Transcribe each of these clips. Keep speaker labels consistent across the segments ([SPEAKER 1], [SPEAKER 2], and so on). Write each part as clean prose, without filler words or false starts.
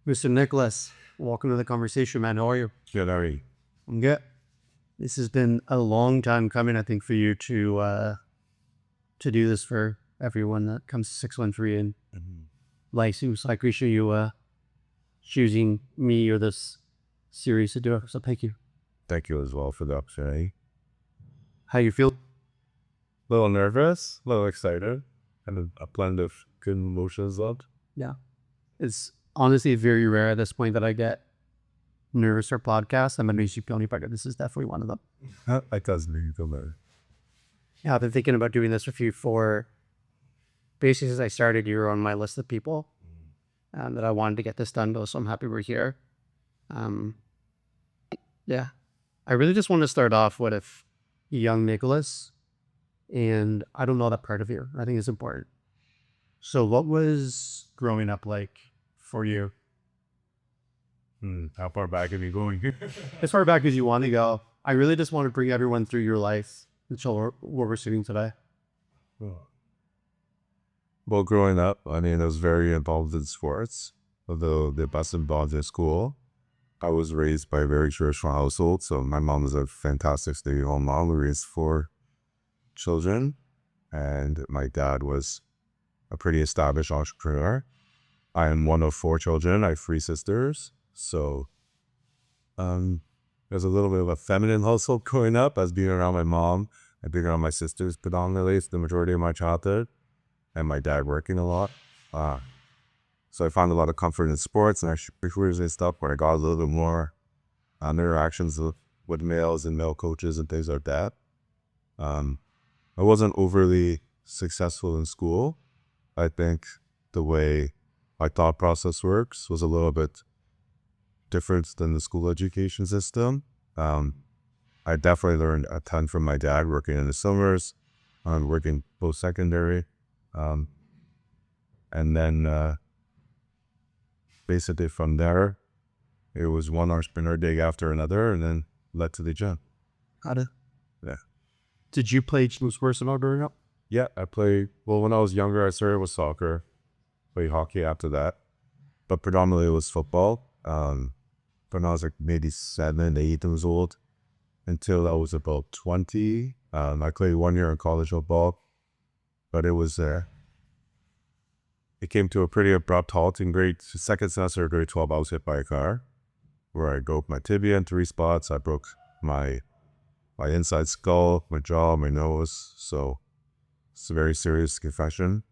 [SPEAKER 1] Mr. Nicholas, welcome to the conversation, man. How are you?
[SPEAKER 2] Good, how are you?
[SPEAKER 1] I'm good. This has been a long time coming, I think, for you to do this for everyone that comes to 613 and license. So I appreciate you choosing me or this series to do it. So thank you.
[SPEAKER 2] Thank you as well for the opportunity.
[SPEAKER 1] How you feel?
[SPEAKER 2] A little nervous, a little excited, and a blend of good emotions left.
[SPEAKER 1] Yeah. It's honestly very rare at this point that I get nervous for podcasts. I'm a new only part. This is definitely one of them.
[SPEAKER 2] I does make you feel better.
[SPEAKER 1] Yeah, I've been thinking about doing this with you for basically since I started. You were on my list of people that I wanted to get this done, though. So I'm happy we're here. Yeah, I really just want to start off with young Nicholas, and I don't know that part of you. I think it's important. So, what was growing up like for you?
[SPEAKER 2] How far back are you going?
[SPEAKER 1] As far back as you want to go. I really just want to bring everyone through your life until where we're sitting today.
[SPEAKER 2] Well, growing up, I was very involved in sports, although the best involved in school. I was raised by a very traditional household, so my mom was a fantastic stay-at-home mom. We raised 4 children, and my dad was a pretty established entrepreneur. I am one of 4 children. I have 3 sisters, so there's a little bit of a feminine household growing up. As being around my mom and being around my sisters predominantly, it's the majority of my childhood, and my dad working a lot. So I found a lot of comfort in sports and extracurriculars and stuff where I got a little bit more interactions with males and male coaches and things like that. I wasn't overly successful in school. I think the way my thought process works was a little bit different than the school education system. I definitely learned a ton from my dad working in the summers, working post-secondary. And then basically from there, it was one entrepreneur day after another, and then led to the gym.
[SPEAKER 1] Got it.
[SPEAKER 2] Yeah.
[SPEAKER 1] Did you play sports at all growing up?
[SPEAKER 2] Yeah, I played, well, when I was younger, I started with soccer, played hockey after that, but predominantly it was football. When I was like maybe 7, 8 years old, until I was about 20. I played 1 year in college football, but it came to a pretty abrupt halt in second semester of grade 12. I was hit by a car where I broke my tibia in 3 spots. I broke my inside skull, my jaw, my nose. So it's a very serious concussion.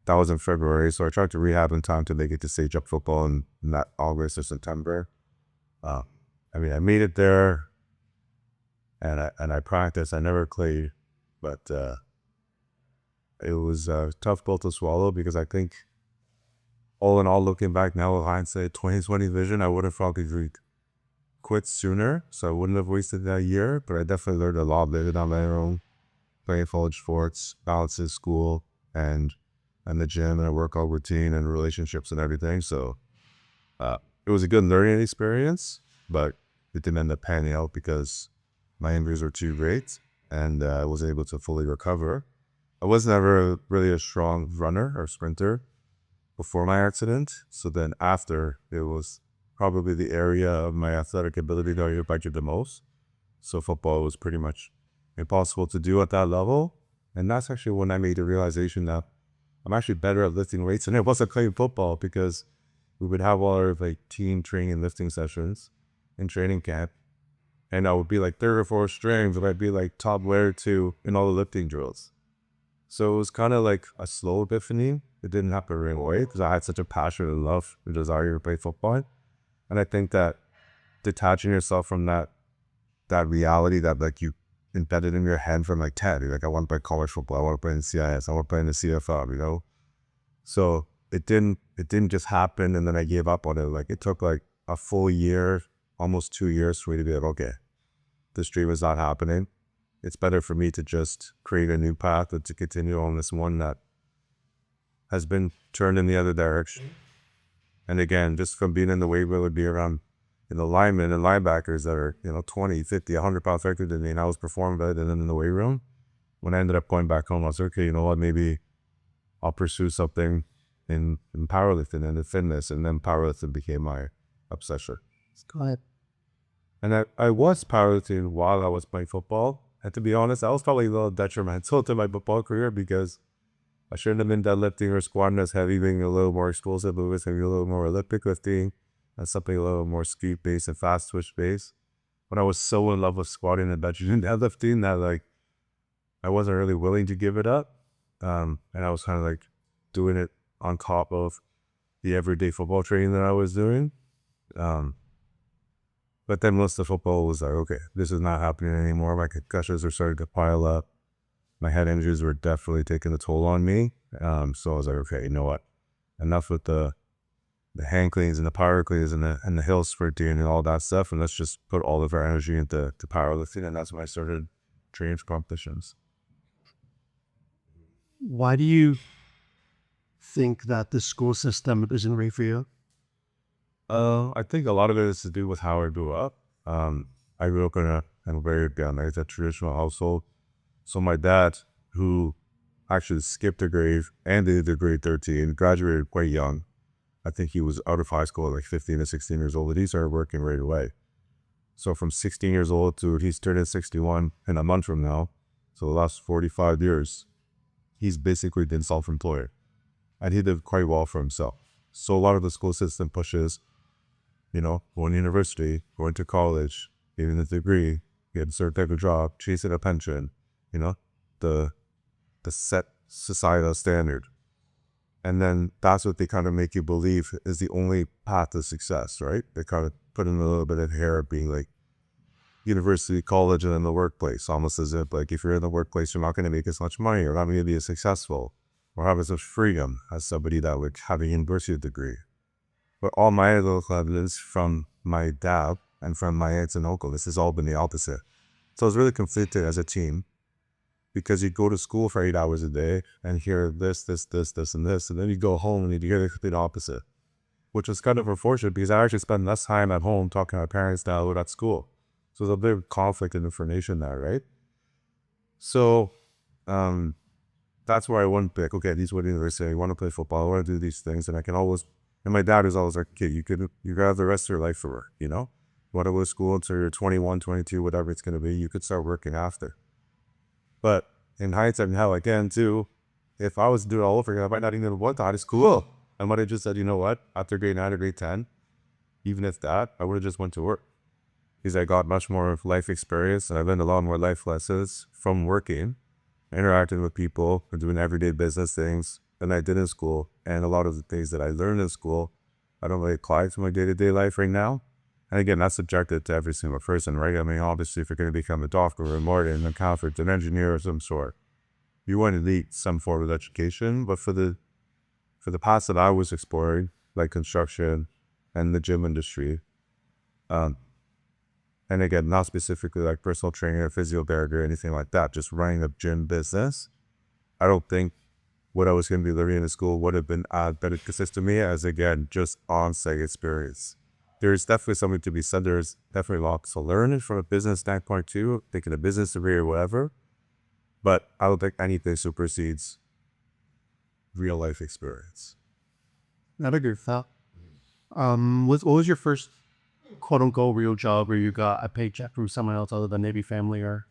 [SPEAKER 2] That was in February. So I tried to rehab in time to make it to stage up football in that August or September. I made it there, and I practiced. I never played, but it was a tough pill to swallow because I think, all in all, looking back now with hindsight, 2020 vision, I would have probably quit sooner, so I wouldn't have wasted that year. But I definitely learned a lot living on my own, playing college sports, balancing school and the gym and a workout routine and relationships and everything. So it was a good learning experience, but it didn't end up panning out because my injuries were too great, and I wasn't able to fully recover. I was never really a strong runner or sprinter before my accident. So then after, it was probably the area of my athletic ability that I impacted the most. So football was pretty much impossible to do at that level. And that's actually when I made the realization that I'm actually better at lifting weights than I was at playing football, because we would have all our team training and lifting sessions in training camp. And I would be 3 or 4 strings, and I'd be top layer 2 in all the lifting drills. So it was kind of like a slow epiphany. It didn't happen right away because I had such a passion and love and desire to play football. And I think that detaching yourself from that reality that you embedded in your head from 10, you're I want to play college football, I want to play in the CIS, I want to play in the CFL, So it didn't just happen and then I gave up on it. It took a full year, almost 2 years for me to be okay, this dream is not happening. It's better for me to just create a new path and to continue on this one that has been turned in the other direction. And again, just from being in the weight room, would be around linemen and linebackers that are 20, 50, 100 pounds heavier than me, and I was performing better than in the weight room. When I ended up going back home, I was like, okay, you know what, maybe I'll pursue something in powerlifting and in fitness, and then powerlifting became my obsession.
[SPEAKER 1] Go ahead.
[SPEAKER 2] And I was powerlifting while I was playing football. And to be honest, I was probably a little detrimental to my football career because I shouldn't have been deadlifting or squatting as heavy, being a little more explosive movements, maybe a little more Olympic lifting, and something a little more speed based and fast twitch based. But I was so in love with squatting and benching and deadlifting that like I wasn't really willing to give it up. And I was kind of like doing it on top of the everyday football training that I was doing. But then once the football was like, okay, this is not happening anymore. My concussions were starting to pile up. My head injuries were definitely taking a toll on me. So I was like, okay, you know what? Enough with the hand cleans and the power cleans and the hill sprinting and all that stuff. And let's just put all of our energy into powerlifting. And that's when I started training for competitions.
[SPEAKER 1] Why do you think that the school system isn't right for you?
[SPEAKER 2] I think a lot of it is to do with how I grew up. I grew up in a very like a traditional household. So my dad, who actually skipped a grade and did the grade 13, graduated quite young. I think he was out of high school at like 15 to 16 years old, and he started working right away. So from 16 years old to he's turning 61 in a month from now, so the last 45 years, he's basically been self-employed. And he did quite well for himself. So a lot of the school system pushes, going to university, going to college, getting a degree, getting a certain type of job, chasing a pension, the set societal standard. And then that's what they kind of make you believe is the only path to success, right? They kind of put in a little bit of hair being like university, college, and then the workplace, almost as if like if you're in the workplace, you're not going to make as much money, you're not going to be as successful, or have as much freedom as somebody that would have a university degree. But all my little evidence from my dad and from my aunts and uncle, this has all been the opposite. So I was really conflicted as a teen because you go to school for 8 hours a day and hear this, and this, and then you go home and you hear the complete opposite, which was kind of unfortunate because I actually spent less time at home talking to my parents than I would at school. So there's a bit of conflict in information there, right? So that's where I went pick, okay, these what university, I want to play football, I want to do these things, and I can always, and my dad was always like, okay, you could have the rest of your life for work, you want to go to school until you're 21, 22, whatever it's going to be, you could start working after. But in hindsight, now again too, if I was to do it all over again, I might not even want to high school. I might have just said, you know what, after grade 9 or grade 10, even if that, I would have just went to work. Because I got much more life experience and I learned a lot more life lessons from working, interacting with people, and doing everyday business things than I did in school. And a lot of the things that I learned in school, I don't really apply to my day-to-day life right now. And again, that's subjective to every single person, right? I mean, obviously, if you're going to become a doctor or a lawyer, an accountant, an engineer of some sort, you want to need some form of education. But for the paths that I was exploring, like construction and the gym industry, and again, not specifically like personal training or physiotherapy or anything like that, just running a gym business, I don't think what I was going to be learning in school would have been as beneficial to me as, again, just on-site experience. There's definitely something to be said. There's definitely lots to learn from a business standpoint too, taking a business degree or whatever. But I don't think anything supersedes real life experience.
[SPEAKER 1] Not a good thought. What was your first quote unquote real job where you got a paycheck from someone else other than maybe family or?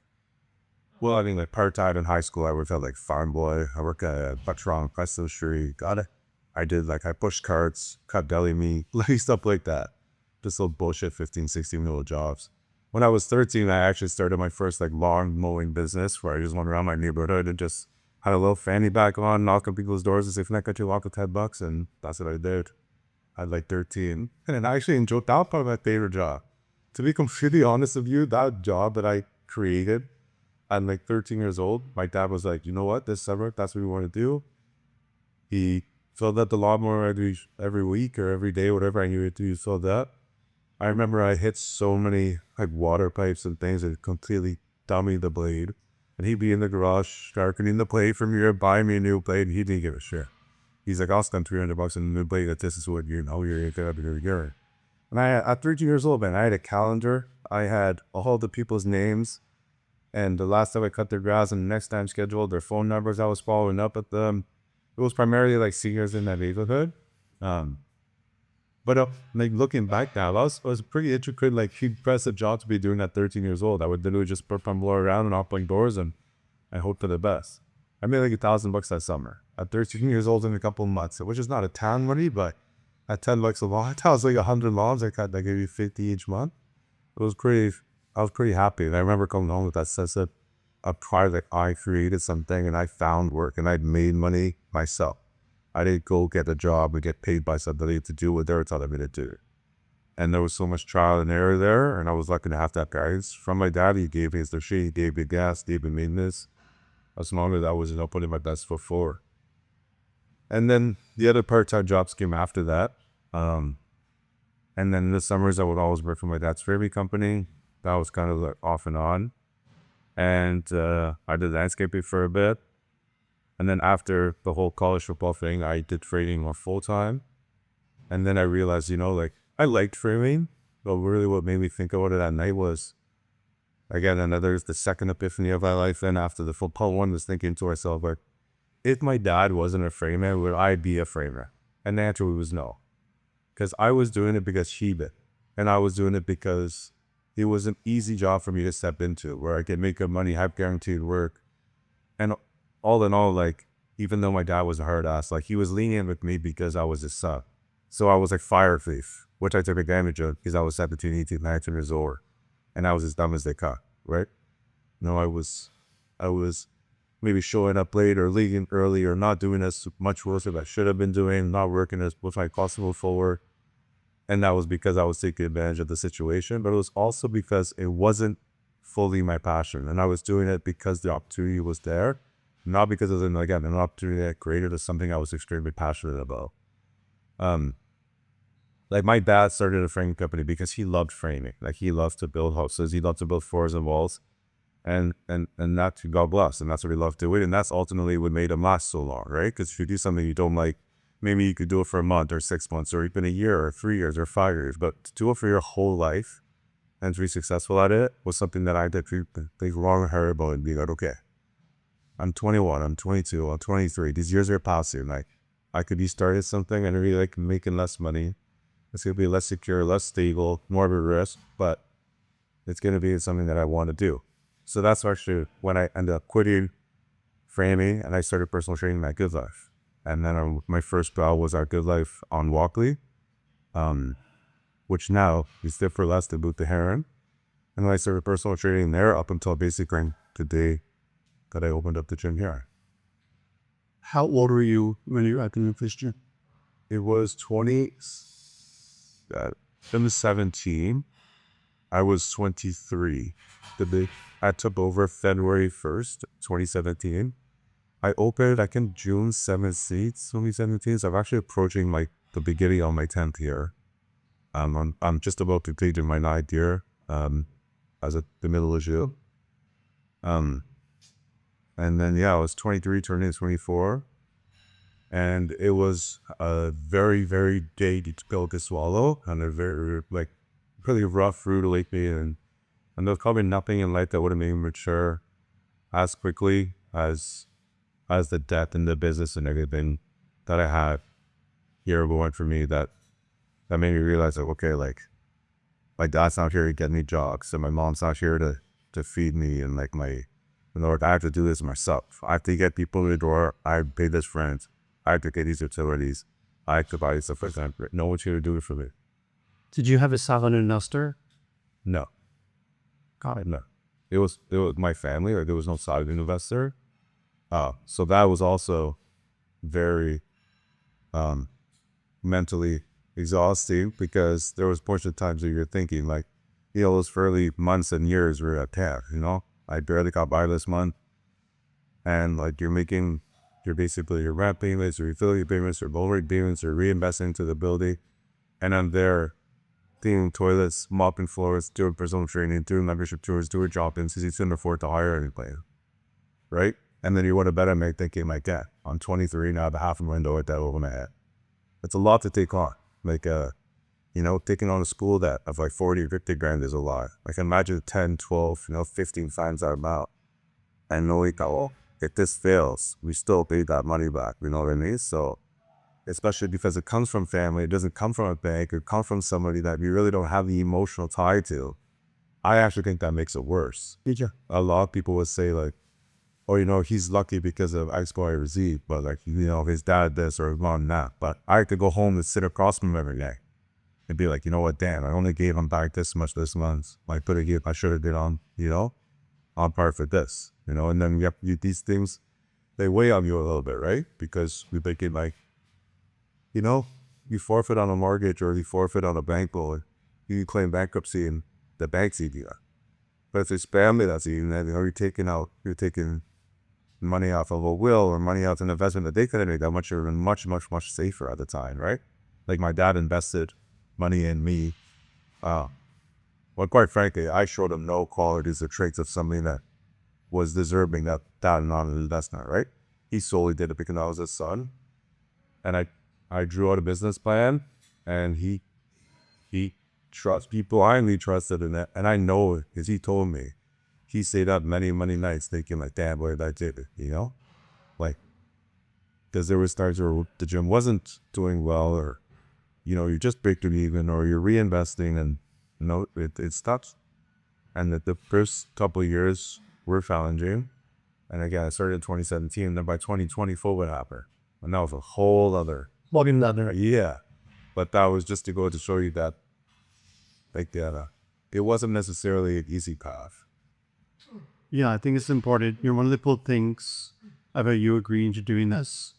[SPEAKER 2] Well, I mean, like part-time in high school, I worked at like farm boy. I worked at Butron, Presto Street. Got it. I did like, I pushed carts, cut deli meat, like stuff like that. Just little bullshit 15, 16-year-old jobs. When I was 13, I actually started my first like lawn mowing business where I just went around my neighborhood and just had a little fanny pack on, knock on people's doors and say, can I cut you off with $10? And that's what I did. I had like 13. And I actually enjoyed that part of my favorite job. To be completely honest with you, that job that I created at like 13 years old, my dad was like, you know what, this summer, that's what we want to do. He filled up the lawnmower every week or every day, whatever I needed to fill that. I remember I hit so many like water pipes and things that completely dummied the blade. And he'd be in the garage sharpening the blade from here, buying me a new blade, and he didn't give a shit. He's like, I'll spend $300 on a new blade if this is what you're gonna get here. And at 13 years old, man, I had a calendar. I had all the people's names and the last time I cut their grass and the next time scheduled, their phone numbers. I was following up with them. It was primarily like seniors in that neighborhood. But like looking back now, I was pretty intricate, like impressive job to be doing at 13 years old. I would literally just perform around and opening doors and I hope for the best. I made like $1,000 that summer at 13 years old in a couple of months, which is not a ton money, but at $10 a month, I was like 100 moms. I got like maybe 50 each month. It was pretty. I was pretty happy. And I remember coming home with that sense of pride that I created something and I found work and I'd made money myself. I didn't go get a job and get paid by somebody to do what they were telling me to do. And there was so much trial and error there. And I was lucky to have that guidance from my dad. He gave me his machine, he gave me gas, gave me maintenance. As long as I was, putting my best foot forward. And then the other part-time jobs came after that. And then in the summers, I would always work for my dad's framing company. That was kind of like off and on. And I did landscaping for a bit. And then after the whole college football thing, I did framing more full-time. And then I realized, like I liked framing, but really what made me think about it at night was, again, the second epiphany of my life. And after the football one, was thinking to myself, like, if my dad wasn't a framer, would I be a framer? And the answer was no. Because I was doing it because he did. And I was doing it because it was an easy job for me to step into, where I could make good money, have guaranteed work. And all in all, like, even though my dad was a hard ass, like, he was lenient with me because I was his son. So I was like fire thief, which I took advantage of because I was 17, 18, 19 years old. And I was as dumb as they cut, right? I was maybe showing up late or leaving early or not doing as much work as I should have been doing, not working as with my possible forward. And that was because I was taking advantage of the situation, but it was also because it wasn't fully my passion. And I was doing it because the opportunity was there, not because it was, again, an opportunity that created as something I was extremely passionate about. Like my dad started a framing company because he loved framing. Like he loved to build houses, he loved to build floors and walls. And that, God bless, and that's what he loved doing, and that's ultimately what made him last so long, right? Because if you do something you don't like, maybe you could do it for a month or 6 months or even a year or 3 years or 5 years, but to do it for your whole life and to be successful at it was something that I did think long and hard about and being like, okay, I'm 21, I'm 22, I'm 23, these years are passing, like I could be starting something and really like making less money. It's gonna be less secure, less stable, more of a risk, but it's gonna be something that I want to do. So that's actually when I ended up quitting framing and I started personal training at Good Life. And then my first bout was at Good Life on Walkley, which now is still for less than Boot the Heron. And then I started personal training there up until basically the day that I opened up the gym here.
[SPEAKER 1] How old were you when you opened up this gym?
[SPEAKER 2] It was 2017. I was 23. I took over February 1st, 2017. I opened, I think, June 17th, 2017. So I'm actually approaching like the beginning of my 10th year. I'm just about to complete my 9th year, as at the middle of June. And then, I was 23, turning 24. And it was a very, very difficult to swallow and a very, like, pretty rough route to take me. And there's probably nothing in life that would have made me mature as quickly as the debt and the business and everything that I had here going for me that made me realize that, okay, like, my dad's not here to get me jobs and my mom's not here to feed me, and like I have to do this myself. I have to get people in the door. I have to pay this rent. I have to get these utilities. I have to buy stuff like that. No one's here to do it for me.
[SPEAKER 1] Did you have a silent investor?
[SPEAKER 2] No.
[SPEAKER 1] Got it.
[SPEAKER 2] No. It was my family, or there was no silent investor. So that was also very mentally exhausting, because there was portion of times where you're thinking like, those early months and years were a tag, I barely got by this month. And like you're basically your rent payments or utility payments or loan payments or reinvesting into the building. And I'm there cleaning toilets, mopping floors, doing personal training, doing membership tours, doing drop-ins because you couldn't afford to hire anybody, right? And then you want to bet on me thinking like, yeah, I'm 23 now, I have a half a window at that over my head. It's a lot to take on. Like, taking on a school debt of like 40 or 50 grand is a lot. Like imagine 10, 12, 15 times that amount. And knowing, if this fails, we still pay that money back. You know what I mean? So, especially because it comes from family, it doesn't come from a bank, it comes from somebody that you really don't have the emotional tie to. I actually think that makes it worse.
[SPEAKER 1] Yeah.
[SPEAKER 2] A lot of people would say like, oh, you know, he's lucky because of X, Y, or Z, but like, you know, his dad this or his mom that. But I could go home and sit across from him every day and be like, you know what, damn, I only gave him back this much this month. Like, put it, I should have did on, you know, on par for this, you know. And then these things, they weigh on you a little bit, right? Because we think it like, you know, you forfeit on a mortgage or you forfeit on a bank loan, you claim bankruptcy and the bank's eating you. But if it's family that's eating that, you know, you're taking money off of a will or money out of an investment that they could have made that much safer at the time, right? Like my dad invested money in me. Well, quite frankly, I showed him no qualities or traits of somebody that was deserving that amount of investment, right? He solely did it because I was his son. And I drew out a business plan and he blindly trusted in it. And I know it because he told me. He stayed up many nights thinking like, damn, boy, I did it, you know? Like, because there was times where the gym wasn't doing well or, you know, you just breaking even or you're reinvesting and, you know, it stops. And the first couple of years were challenging. And again, I started in 2017, and then by 2020, COVID happened. And that was a whole other. Yeah. But that was just to go to show you that, like, it wasn't necessarily an easy path.
[SPEAKER 1] Yeah, I think it's important. You're one of the cool things about you agreeing to doing this.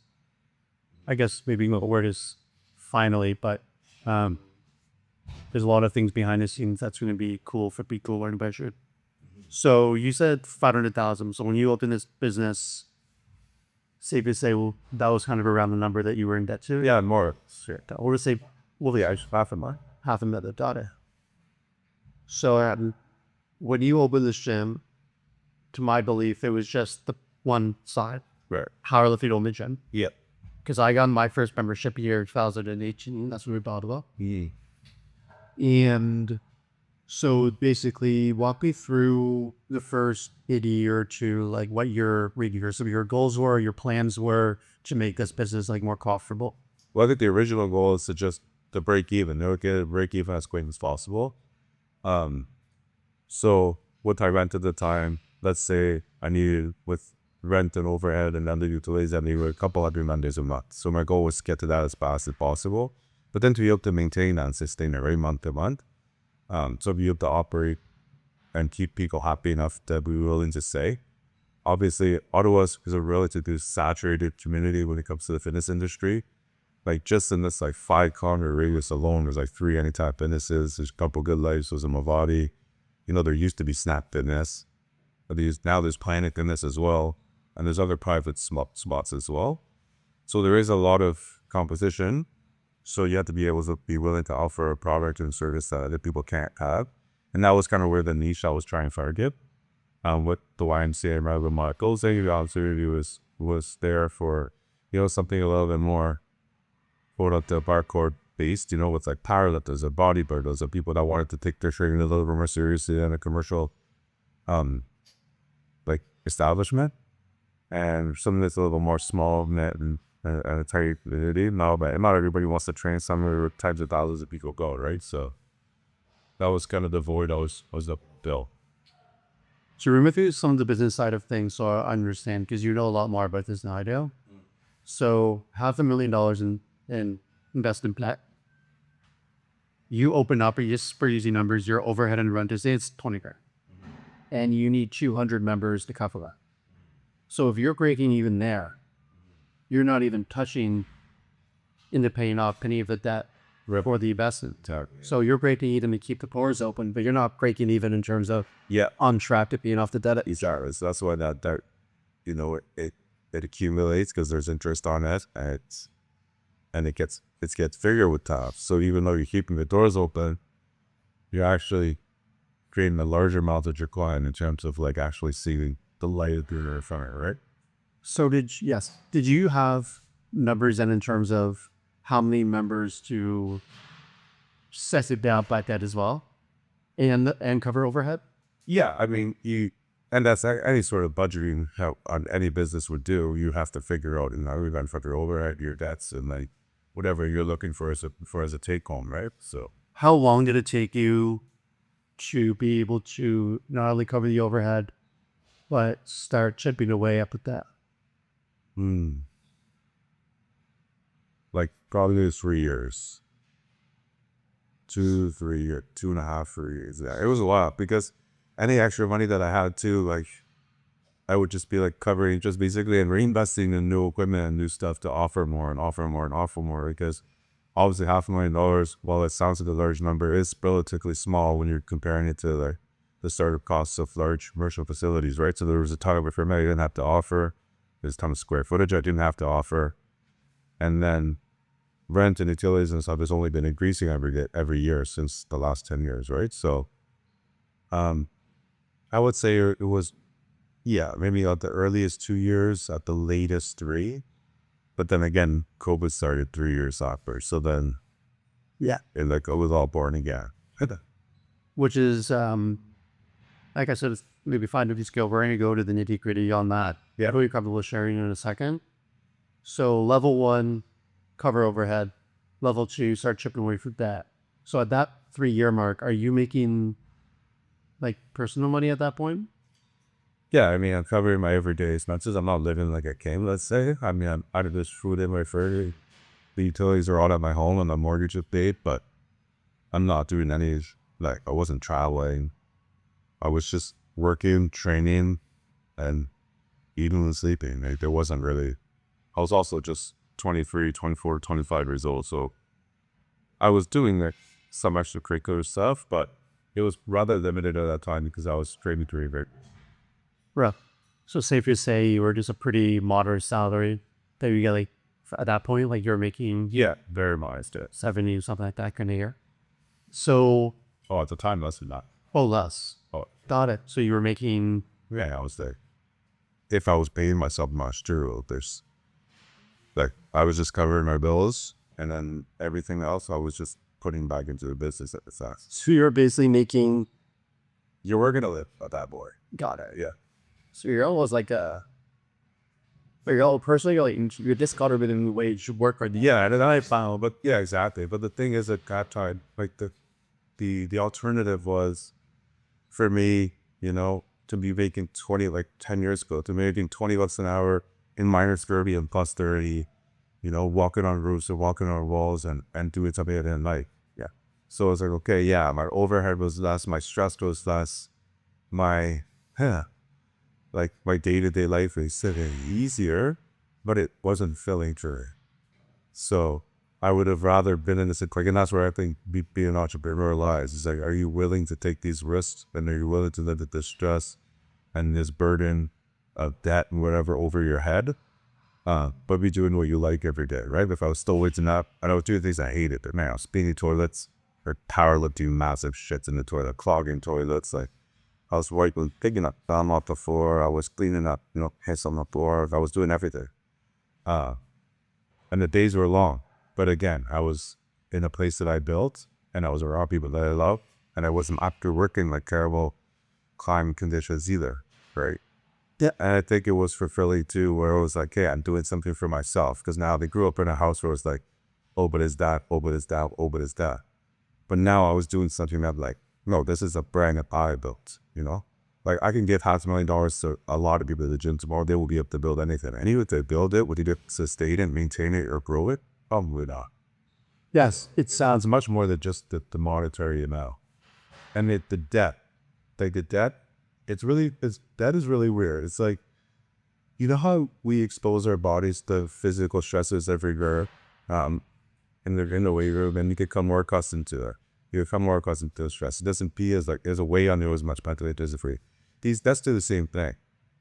[SPEAKER 1] I guess maybe the word is finally, but there's a lot of things behind the scenes that's going to be cool for people to learn about you. So you said 500,000. So when you opened this business, safe to say, well, that was kind of around the number that you were in debt to?
[SPEAKER 2] Yeah, more.
[SPEAKER 1] Sure. Or to say, well, yeah, $500,000. So when you opened this gym, to my belief, it was just the one side,
[SPEAKER 2] Right.
[SPEAKER 1] powerlifting only gym.
[SPEAKER 2] Yep.
[SPEAKER 1] Because I got my first membership year in 2018. That's when we bought it up.
[SPEAKER 2] Mm.
[SPEAKER 1] And so basically, walk me through the first year or two, like what some of your goals were, your plans were to make this business like more profitable.
[SPEAKER 2] Well, I think the original goal is to break even. Get a break even as quick as possible. So what I rented at the time, let's say I needed with rent and overhead and other utilities, I needed a couple hundred Mondays a month. So my goal was to get to that as fast as possible. But then to be able to maintain and sustain it right month to month. So be able to operate and keep people happy enough to be willing to say. Obviously, Ottawa is a relatively saturated community when it comes to the fitness industry. Like just in this like 5-kilometer radius alone, there's like 3 Anytime Fitnesses. There's a couple Good Lives. There's a Movati. You know, there used to be Snap Fitness. Now there's Planet Fitness as well. And there's other private spots as well. So there is a lot of competition. So you have to be able to be willing to offer a product and service that other people can't have. And that was kind of where the niche I was trying to target. With the YMCA and rather than my goals, the opportunity was there for, you know, something a little bit more quote unquote hardcore based, you know, with like powerlifters or bodybuilders or people that wanted to take their training a little bit more seriously than a commercial like establishment. And something that's a little more small net and a tight community. No, but not everybody wants to train. Some types of thousands of people go, right? So that was kind of the void I was up to fill.
[SPEAKER 1] So remember through some of the business side of things, so I understand, because you know a lot more about this than I do. So $500,000 in investment plan. You open up, or just for easy numbers, your overhead and rent is it's 20 grand. And you need 200 members to cover that. So if you're breaking even there, you're not even touching into paying off any of the debt for the investment. So you're breaking even to keep the pores open, but you're not breaking even in terms of on track to paying off the debt.
[SPEAKER 2] Exactly. So that's why that debt, you know, it accumulates because there's interest on it, and it gets bigger with time. So even though you're keeping the doors open, you're actually creating a larger amount of your client in terms of like actually seeing the light at the end of the funnel, right?
[SPEAKER 1] So did you have numbers then in terms of how many members to set it down by that as well, and cover overhead?
[SPEAKER 2] Yeah, I mean, And that's any sort of budgeting how on any business would do. You have to figure out, you're going to for your overhead, your debts, and like whatever you're looking for as a take home, right? So
[SPEAKER 1] How long did it take you to be able to not only cover the overhead, but start chipping away up at that?
[SPEAKER 2] like probably 3 years. 2-3 years, 2.5, 3 years. Yeah, it was a lot because any extra money that I had too, like I would just be like covering just basically and reinvesting in new equipment and new stuff to offer more and offer more and offer more, because obviously $500,000, while it sounds like a large number, is relatively small when you're comparing it to like the startup costs of large commercial facilities, right? So there was a ton of equipment I didn't have to offer. There's a ton of square footage I didn't have to offer. And then rent and utilities and stuff has only been increasing every year since the last 10 years, right? So I would say it was, maybe at the earliest 2 years, at the latest 3. But then again, COVID started 3 years after. So then, it was all born again.
[SPEAKER 1] Which is, like I said, it's maybe find a skill. We're going to go to the nitty gritty on that.
[SPEAKER 2] Yeah.
[SPEAKER 1] We'll be comfortable sharing in a second. So level 1, cover overhead. Level 2, start chipping away from that. So at that 3-year mark, are you making like personal money at that point?
[SPEAKER 2] Yeah, I mean, I'm covering my everyday expenses. I'm not living like a king, let's say. I mean, I'm out of this food in my fridge. The utilities are all at my home and the mortgage is paid, but I'm not doing any, like, I wasn't traveling. I was just working, training, and eating and sleeping. Like, there wasn't really, I was also just 23, 24, 25 years old. So I was doing like some extracurricular stuff, but it was rather limited at that time because I was training to revert.
[SPEAKER 1] Right. So safe to say you were just a pretty moderate salary that you get like at that point, like you're making
[SPEAKER 2] Yeah, very modest.
[SPEAKER 1] 70 or something like that kind of year. So,
[SPEAKER 2] at the time, less than that.
[SPEAKER 1] less.
[SPEAKER 2] Oh,
[SPEAKER 1] Got it. So you were making,
[SPEAKER 2] yeah, I was there. If I was paying myself much too, there's like I was just covering my bills, and then everything else I was just putting back into the business at the time.
[SPEAKER 1] so you're basically making,
[SPEAKER 2] You were gonna live at that boy.
[SPEAKER 1] got it.
[SPEAKER 2] Yeah.
[SPEAKER 1] So you're almost like you're all personally, like you're just got a minimum wage work right now.
[SPEAKER 2] Yeah, and then I found, but yeah, exactly. But the thing is, at that time, like the alternative was for me, to be making 20, like 10 years ago, to making $20 an hour in minor scurvy and plus 30, walking on roofs and walking on walls and doing something I didn't like. Yeah. So it's like, okay, yeah, my overhead was less, my stress was less, my day-to-day life is easier, but it wasn't filling true. So I would have rather been in this, like, and that's where I think being an entrepreneur lies. It's like, are you willing to take these risks, and are you willing to let the stress and this burden of debt and whatever over your head, but be doing what you like every day, right? If I was still waking up, and I was doing things I hated, but man, I was cleaning toilets or powerlifting massive shits in the toilet, clogging toilets, like I was wiping, picking up gum off the floor, I was cleaning up, piss on the floor, I was doing everything. And the days were long. But again, I was in a place that I built, and I was around people that I love, and I wasn't after working like terrible climate conditions either, right?
[SPEAKER 1] Yeah.
[SPEAKER 2] And I think it was fulfilling too, where it was like, hey, I'm doing something for myself. Because now they grew up in a house where it was like, oh, but it's that, oh, but it's that, oh, but it's that. But now I was doing something that like, no, this is a brand that I built, Like I can give $500,000 to a lot of people at the gym tomorrow, they will be able to build anything. And even if they build it, would they sustain it, maintain it, or grow it? Probably not.
[SPEAKER 1] Yes. It sounds
[SPEAKER 2] It's much more than just the monetary amount. And the debt, like the debt, debt is really weird. It's like, you know how we expose our bodies to physical stresses every year, in the weight room, and you become more accustomed to it. You become more accustomed to stress. It doesn't be as like, there's a way on there as much mentally as free. These debts do the same thing.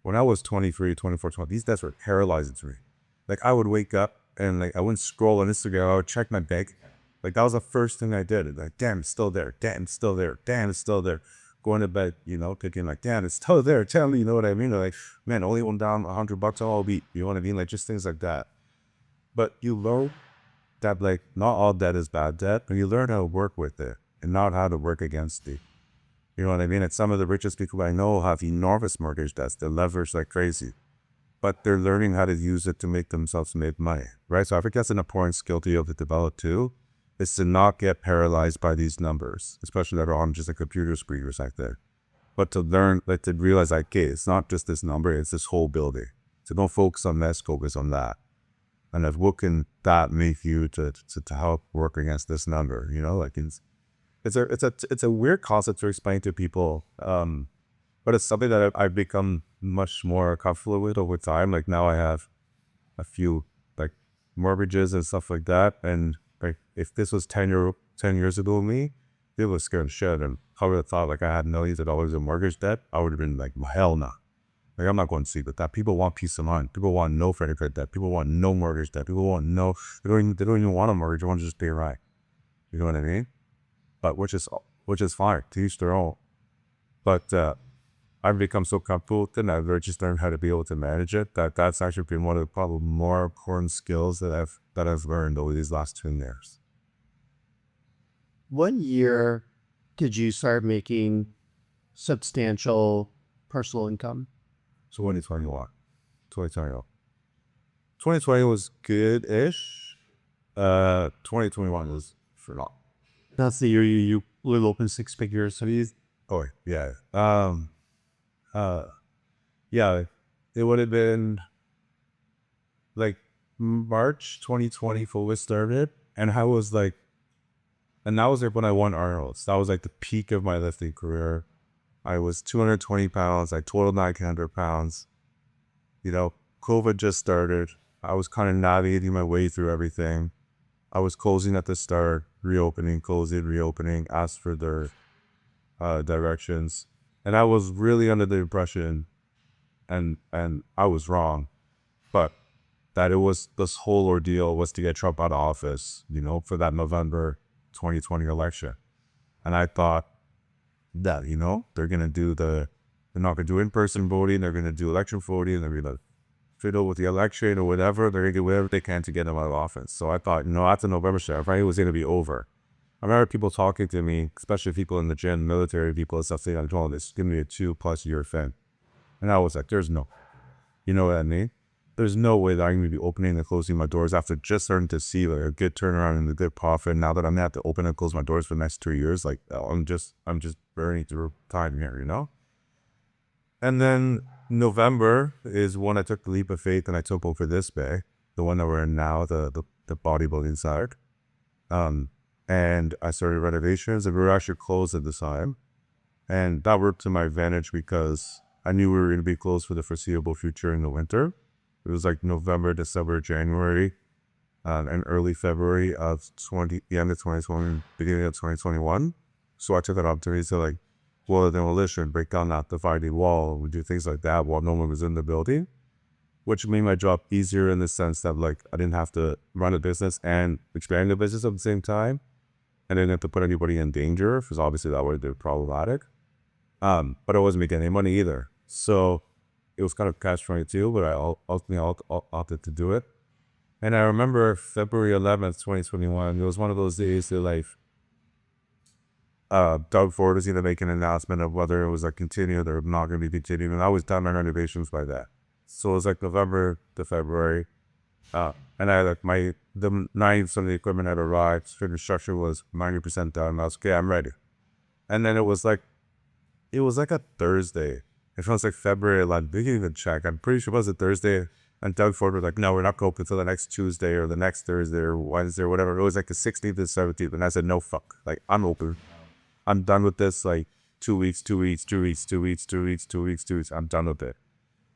[SPEAKER 2] When I was 23, 24, 20, these debts were paralyzing to me. Like I would wake up and like I wouldn't scroll on Instagram, I would check my bank. Like that was the first thing I did. Like, damn, it's still there. Damn, it's still there. Damn, it's still there. Going to bed, thinking like, damn, it's still there. Tell me, you know what I mean? Like, man, only went down $100 all week. You know what I mean? Like just things like that. But you learn that like not all debt is bad debt, but you learn how to work with it and not how to work against it. You know what I mean? And some of the richest people I know have enormous mortgage debts. They're leveraged like crazy, but they're learning how to use it to make themselves make money, right? So I think that's an important skill to be able to develop too, is to not get paralyzed by these numbers, especially that are on just a computer screen or something. But to learn, like to realize, like, okay, it's not just this number, it's this whole building. So don't focus on this, focus on that. And if what can that make you to help work against this number, you know, like it's a weird concept to explain to people. But it's something that I've become much more comfortable with over time. Like now I have a few like mortgages and stuff like that. And like if this was 10 years ago with me, people were scared of shit. And I would have thought like I had millions of dollars in mortgage debt. I would have been like, well, hell no. Like I'm not going to sleep with that. People want peace of mind. People want no credit card debt. People want no mortgage debt. People want no, they don't even want a mortgage. They want to just pay right. You know what I mean? But which is fine. To each their own. But I've become so comfortable with it, and I've just learned how to be able to manage it. That's actually been one of the probably more important skills that I've learned over these last 2 years.
[SPEAKER 1] What year did you start making substantial personal income?
[SPEAKER 2] So 2021. 2020 was good-ish. 2021 was for not.
[SPEAKER 1] That's the year you will open 6 figures. So you,
[SPEAKER 2] Oh yeah. Yeah, it would have been like March 2020 fully started, and I was like, and that was like when I won Arnold's. That was like the peak of my lifting career. I was 220 pounds. I totaled 900 pounds. You know, COVID just started. I was kind of navigating my way through everything. I was closing at the start, reopening, closing, reopening, asked for their directions. And I was really under the impression, and I was wrong, but that it was, this whole ordeal was to get Trump out of office, you know, for that November 2020 election. And I thought that, you know, they're not going to do in-person voting, they're going to do election voting, they're going to fiddle with the election or whatever, they're going to do whatever they can to get him out of office. So I thought, you know, after November sheriff, it was going to be over. I remember people talking to me, especially people in the gym, military people and stuff, saying, I'm telling this, give me a 2+ year thing. And I was like, there's no, you know what I mean? There's no way that I'm going to be opening and closing my doors after just starting to see like a good turnaround and a good profit. Now that I'm going to have to open and close my doors for the next 2 years, like I'm just burning through time here, you know? And then November is when I took the leap of faith and I took over this bay, the one that we're in now, the bodybuilding side. And I started renovations, and we were actually closed at the time. And that worked to my advantage because I knew we were going to be closed for the foreseeable future in the winter. It was like November, December, January, and early February of the end of 2020, beginning of 2021. So I took that opportunity to like, well, the demolition, break down that dividing wall, we do things like that while no one was in the building, which made my job easier in the sense that like I didn't have to run a business and expand the business at the same time. I didn't have to put anybody in danger, because obviously that would have been problematic. But I wasn't making any money either. So it was kind of catch-22, but I ultimately opted to do it. And I remember February 11th, 2021, it was one of those days that like, Doug Ford was going to make an announcement of whether it was like continued or not going to be continued. And I was done my renovations by that. So it was like November to February. And I like the 90% of the equipment had arrived. So the construction was 90% done. I was okay, I'm ready. And then it was like a Thursday. It was like February 11th. They didn't even check. I'm pretty sure it was a Thursday. And Doug Ford was like, no, we're not going open until the next Tuesday or the next Thursday or Wednesday or whatever. It was like the 16th and 17th. And I said, no, fuck. Like, I'm open. I'm done with this. Like 2 weeks. I'm done with it.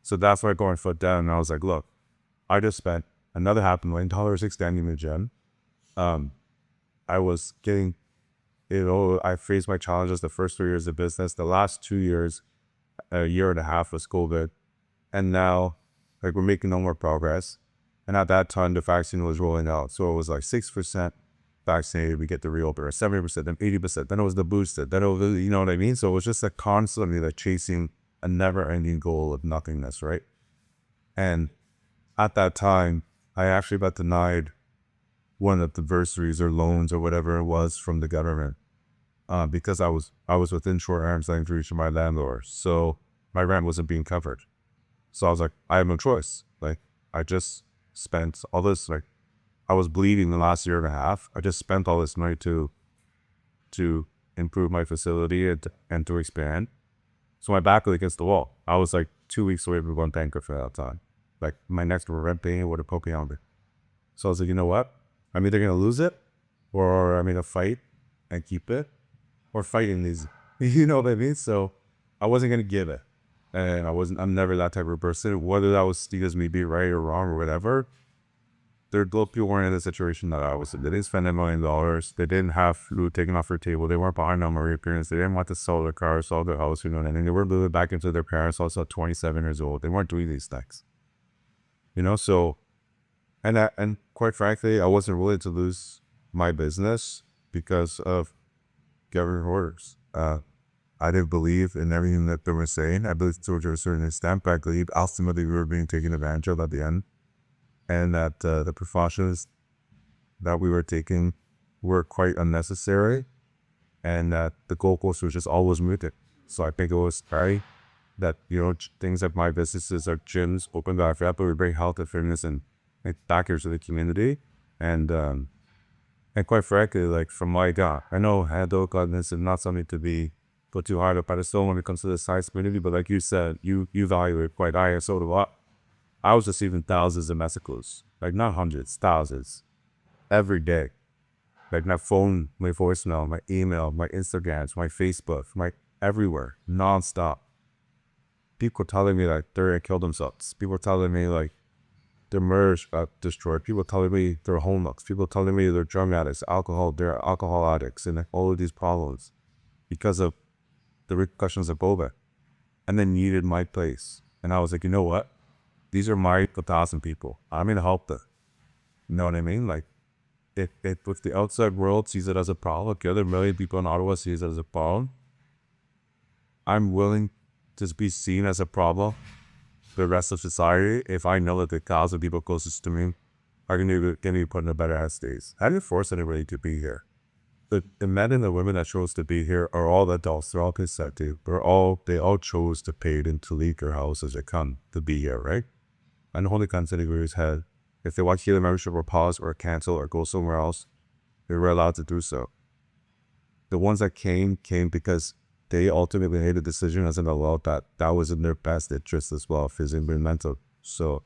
[SPEAKER 2] So that's why I got my foot down. And I was like, look, I just spent another $500,000 extending the gym. I was getting, you know, I faced my challenges the first 3 years of business. The last 2 years, a year and a half was COVID. And now, like, we're making no more progress. And at that time, the vaccine was rolling out. So it was like 6% vaccinated, we get the reopen, or 70%, then 80%. Then it was the boosted. Then it was, you know what I mean? So it was just like constantly like chasing a never-ending goal of nothingness, right? And at that time, I actually got denied one of the bursaries or loans or whatever it was from the government. because I was within short arms length reach of my landlord, so my rent wasn't being covered. So I was like, I have no choice. Like, I just spent all this, like, I was bleeding the last year and a half. I just spent all this money to improve my facility and to expand. So my back was against the wall. I was like 2 weeks away from going bankrupt at that time. Like, my next rent payment would have poked me under. So I was like, you know what? I'm either going to lose it, or I'm going to fight and keep it, or fight in these, you know what I mean? So I wasn't going to give it. And I'm never that type of person. Whether that was seen as me being right or wrong or whatever, those people weren't in the situation that I was in. They didn't spend $1 million. They didn't have food taken off their table. They weren't behind on my reappearance. They didn't want to sell their car, sell their house, you know, and they weren't moving back into their parents' house at 27 years old. They weren't doing these things, you know? So, and quite frankly, I wasn't willing to lose my business because of government orders. I didn't believe in everything that they were saying. I believed to a certain extent, but I believe ultimately we were being taken advantage of at the end, and that the precautions that we were taking were quite unnecessary, and that the goalpost was just always moving. So I think it was right that, you know, things like my businesses, our gyms, open back up, but we bring health and fitness and back here to the community, and quite frankly, like, from my God, I know handle godness is not something to be put too hard up. I just don't when it comes to the science community, but like you said, you value it quite high, and so do I. I was receiving thousands of messages, like not hundreds, thousands, every day. Like my phone, my voicemail, my email, my Instagrams, my Facebook, my everywhere, nonstop. People telling me like they're gonna kill themselves. People telling me like their marriage got destroyed. People telling me they're homeless. People telling me they're drug addicts, they're alcohol addicts, and like all of these problems because of the repercussions of boba. And they needed my place. And I was like, you know what? These are my 1,000 people. I'm gonna help them. You know what I mean? Like, if the outside world sees it as a problem, if the other million people in Ottawa sees it as a problem, I'm willing to be seen as a problem for the rest of society if I know that the 1,000 people closest to me are gonna be put in a better headspace. I didn't force anybody to be here. The men and the women that chose to be here are all adults. They're all consenting. They all chose to pay it to leave their house as they come to be here, right? And the Holy Consent Agree's head, if they want to heal the membership or pause or cancel or go somewhere else, they were allowed to do so. The ones that came because they ultimately made a decision as an adult that was in their best interest as well, physically and mental. So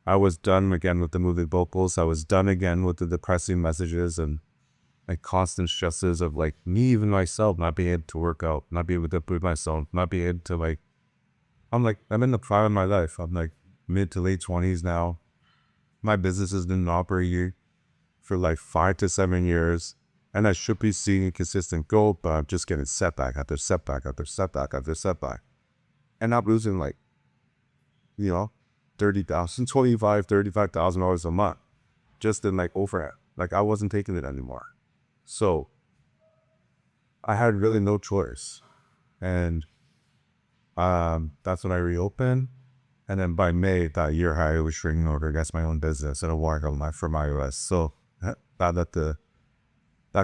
[SPEAKER 2] I was done again with the moving vocals. I was done again with the depressing messages and like constant stresses of like me, even myself, not being able to work out, not being able to improve myself, not being able to like, I'm in the prime of my life. I'm like mid to late 20s now. My business has been operating for like 5 to 7 years, and I should be seeing a consistent growth, but I'm just getting setback after setback after setback after setback. And I'm losing like, you know, $35,000 a month just in like overhead. Like I wasn't taking it anymore. So I had really no choice. And that's when I reopened. And then by May that year, I was restraining order against my own business and a warrant from iOS. So that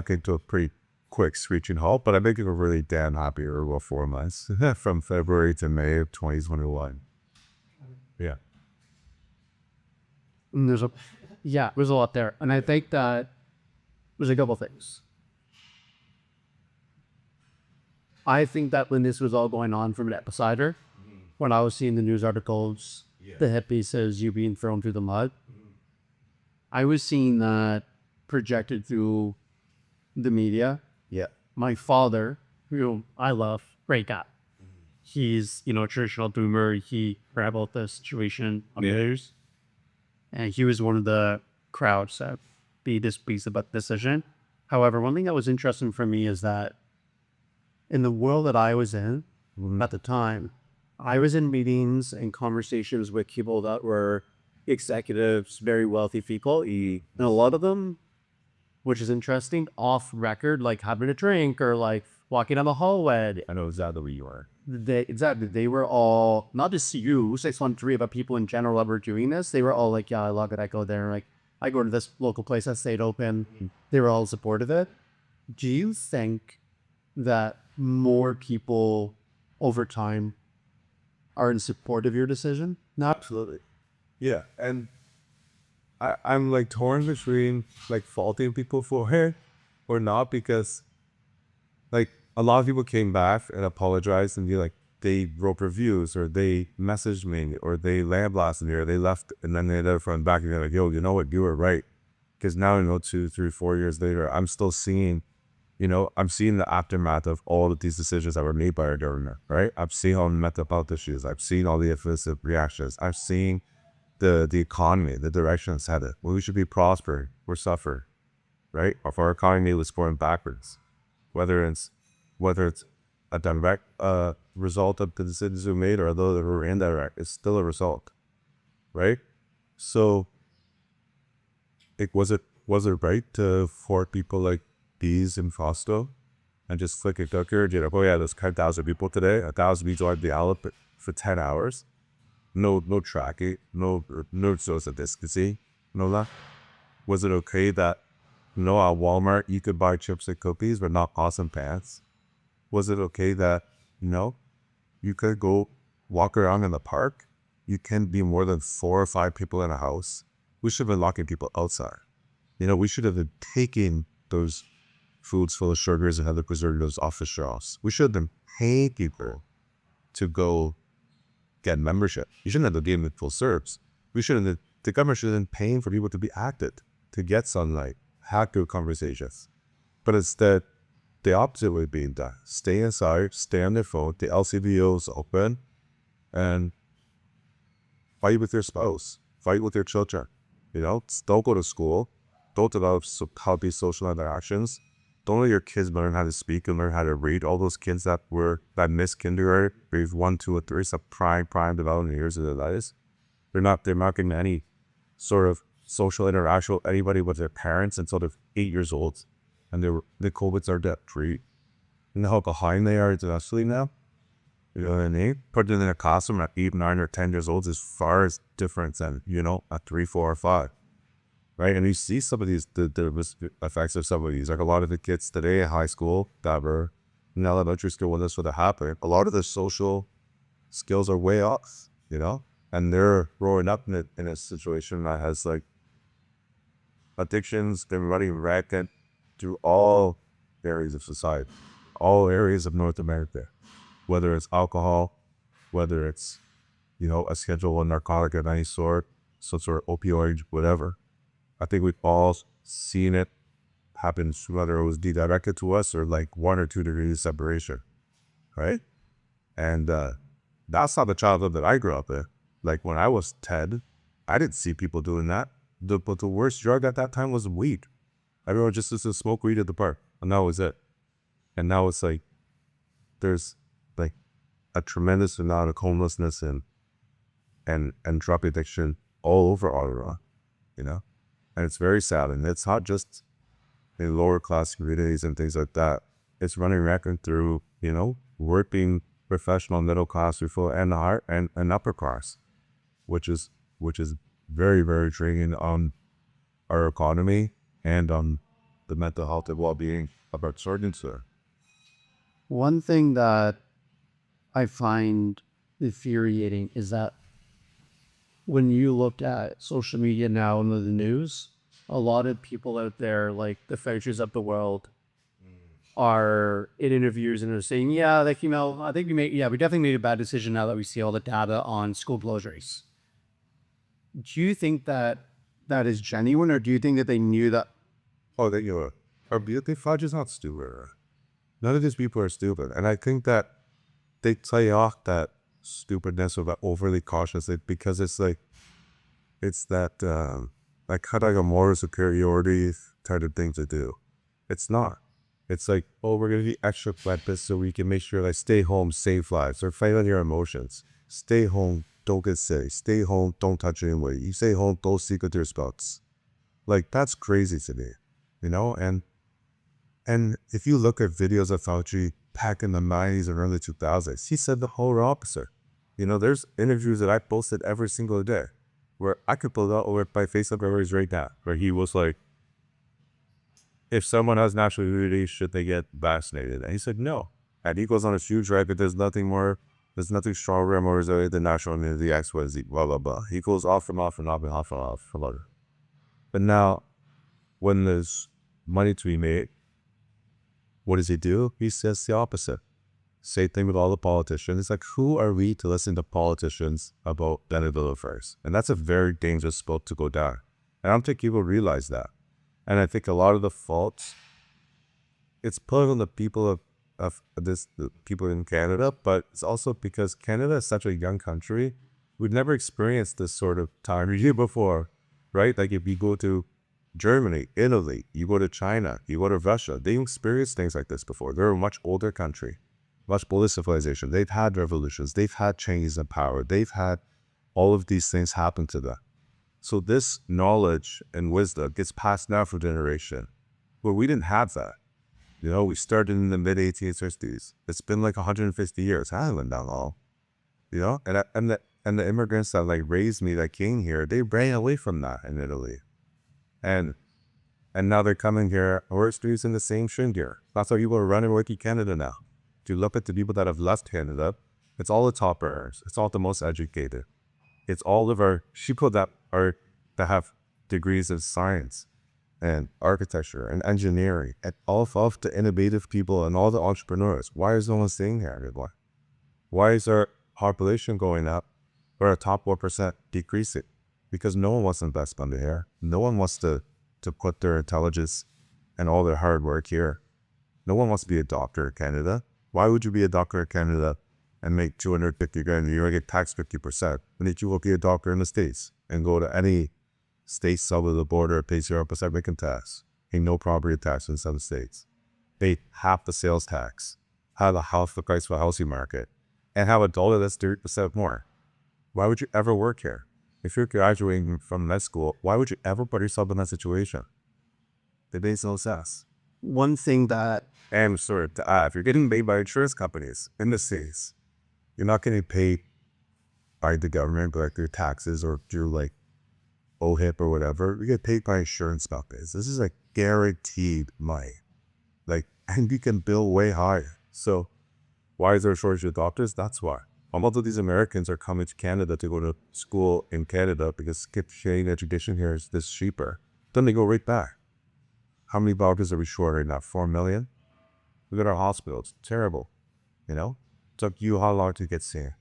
[SPEAKER 2] came to a pretty quick screeching halt, but I think we were really damn happy over about 4 months from February to May of 2021. Yeah.
[SPEAKER 1] And there's a lot there. And I think that there's a couple things. I think that when this was all going on from an epicidal, when I was seeing the news articles, the hit pieces, you being thrown through the mud, I was seeing that projected through the media.
[SPEAKER 2] Yeah.
[SPEAKER 1] My father, who I love, great guy. He's, a traditional boomer. He heard about the situation on the news. And he was one of the crowds that be displeased about the decision. However, one thing that was interesting for me is that in the world that I was in at the time, I was in meetings and conversations with people that were executives, very wealthy people, and a lot of them, which is interesting, off record, like having a drink or like walking down the hallway.
[SPEAKER 2] I know exactly where you are.
[SPEAKER 1] They were all, not just you, 613, but people in general that were doing this. They were all like, yeah, I love it. I go there. Like, I go to this local place that stayed open. They were all supportive of it. Do you think that more people over time are in support of your decision? Not
[SPEAKER 2] Absolutely. Yeah. And I'm like torn between like faulting people for it or not, because like a lot of people came back and apologized and they wrote reviews or they messaged me or they lambasted me or they left and then they ended up from back and they're like, yo, you know what, you were right. Because now, 2, 3, 4 years later, I'm still seeing, I'm seeing the aftermath of all of these decisions that were made by our government, right? I'm seeing all the mental health issues. I've seen all the offensive reactions. I'm seeing the economy, the direction it's headed. Well, we should be prospering. We're suffering, right? If our economy was going backwards, whether it's a direct result of the decisions we made or though they were indirect, it's still a result, right? So was it right to for people like these in Costco and just click a clicker, oh yeah, there's 10,000 people today, 1,000 people are the outlet for 10 hours, no tracking, no social distancing, no that. Was it okay that at Walmart you could buy chips and cookies but not awesome pants? Was it okay that you could go walk around in the park? You can be more than 4 or 5 people in a house. We should have been locking people outside. We should have been taking those foods full of sugars and other preservatives off the shelves. We should have been paying people to go get membership. You shouldn't have to give them full serves. The government should have been paying for people to be active, to get sunlight, have good conversations. But instead, the opposite way being done. Stay inside, stay on their phone, the LCBO's open, and fight with your spouse, fight with your children. Don't go to school. Don't develop healthy social interactions. Don't let your kids learn how to speak and learn how to read. All those kids that missed kindergarten, grade 1, 2, or 3, some prime development years of their lives. They're not getting any sort of social interaction with anybody but their parents until they're 8 years old. And the COVIDs are debt free. You know how behind they are intellectually now? You know what I mean? Put it in a classroom at 8, 9, or 10 years old is far as different than, at 3, 4, or 5. Right? And you see some of these, the effects of some of these. Like a lot of the kids today in high school that were in elementary school when this would have happened, a lot of the social skills are way off, And they're growing up in a situation that has like addictions, they're running rampant through all areas of society, all areas of North America, whether it's alcohol, whether it's, a schedule of narcotic of any sort, some sort of opioid, whatever. I think we've all seen it happen, whether it was redirected to us or like 1 or 2 degrees of separation, right? And that's not the childhood that I grew up in. Like when I was 10, I didn't see people doing that. But the worst drug at that time was weed. Everyone just used to smoke weed at the park, and that was it. And now it's like there's like a tremendous amount of homelessness and drug addiction all over Ottawa, and it's very sad. And it's not just in lower class communities and things like that. It's running rampant through, working professional middle class people and higher and upper class, which is very, very draining on our economy and on the mental health and well-being of our students there.
[SPEAKER 1] one thing that I find infuriating is that when you look at social media now and the news, a lot of people out there, like the Faucis of the world, are in interviews and are saying, yeah, like, I think we definitely made a bad decision now that we see all the data on school closures. Do you think that that is genuine, or do you think that they knew that?
[SPEAKER 2] Oh, our beauty fudge is not stupid. None of these people are stupid. And I think that they play off that stupidness or that overly cautious because it's like, it's that, like kind of like a moral superiority type of thing to do. It's not. It's like, oh, we're going to be extra flat so we can make sure, like, stay home, save lives, or fight on your emotions. Stay home, don't get sick. Stay home, don't touch anybody. You stay home, go seek with your spouse. Like, that's crazy to me, And if you look at videos of Fauci back in the 90s and early 2000s, he said the whole opposite. There's interviews that I posted every single day where I could pull out over by Facebook memories right now, where he was like, if someone has natural immunity, should they get vaccinated? And he said, no. And he goes on a huge record. There's nothing stronger and more resilient than natural immunity, X, Y, Z, blah, blah, blah. He goes off and off and off and off and off about it. But now, when there's money to be made, what does he do? He says the opposite. Same thing with all the politicians. It's like, who are we to listen to politicians about benefit affairs? And that's a very dangerous boat to go down. And I don't think people realize that. And I think a lot of the faults, it's put on the people the people in Canada, but it's also because Canada is such a young country. We've never experienced this sort of time before, right? Like if you go to Germany, Italy, you go to China, you go to Russia, they experienced things like this before. They're a much older country, much older civilization. They've had revolutions, they've had changes in power, they've had all of these things happen to them. So this knowledge and wisdom gets passed down for generation, where we didn't have that. You know, we started in the mid-1860s. It's been like 150 years. It hasn't been that long. You know, and the immigrants that like raised me, that came here, they ran away from that in Italy, and now they're coming here. We're experiencing the same shit here. That's why people are running away to Canada now. If you look at the people that have left Canada, it's all the top earners. It's all the most educated. It's all of our people that have degrees in science and architecture and engineering, and all of the innovative people and all the entrepreneurs. Why is no one staying here anymore? Why is our population going up or our top 1% decreasing? Because no one wants to invest money here. No one wants to put their intelligence and all their hard work here. No one wants to be a doctor in Canada. Why would you be a doctor in Canada and make $250 grand and you're going to get taxed 50%? And if you will be a doctor in the States and go to any state south of the border, pay 0% income tax, pay no property tax in some states, pay half the sales tax, have a half the price for the housing market, and have a dollar that's 30% more. Why would you ever work here? If you're graduating from med school, why would you ever put yourself in that situation? It makes no sense.
[SPEAKER 1] One thing that,
[SPEAKER 2] And sorry to add, if you're getting paid by insurance companies in the States, you're not getting paid by the government, like your taxes or your like OHIP or whatever. You get paid by insurance companies. This is like guaranteed money. Like, and you can bill way higher. So why is there a shortage of doctors? That's why. Most of these Americans are coming to Canada to go to school in Canada because getting education here is this cheaper. Then they go right back. How many doctors are we short right now? 4 million? Look at our hospitals. Terrible. You know? It took you how long to get seen?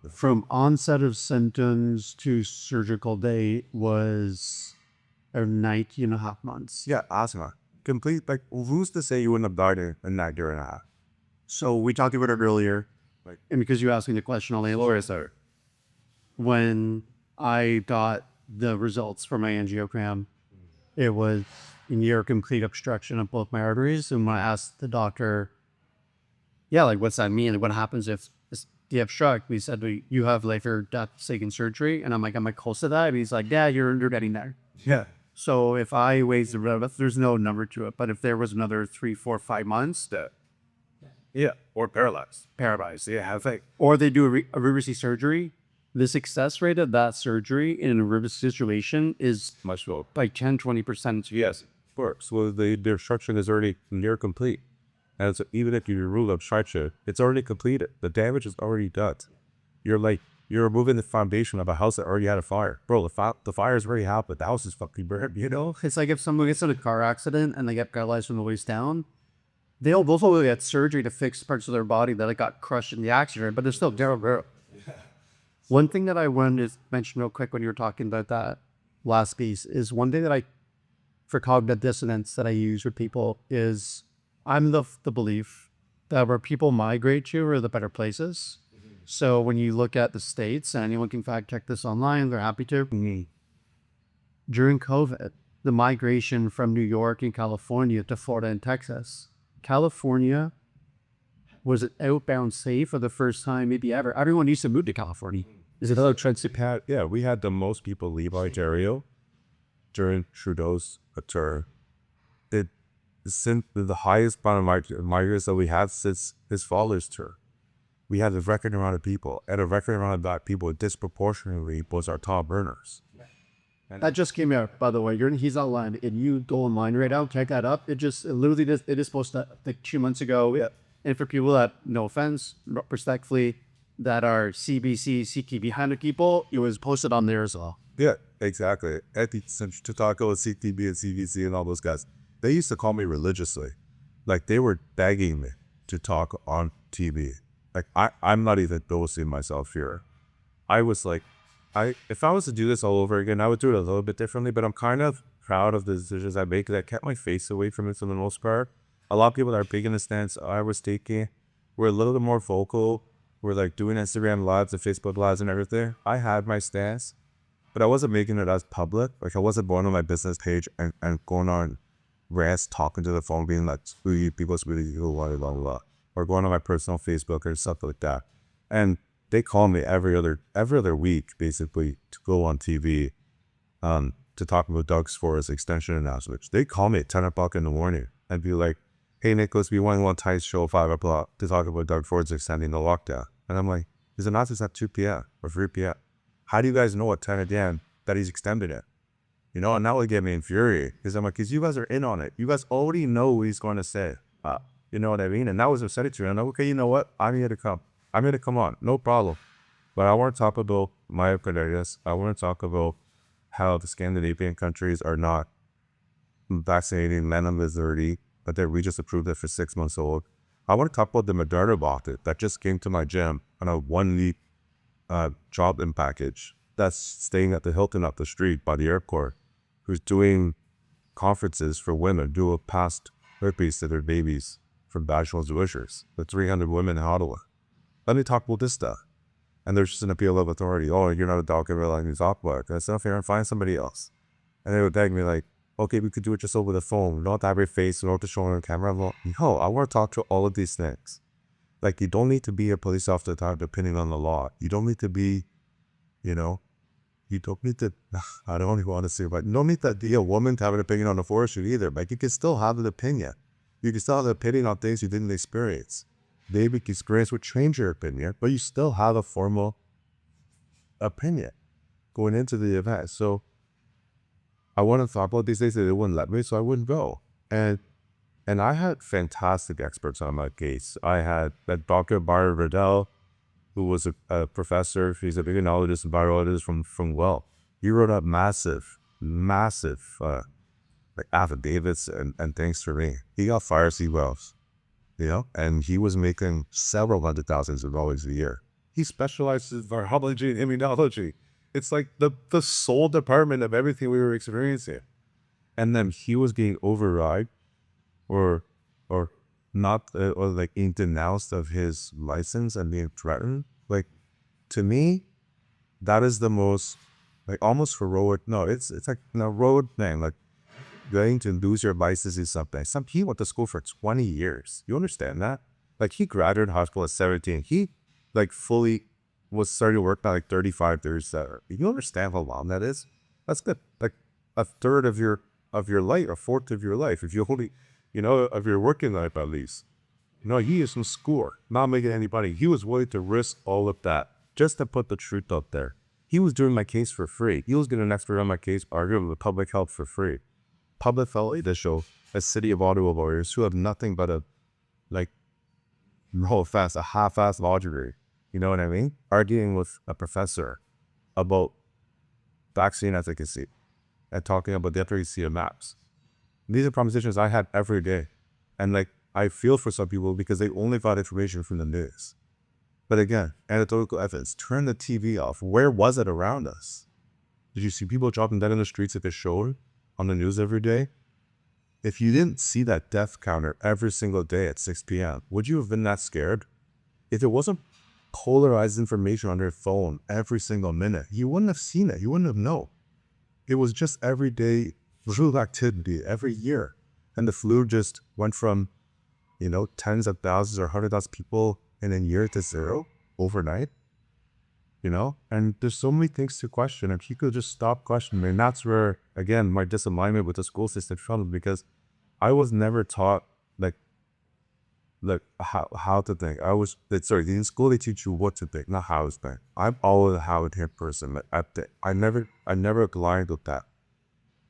[SPEAKER 1] from onset of symptoms to surgical date was around 19.5 months.
[SPEAKER 2] Yeah, asthma. Complete, like, who's to say you wouldn't have died in that year and a half?
[SPEAKER 1] So we talked about it earlier, and because you asked me the question, I'll answer it. When I got the results for my angiogram, it was near complete obstruction of both my arteries. And when I asked the doctor, yeah, like, what's that mean? What happens if you obstruct? We said, you have life or death saving surgery. And I'm like, am I close to that? And he's like, yeah, you're getting there.
[SPEAKER 2] Yeah.
[SPEAKER 1] So if I raise the limit, there's no number to it. But if there was another 3, 4, 5 months,
[SPEAKER 2] Yeah, or paralyzed. Yeah, have like,
[SPEAKER 1] or they do a reversing surgery, the success rate of that surgery in a reverse situation is
[SPEAKER 2] much lower.
[SPEAKER 1] like 10-20%.
[SPEAKER 2] Yes, of course. Well, the obstruction is already near complete. And so even if you remove obstruction, it's already completed. The damage is already done. You're removing the foundation of a house that already had a fire. Bro, the fire's already happened. The house is fucking burned, you know?
[SPEAKER 1] It's like if someone gets in a car accident and they get paralyzed from the waist down, they'll both will get surgery to fix parts of their body that got crushed in the accident, but they're still terrible. Yeah. One thing that I wanted to mention real quick when you were talking about that last piece is one thing that for cognitive dissonance that I use with people is I'm the belief that where people migrate to are the better places. Mm-hmm. So when you look at the States, and anyone can fact check this online, they're happy to. Mm-hmm. During COVID, the migration from New York and California to Florida and Texas, California was an outbound state for the first time maybe ever. Everyone used to move to California.
[SPEAKER 2] Is it another transit? Yeah, we had the most people leave Ontario during Trudeau's term. Since the highest amount of migrants that we had since his father's term. We had a record amount of people, and a record amount of black people disproportionately was our top earners.
[SPEAKER 1] That just came out, by the way. He's online. If you go online right now, check that up. It literally just, it is posted like 2 months ago.
[SPEAKER 2] Yeah.
[SPEAKER 1] And for people that, no offense, respectfully, that are CBC, CT behind the people, it was posted on there as well.
[SPEAKER 2] Yeah, exactly. At the Taco, CTB, and CVC, and all those guys, they used to call me religiously. Like, they were begging me to talk on TV. Like, I'm not even boasting myself here. I was like, if I was to do this all over again, I would do it a little bit differently, but I'm kind of proud of the decisions I make that kept my face away from it for the most part. A lot of people that are big in the stance I was taking were a little bit more vocal. We're like doing Instagram lives and Facebook lives and everything. I had my stance, but I wasn't making it as public. Like, I wasn't going on my business page and going on rants, talking to the phone, being like, screw you, people's really blah, blah, blah, blah, or going on my personal Facebook or stuff like that. And they call me every other week, basically, to go on TV, to talk about Doug's Forest extension announcements. They call me at 10 o'clock in the morning and be like, hey, Nicholas, we want to ties show 5 o'clock to talk about Doug Ford's extending the lockdown. And I'm like, his announcements at 2 p.m. or 3 p.m. How do you guys know at 10 a.m. that he's extended it? You know, and that would get me infuriated, because I'm like, because you guys are in on it. You guys already know what he's going to say. You know what I mean? And that was upsetting to me. I'm like, okay, you know what? I'm here to come. I'm going to come on, no problem. But I want to talk about myocarditis. I want to talk about how the Scandinavian countries are not vaccinating men under 30, but we just approved it for 6 months old. I want to talk about the Nardo doctor that just came to my gym on a 1-week job-in package that's staying at the Hilton up the street by the airport, who's doing conferences for women, do a past herpes to their babies from vaginal zooshers, the 300 women in Ottawa. Let me talk about this stuff. And there's just an appeal of authority. Oh, you're not a doctor, but like, you talk about it. That's not fair, and find somebody else. And they would beg me like, okay, we could do it just over the phone. We don't have to have your face, we don't have to show it on camera. Well, no, I want to talk to all of these things. Like, you don't need to be a police officer to have an opinion on the law. You don't need to be, you don't need to, I don't even want to say, but you don't need to be a woman to have an opinion on the forestry either. Like, you can still have an opinion. You can still have an opinion on things you didn't experience. Maybe experience would change your opinion, but you still have a formal opinion going into the event. So I want to talk about these things that they wouldn't let me, so I wouldn't go. And I had fantastic experts on my case. I had Dr. Byron Riddell, who was a professor. He's a immunologist and virologist from Well. He wrote up massive like affidavits and things for me. He got fired Wells, and he was making several $100,000s a year. He specializes in virology and immunology. It's like the sole department of everything we were experiencing. And then he was getting override or not, or like being denounced of his license and being threatened. Like, to me, that is the most, like, almost heroic. No, it's like an heroic thing. Like, going to lose your license is something. He went to school for 20 years. You understand that? Like, he graduated high school at 17. He like fully was starting to work by like 35, 37. You understand how long that is? That's good. Like a third of your life, a fourth of your life. If you only, of your working life at least. He is from school, not making anybody. He was willing to risk all of that just to put the truth out there. He was doing my case for free. He was getting an expert on my case, arguing with public health for free. Public health, this show, a city of Ottawa lawyers who have nothing but a half-assed law degree. You know what I mean? Arguing with a professor about vaccine efficacy and talking about the efficacy of maps. These are conversations I had every day. And like, I feel for some people because they only got information from the news. But again, anecdotal evidence, turn the TV off. Where was it around us? Did you see people dropping dead in the streets if it showed on the news every day? If you didn't see that death counter every single day at 6 p.m., would you have been that scared? If it wasn't polarized information on your phone every single minute, you wouldn't have seen it. You wouldn't have known. It was just everyday flu activity every year. And the flu just went from, tens of thousands or 100,000 people in a year to zero overnight. And there's so many things to question. If you could just stop questioning, and that's where, again, my disalignment with the school system comes, because I was never taught, like, like how to think. In school they teach you what to think, not how to think. I'm always a how to think person. Like I never aligned with that.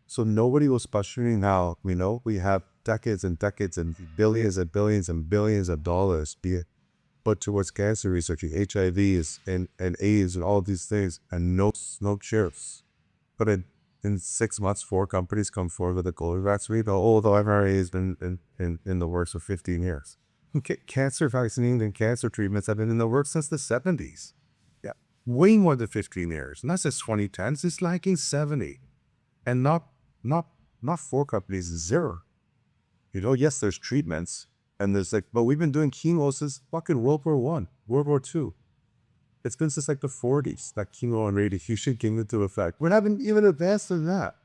[SPEAKER 2] So nobody was questioning how, we have decades and decades and billions and billions and billions of dollars put towards cancer research, HIVs and AIDS and all these things, and no cheers. But in 6 months, 4 companies come forward with a COVID vaccine. The mRNA has been in the works for 15 years. Cancer vaccines and cancer treatments have been in the works since the 70s. Yeah, way more than 15 years. Not since 2010s, it's like in 70. And not 4 companies, 0. Yes, there's treatments, and there's but we've been doing chemo since fucking World War I, World War II. It's been since like the 40s that chemo and radiation came into effect. We haven't even advanced than that.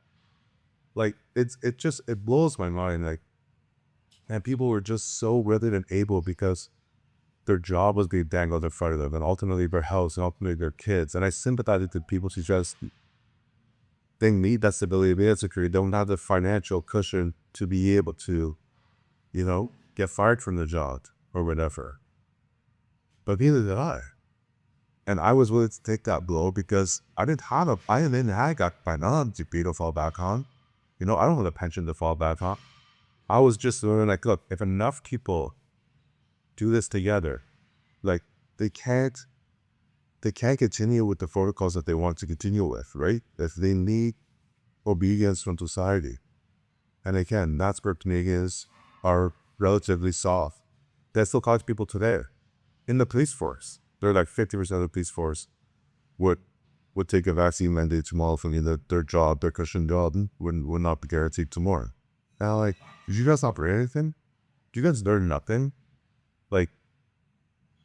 [SPEAKER 2] Like it blows my mind. And people were just so willing and able because their job was being dangled in front of them, and ultimately their health, and ultimately their kids. And I sympathize with the people who just they need that stability, they need security, don't have the financial cushion to be able to, get fired from the job or whatever. But neither did I. And I was willing to take that blow because I didn't have to fall back on. I don't have a pension to fall back on. I was just learning, look, if enough people do this together, they can't continue with the protocols that they want to continue with, right? If they need obedience from society. And again, that's where Canadians are relatively soft. They still cause people today in the police force. They're like 50% of the police force would take a vaccine mandate tomorrow from their job, their cushion job, would not be guaranteed tomorrow. Now, did you guys not learn anything? Did you guys learn nothing?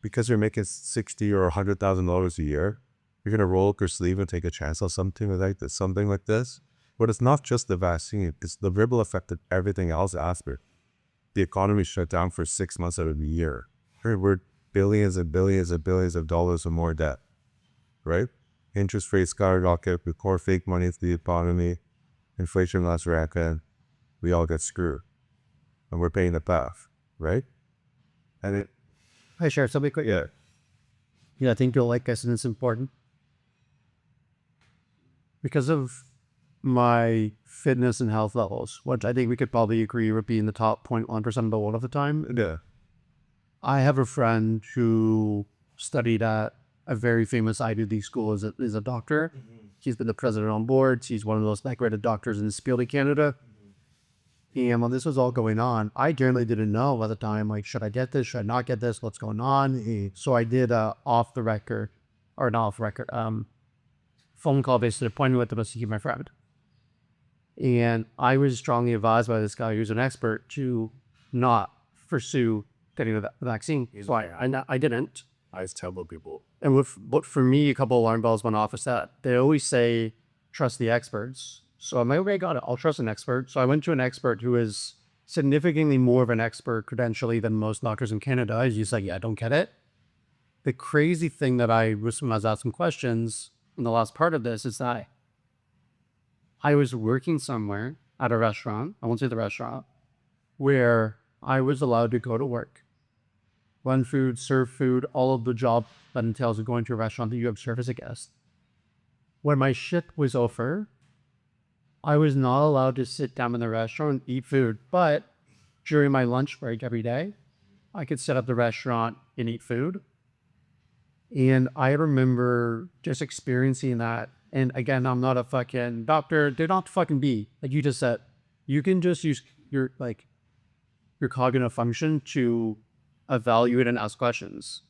[SPEAKER 2] Because you're making $60,000 or $100,000 a year, you're gonna roll up your sleeve and take a chance on something like this. But it's not just the vaccine; it's the ripple effect of everything else aspect. The economy shut down for 6 months out of the year. We're billions and billions and billions of dollars or more debt, right? Interest rates skyrocket, we pour fake money into the economy, inflation lasts rampant, we all get screwed, and we're paying the path, right? And
[SPEAKER 1] Hi, share something quick.
[SPEAKER 2] yeah.
[SPEAKER 1] I think you'll like this, and it's important. Because of my fitness and health levels, which I think we could probably agree would be in the top 0.1% of the world at the time.
[SPEAKER 2] Yeah.
[SPEAKER 1] I have a friend who studied at a very famous Ivy League school as a doctor. He's been the president on boards. He's one of the most decorated doctors in this field in Canada. And when this was all going on, I generally didn't know at the time, should I get this? Should I not get this? What's going on? So I did a phone call based on an appointment with him to see my friend. And I was strongly advised by this guy who's an expert to not pursue getting the vaccine. So I didn't.
[SPEAKER 2] I just tell people.
[SPEAKER 1] And but for me, a couple of alarm bells went off with that. They always say, trust the experts. So I'm like, okay, got it. I'll trust an expert. So I went to an expert who is significantly more of an expert credentially than most doctors in Canada. He's like, yeah, I don't get it. The crazy thing that I was asking questions in the last part of this is that I was working somewhere at a restaurant, I won't say the restaurant, where I was allowed to go to work, run food, serve food, all of the job that entails going to a restaurant that you observe as a guest. When my shift was over, I was not allowed to sit down in the restaurant and eat food, but during my lunch break every day, I could set up the restaurant and eat food. And I remember just experiencing that. And again, I'm not a fucking doctor. They're not fucking be. Like you just said, you can just use your cognitive function to evaluate and ask questions.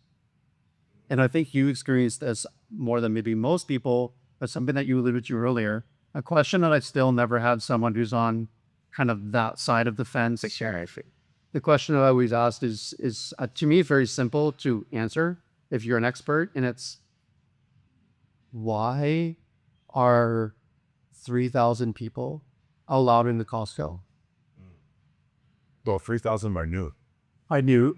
[SPEAKER 1] And I think you experienced this more than maybe most people, but something that you alluded to earlier. A question that I still never had someone who's on kind of that side of the fence. The question that I always asked is to me, very simple to answer if you're an expert, and it's, why are 3,000 people allowed into Costco?
[SPEAKER 2] Well, 3,000 are new.
[SPEAKER 1] I knew.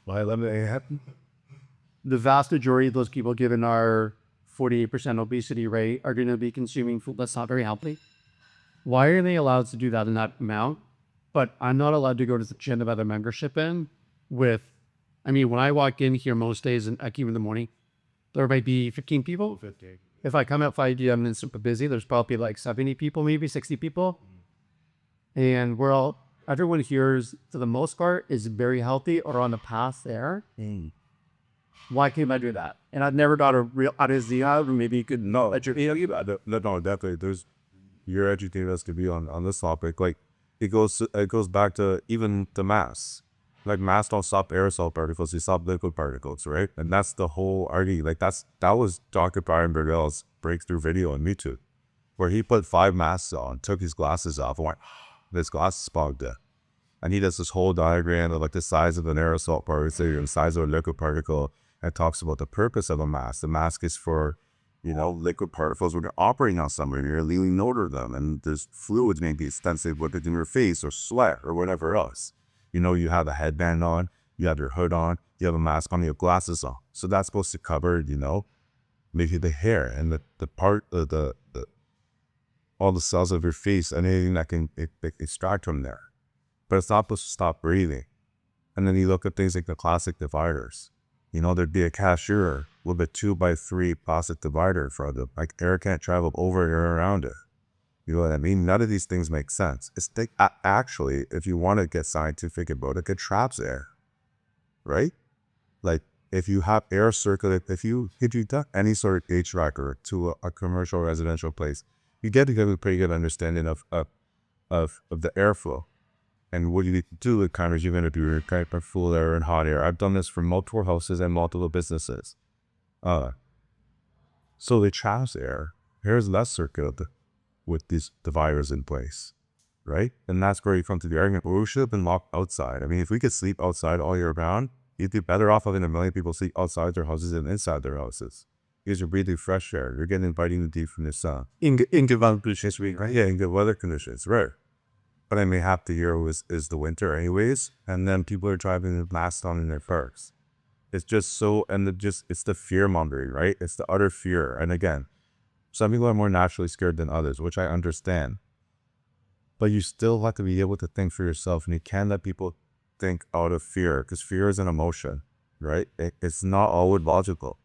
[SPEAKER 2] Why let it happen?
[SPEAKER 1] The vast majority of those people, given our 48% obesity rate, are going to be consuming food that's not very healthy. Why are they allowed to do that in that amount? but I'm not allowed to go to the gym that I have a membership in with, I mean, when I walk in here most days and like even in the morning, there might be 15 people.
[SPEAKER 2] 50.
[SPEAKER 1] If I come at 5 p.m. and it's super busy, there's probably like 70 people, maybe 60 people. And everyone here is, for the most part, is very healthy or on the path there. Why can't I do that? And I've never got a real idea. Maybe you could educate you about it.
[SPEAKER 2] No, definitely. You're educating us to be on this topic. Like it goes back to even the mass. Like mass don't stop aerosol particles, they stop liquid particles, right? And that's the whole argument. Like that was Dr. Brian Bergel's breakthrough video on YouTube, where he put 5 masks on, took his glasses off, and went, this glasses fogged up. And he does this whole diagram of like the size of an aerosol particle, the size of a liquid particle, and talks about the purpose of a mask. The mask is for, liquid particles when you're operating on somebody, you're leaning over them, and there's fluids maybe extensive with it in your face or sweat or whatever else. You have a headband on, you have your hood on, you have a mask on, you have glasses on. So that's supposed to cover, maybe the hair and the part of the all the cells of your face and anything that can extract from there. But it's not supposed to stop breathing. And then you look at things like the classic dividers. There'd be a cashier with a 2x3 plastic divider in front of them. Like air can't travel over or around it. You know what I mean? None of these things make sense. It's actually, if you want to get scientific about it traps air, right? Like if you have air circulate, if you do any sort of HVAC to a commercial residential place, you get to get a pretty good understanding of the airflow. And what you need to do with kind of, you're going to do your kind of full air and hot air. I've done this for multiple houses and multiple businesses. So they traps air. Air is less circulated with these dividers in place, right? And that's where you come to the argument, well, we should have been locked outside. I mean, if we could sleep outside all year round, you'd be better off having 1 million people sleep outside their houses than inside their houses. Because you're breathing fresh air. You're getting vitamin D from the sun.
[SPEAKER 1] In good weather conditions,
[SPEAKER 2] right? Yeah, in good weather conditions, right. But I mean, half the year is the winter anyways, and then people are driving with masks on in their cars. It's just so, and it's the fear mongering, right? It's the utter fear. And again, some people are more naturally scared than others, which I understand. But you still have to be able to think for yourself, and you can't let people think out of fear, because fear is an emotion, right? It's not always logical.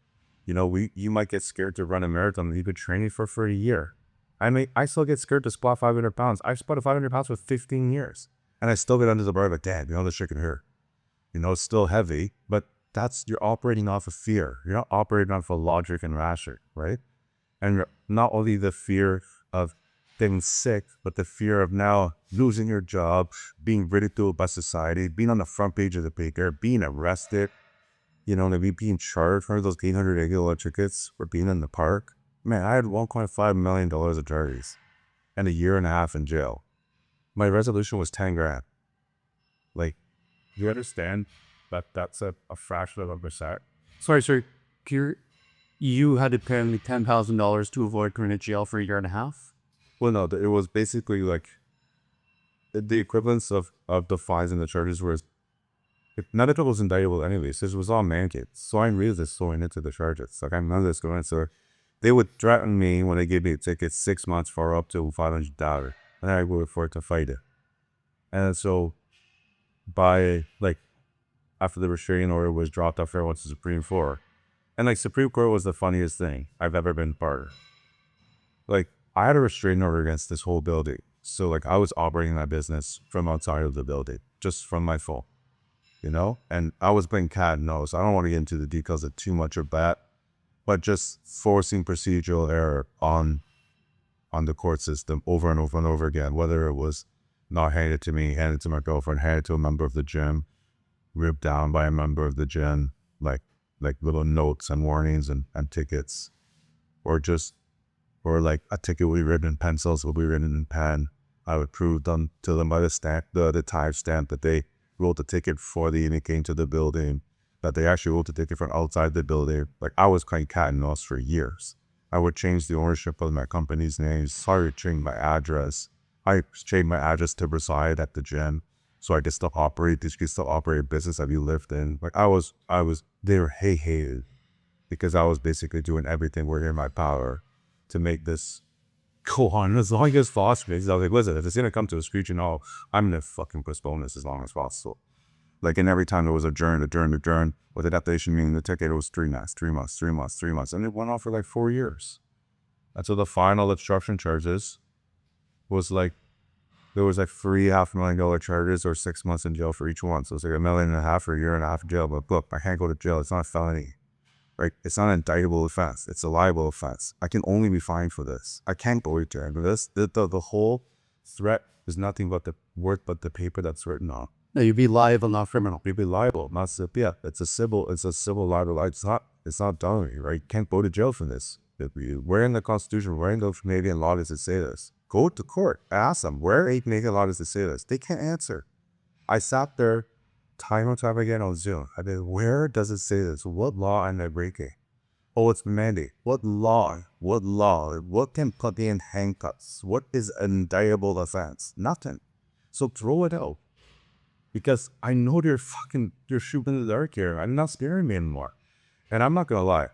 [SPEAKER 2] You might get scared to run a marathon, and you've been training for a year. I mean, I still get scared to squat 500 pounds. I've squatted 500 pounds for 15 years. And I still get under the bar like, damn, this shit can hurt. It's still heavy, but you're operating off of fear. You're not operating off of logic and rationale, right? And not only the fear of getting sick, but the fear of now losing your job, being ridiculed by society, being on the front page of the paper, being arrested, being charged for those $800 tickets for being in the park. Man, I had $1.5 million of charges and 1.5 years in jail. My resolution was 10 grand. Like, you understand that that's a fraction of a percent?
[SPEAKER 1] Sorry. You had to pay me $10,000 to avoid going to jail for 1.5 years?
[SPEAKER 2] Well, no, it was basically like the equivalence of the fines and the charges was, none of it was indictable anyways. This was all mandated. So I'm really just throwing into the charges. Like, I'm none of this going, so they would threaten me when they gave me a ticket 6 months for up to $500, and I would afford to fight it. And so, after the restraining order was dropped after I went to Supreme Court, and Supreme Court was the funniest thing I've ever been part of. I had a restraining order against this whole building, so I was operating my business from outside of the building, just from my phone, and I was playing cat and mouse. I don't want to get into the details of too much of that. But just forcing procedural error on the court system over and over and over again, whether it was not handed to me, handed to my girlfriend, handed to a member of the gym, ripped down by a member of the gym, like little notes and warnings and tickets, or a ticket would be written in pencils, would be written in pen. I would prove them to them by the time stamp that they wrote the ticket before they even came to the building, that they actually wrote the ticket from outside the building. I was playing cat and mouse for years. I would change the ownership of my company's name. I would change my address. I changed my address to reside at the gym, so I could still operate a business that we lived in. They were hated because I was basically doing everything within my power to make this go on as long as possible. I was like, listen, if it's gonna come to a screeching halt, I'm gonna fucking postpone this as long as possible. Like, and every time there was adjourn, with adaptation meaning the ticket, it was 3 months, 3 months, 3 months, 3 months, and it went on for like 4 years. And so the final obstruction charges was like, there was like 3 $500,000 charges or 6 months in jail for each one. So it's like $1.5 million or 1.5 years in jail. But look, I can't go to jail. It's not a felony, right? It's not an indictable offense. It's a liable offense. I can only be fined for this. I can't go to jail. The whole threat is nothing but the paper that's written on.
[SPEAKER 1] No, you'd be liable, not criminal.
[SPEAKER 2] You'd be liable, not civil. It's a civil libel. It's not done, right? You can't go to jail for this. Where in the Constitution, where in the Canadian law does it say this? Go to court, ask them, where in Canadian law does it say this? They can't answer. I sat there time and time again on Zoom. I mean, where does it say this? What law am I breaking? Oh, it's mandate. What law? What can put me in handcuffs? What is an indictable offense? Nothing. So throw it out. Because I know they're shooting in the dark here. I'm not scaring me anymore. And I'm not gonna lie,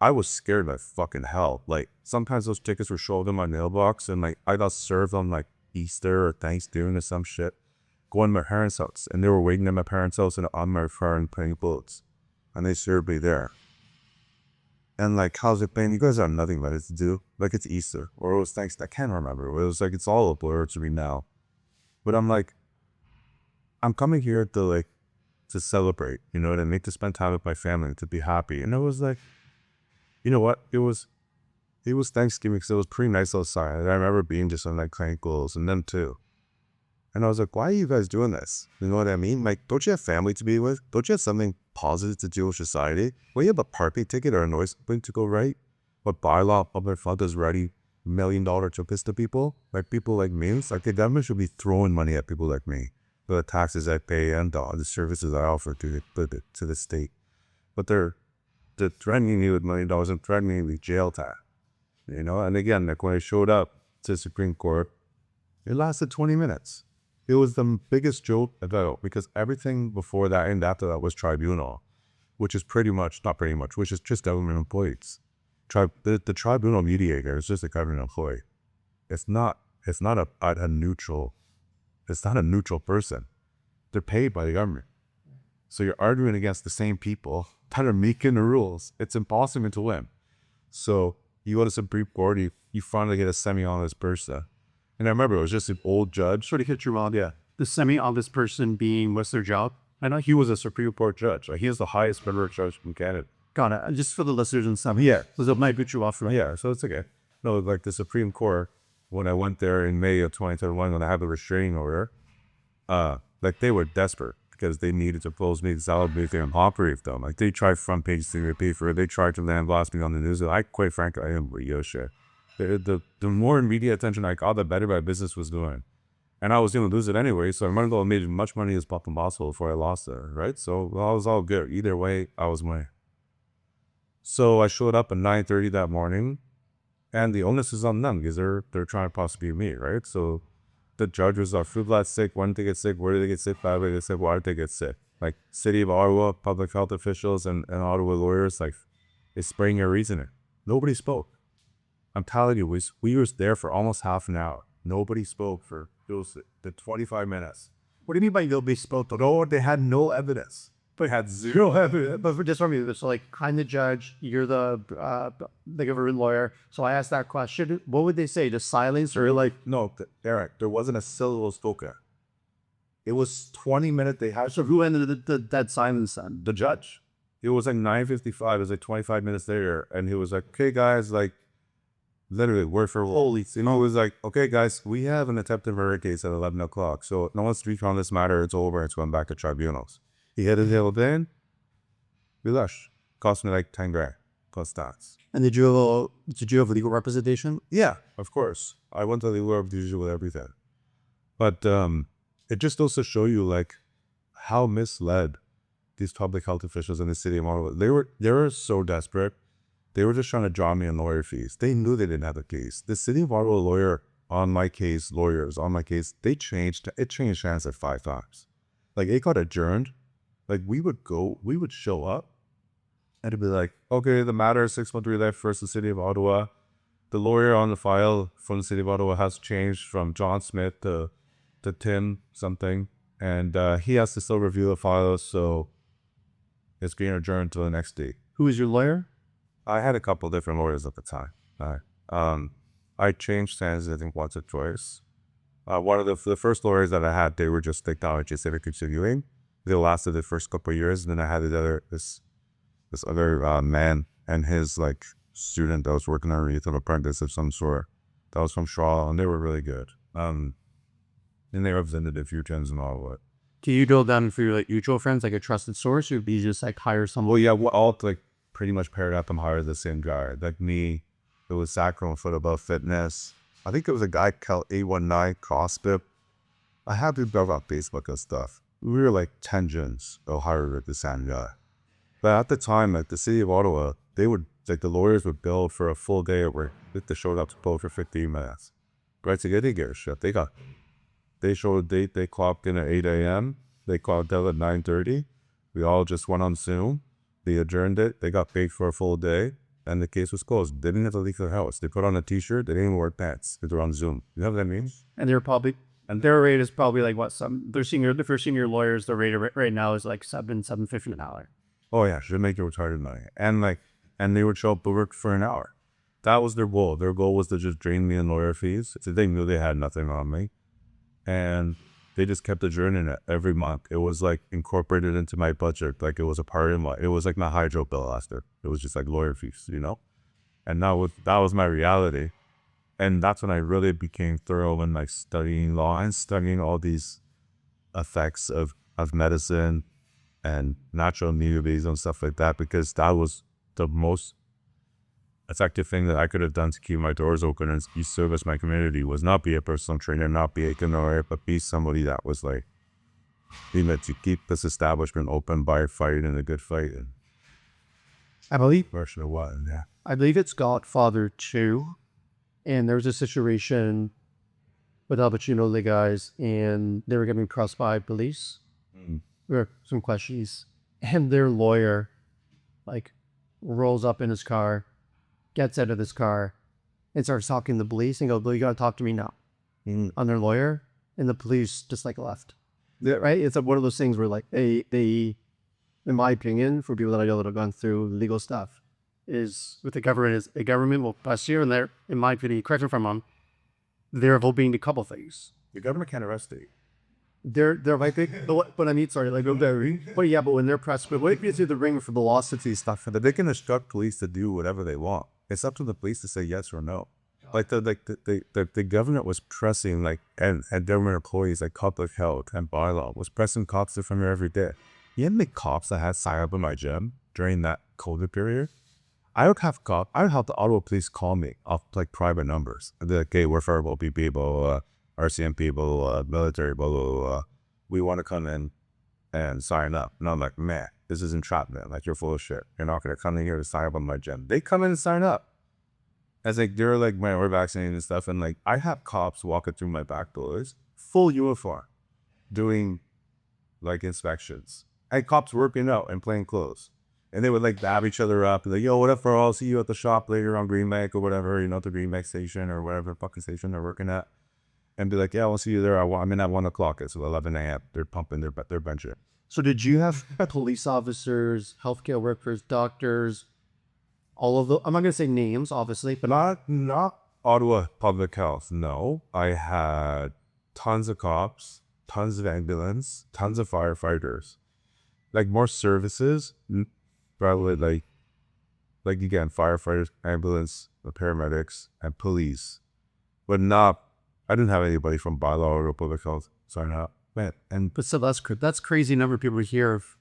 [SPEAKER 2] I was scared like fucking hell. Like, sometimes those tickets were shoved in my mailbox and like I got served on like Easter or Thanksgiving or some shit. Going to my parents' house and they were waiting at my parents' house and on my car and playing boats. And they served me there. And like, how's it been? You guys have nothing better to do. Like, it's Easter or it was Thanksgiving. I can't remember. It was like, it's all a blur to me now. But I'm like, I'm coming here to celebrate, you know what I mean? To spend time with my family, to be happy. And it was like, you know what? It was Thanksgiving because it was pretty nice outside. And I remember being just on like Crankles and them too. And I was like, why are you guys doing this? You know what I mean? Like, don't you have family to be with? Don't you have something positive to do with society? Well, you have a parking ticket or a noise complaint to go right? What bylaw public fund is ready $1 million tickets to people? Like, people like me? It's like the government should be throwing money at people like me. The taxes I pay and the services I offer to the state. But they're threatening me with $1 million and threatening me with jail time. You know, and again, like when I showed up to the Supreme Court, it lasted 20 minutes. It was the biggest joke about, because everything before that and after that was tribunal, which is which is just government employees. The tribunal mediator is just a government employee. It's not a neutral person. They're paid by the government. So you're arguing against the same people that are making the rules. It's impossible to win. So you go to Supreme Court, you finally get a semi-honest person. And I remember it was just an old judge.
[SPEAKER 1] Sort of hit your mouth, yeah. The semi-honest person being, what's their job?
[SPEAKER 2] I know he was a Supreme Court judge. Like, he is the highest federal judge in Canada.
[SPEAKER 1] Got it. Just for the listeners and stuff. Yeah. So it might put you off from it.
[SPEAKER 2] Yeah, so it's okay. No, like the Supreme Court, when I went there in May of 2021, when I had the restraining order, like they were desperate because they needed to close me because I would be there and operate them. Like, they tried front page to pay for it. They tried to land blast me on the news. Quite frankly, I didn't really give a shit. The more media attention I got, the better my business was doing. And I was going to lose it anyway, so I might as well made as much money as possible before I lost it, right? So I was all good. Either way, I was winning. So I showed up at 9:30 that morning, and the onus is on them because they're trying to prosecute me, right? So the judge was like, "Food blood sick. When did they get sick? Where did they get sick? Why did they get sick? Why did they get sick?" Like, City of Ottawa, public health officials, and Ottawa lawyers, like, is spraying your reasoning. Nobody spoke. I'm telling you, we was there for almost half an hour. Nobody spoke for the 25 minutes.
[SPEAKER 1] What do you mean by nobody spoke?
[SPEAKER 2] No, they had no evidence. They had zero evidence.
[SPEAKER 1] But for just for me, so like, I'm the judge, you're the government lawyer. So I asked that question. What would they say? Just silence or like?
[SPEAKER 2] No, Eric, there wasn't a syllable spoken. It was 20 minutes they had.
[SPEAKER 1] So who ended the dead silence then?
[SPEAKER 2] The judge. It was like 9:55. It was like 25 minutes later, and he was like, "Okay, guys, like." Literally, word for word. You know, it was like, "Okay, guys, we have an attempted murder case at 11 o'clock. So no one's speaking on this matter. It's over. It's going back to tribunals." He had his deal then. We left. Cost me like 10 grand plus tax.
[SPEAKER 1] And did you have legal representation?
[SPEAKER 2] Yeah, of course. I went to legal representation with everything. But it just goes to show you like how misled these public health officials in the city of Ottawa. They were so desperate. They were just trying to draw me on lawyer fees. They knew they didn't have a case. The City of Ottawa lawyers on my case, they changed hands like 5 times. Like, it got adjourned. Like, we would show up and it'd be like, "Okay, the matter is 613 left versus the City of Ottawa. the lawyer on the file from the city of Ottawa has changed from John Smith to Tim something, and he has to still review the file, so it's being adjourned to the next day.
[SPEAKER 1] Who is your lawyer?
[SPEAKER 2] I had a couple different lawyers at the time. I changed hands, I think, once or twice. One of the first lawyers that I had, they were just technology civic continuing. They lasted the first couple of years, and then I had this other man and his like student that was working underneath an apprentice of some sort. That was from Shaw, and they were really good. And they represented a few gens and all of it.
[SPEAKER 1] Do you drill down for your like mutual friends, like a trusted source, or do you just like hire someone?
[SPEAKER 2] Well, yeah, we're all like pretty much paired up and hired the same guy. Like me, it was Sacro Foot Above Fitness. I think it was a guy called 819 CrossFit. I had to go on Facebook and stuff. We were like 10 gens that hired the same guy. But at the time, like the city of Ottawa, they would like the lawyers would bill for a full day where they showed up to bill for 15 minutes. Right? So they didn't get a shit. They showed a date, they clocked in at 8 a.m. They clocked out at 9:30. We all just went on Zoom. They adjourned it. They got paid for a full day. And the case was closed. They didn't have to leave their house. They put on a t-shirt. They didn't even wear pants. They were on Zoom. You know what that means?
[SPEAKER 1] And they're probably, and their rate is probably like what if you're senior lawyers, the rate right now is like $7.50 an hour.
[SPEAKER 2] Oh yeah, should make you retarded money. And they would show up to work for an hour. That was their goal. Their goal was to just drain me in lawyer fees. So they knew they had nothing on me. And they just kept adjourning it every month. It was like incorporated into my budget. Like it was a part of it was like my hydro bill last year. It was just like lawyer fees, you know? And that was my reality. And that's when I really became thorough in like studying law and studying all these effects of medicine and natural immunities and stuff like that, because that was the most effective thing that I could have done to keep my doors open and service my community, was not be a personal trainer, not be a lawyer, but be somebody that was like, be meant to keep this establishment open by a fight and a good fight. And
[SPEAKER 1] I believe
[SPEAKER 2] version of what, yeah.
[SPEAKER 1] I believe it's Godfather 2. And there was a situation with Al Pacino, the guys, and they were getting crossed by police. There were some questions. And their lawyer, like, rolls up in his car, gets out of his car, and starts talking to the police and goes, "Well, you got to talk to me now." On their lawyer. And the police just, like, left. Right? It's like one of those things where, like, they, in my opinion, for people that I know that have gone through legal stuff, is with the government, is the government will pass here and there, in my opinion, correct me if I'm wrong, they're hoping to couple things.
[SPEAKER 2] The government can't arrest you.
[SPEAKER 1] They're like, but I mean, sorry, like, but yeah, but when they're pressed, but what if you through the ring for the lawsuits and stuff?
[SPEAKER 2] They can instruct police to do whatever they want. It's up to the police to say yes or no. Like the government was pressing, like, and government employees like public health and bylaw was pressing cops to come here every day. You had the cops that had signed up in my gym during that COVID period. I would have the Ottawa police call me off like private numbers. They're like, "Hey, we're fireball people, RCM people, military, blah, blah, blah. We want to come in and sign up." And I'm like, "Man, this is entrapment. Like, you're full of shit. You're not going to come in here to sign up on my gym." They come in and sign up. As like, they're like, "Man, we're vaccinated and stuff." And like, I have cops walking through my back doors, full uniform, doing like inspections. I had cops working out in plain clothes. And they would like dab each other up and like, "Yo, what up, bro? I'll see you at the shop later on Greenbank or whatever, you know, the Greenbank station or whatever fucking station they're working at." And be like, "Yeah, I'll see you there. I'm in at 1 o'clock. It's 11 a.m. They're pumping their bench."
[SPEAKER 1] So did you have police officers, healthcare workers, doctors, all of the, I'm not going to say names, obviously, but
[SPEAKER 2] Not Ottawa Public Health, no. I had tons of cops, tons of ambulance, tons of firefighters. Like more services, probably like again, firefighters, ambulance, the paramedics, and police. But not, I didn't have anybody from bylaw or public health sign up. Man, and
[SPEAKER 1] but so that's crazy number of people here of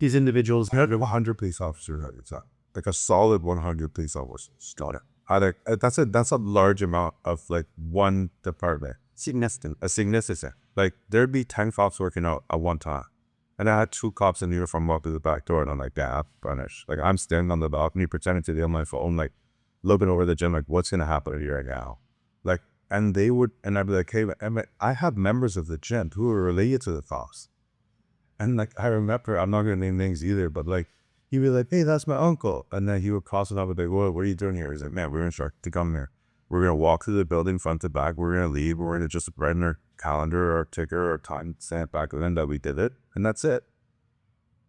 [SPEAKER 1] these individuals.
[SPEAKER 2] I had 100 police officers at the time. Like a solid 100 police officers. That's a large amount of like one department. Significant. Like there'd be 10 cops working out at one time. And I had 2 cops in uniform walk through the back door, and I'm like, "Yeah, I'm punished." Like I'm standing on the balcony pretending to be on my phone, like looking over the gym, like, "What's gonna happen here right now?" Like, and they would, and I'd be like, "Hey, I have members of the gym who are related to the cops." And like I remember, I'm not gonna name names either, but like he'd be like, "Hey, that's my uncle," and then he would cross it up and be like, "What are you doing here?" He's like, "Man, we're instructed to come here." We're going to walk through the building front to back. We're going to leave. We're going to just write in our calendar or ticker or time stamp back then that we did it. And that's it.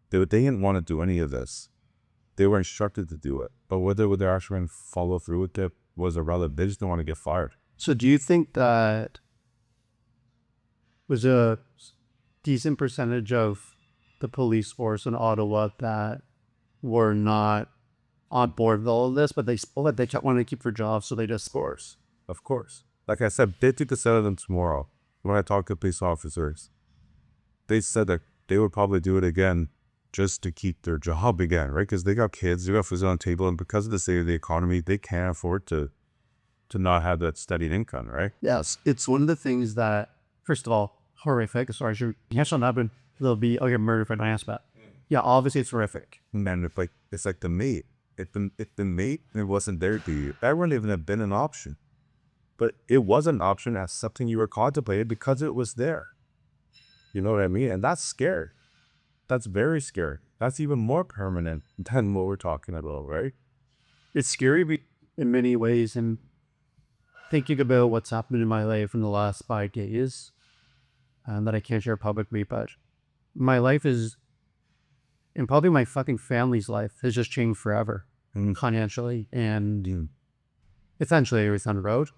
[SPEAKER 2] They didn't want to do any of this. They were instructed to do it. But whether they actually going to follow through with it was irrelevant. They just didn't want to get fired.
[SPEAKER 1] So do you think that was a decent percentage of the police force in Ottawa that were not on board with all of this, but they wanted to keep their jobs, so they just...
[SPEAKER 2] Of course. Like I said, they took the set of them tomorrow. When I talked to police officers, they said that they would probably do it again just to keep their job again, right? Because they got kids, they got food on the table, and because of the state of the economy, they can't afford to not have that steady income, right?
[SPEAKER 1] Yes, it's one of the things that, first of all, horrific. Sorry, you shall not be, there'll be, I'll get murdered if I don't ask that. Yeah, obviously it's horrific.
[SPEAKER 2] Man, it's like the mate. If the mate, it wasn't there to you, that wouldn't even have been an option. But it was an option as something you were contemplating because it was there. You know what I mean? And that's scary. That's very scary. That's even more permanent than what we're talking about, right?
[SPEAKER 1] It's scary in many ways, and thinking about what's happened in my life in the last 5 days, that I can't share publicly, but my life is, and probably my fucking family's life, has just changed forever, financially, and essentially everything on the road.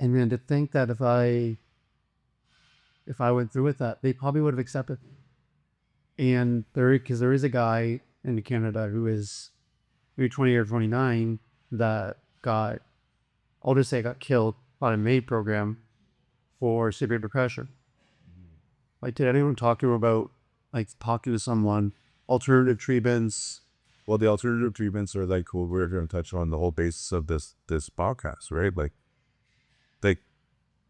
[SPEAKER 1] And then to think that if I went through with that, they probably would have accepted. And because there is a guy in Canada who is maybe 20 or 29 that got killed on a MAID program for severe depression. Like, did anyone talk to him about, like, talking to someone, alternative treatments?
[SPEAKER 2] Well, the alternative treatments are like what we're going to touch on the whole basis of this podcast, right? Like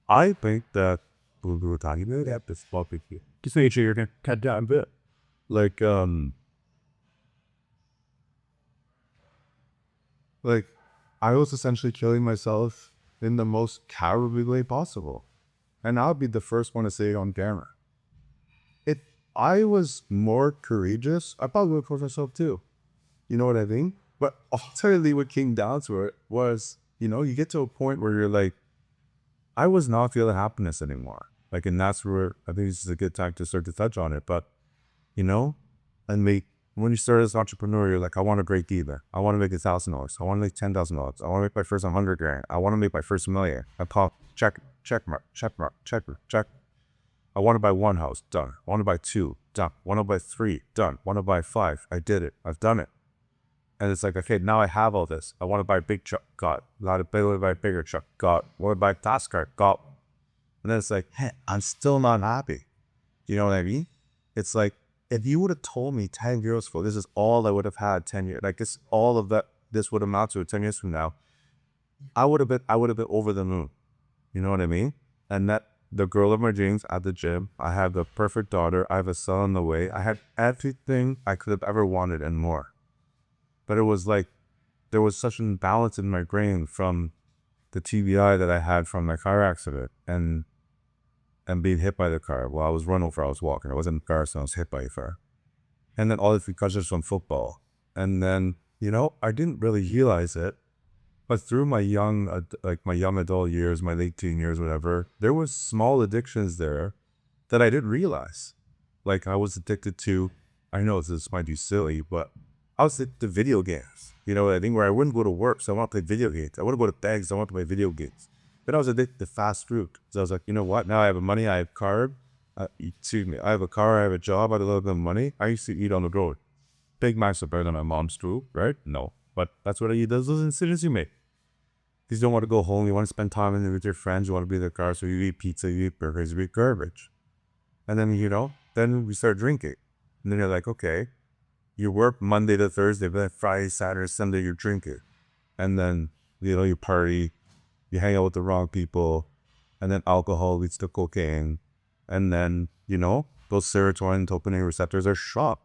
[SPEAKER 2] I think that we were talking about that this topic here.
[SPEAKER 1] Just make sure you're going to cut down a bit.
[SPEAKER 2] Like I was essentially killing myself in the most cowardly way possible. And I'll be the first one to say it on camera. If I was more courageous, I probably would kill myself too. You know what I mean? But ultimately what came down to it was, you get to a point where you're like, I was not feeling happiness anymore. Like, and that's where I think this is a good time to start to touch on it. But, when you start as an entrepreneur, you're like, I want a great dealer. I want to make $1,000. I want to make $10,000. I want to make my first 100 grand. I want to make my first million. I pop, check mark. I want to buy one house, done. I want to buy two, done. I want to buy three, done. I want to buy five, I did it. I've done it. And it's like, okay, now I have all this. I want to buy a big truck, got. I want to buy a bigger truck, got. I want to buy a task car, got. And then it's like, hey, I'm still not happy. You know what I mean? It's like, if you would have told me 10 years ago, this is all I would have had 10 years, like this, all of that, this would amount to 10 years from now, I would have been over the moon. You know what I mean? And that the girl of my dreams at the gym, I have the perfect daughter, I have a son on the way, I had everything I could have ever wanted and more. But it was like, there was such an imbalance in my brain from the TBI that I had from my car accident and being hit by the car. Well, I was run over, I was walking. I was in the car, so I was hit by a car. And then all the concussions from football. And then, I didn't really realize it. But through my young adult years, my late teen years, whatever, there was small addictions there that I didn't realize. Like I was addicted to, I know this might be silly, but I was addicted to video games. You know what I mean? Where I wouldn't go to work, so I want to play video games. I wouldn't go to bags, I want to play video games. Then I was addicted to fast food. So I was like, you know what? Now I have money, I have I have a car, I have a job, I have a little bit of money. I used to eat on the road. Big Macs are better than my mom's too, right? No. But that's what I eat. Those decisions you make. You don't want to go home. You want to spend time with your friends. You want to be in the car. So you eat pizza, you eat burgers, you eat garbage. And then, then we start drinking. And then you're like, okay, you work Monday to Thursday, but then Friday, Saturday, Sunday, you're drinking. And then, you party, you hang out with the wrong people. And then alcohol leads to cocaine. And then, those serotonin, dopamine receptors are shot.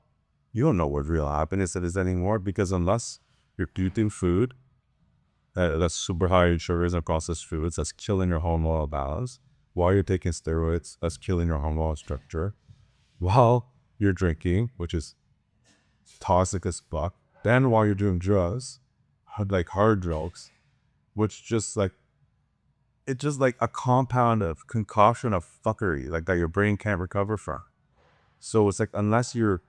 [SPEAKER 2] You don't know what real happiness is anymore because unless you're eating food that's super high in sugars and processed foods, that's killing your hormonal balance, while you're taking steroids, that's killing your hormonal structure, while you're drinking, which is toxic as fuck, then while you're doing drugs, like hard drugs, which just like, it's just like a compound of concoction of fuckery, like that your brain can't recover from. So it's like, unless you're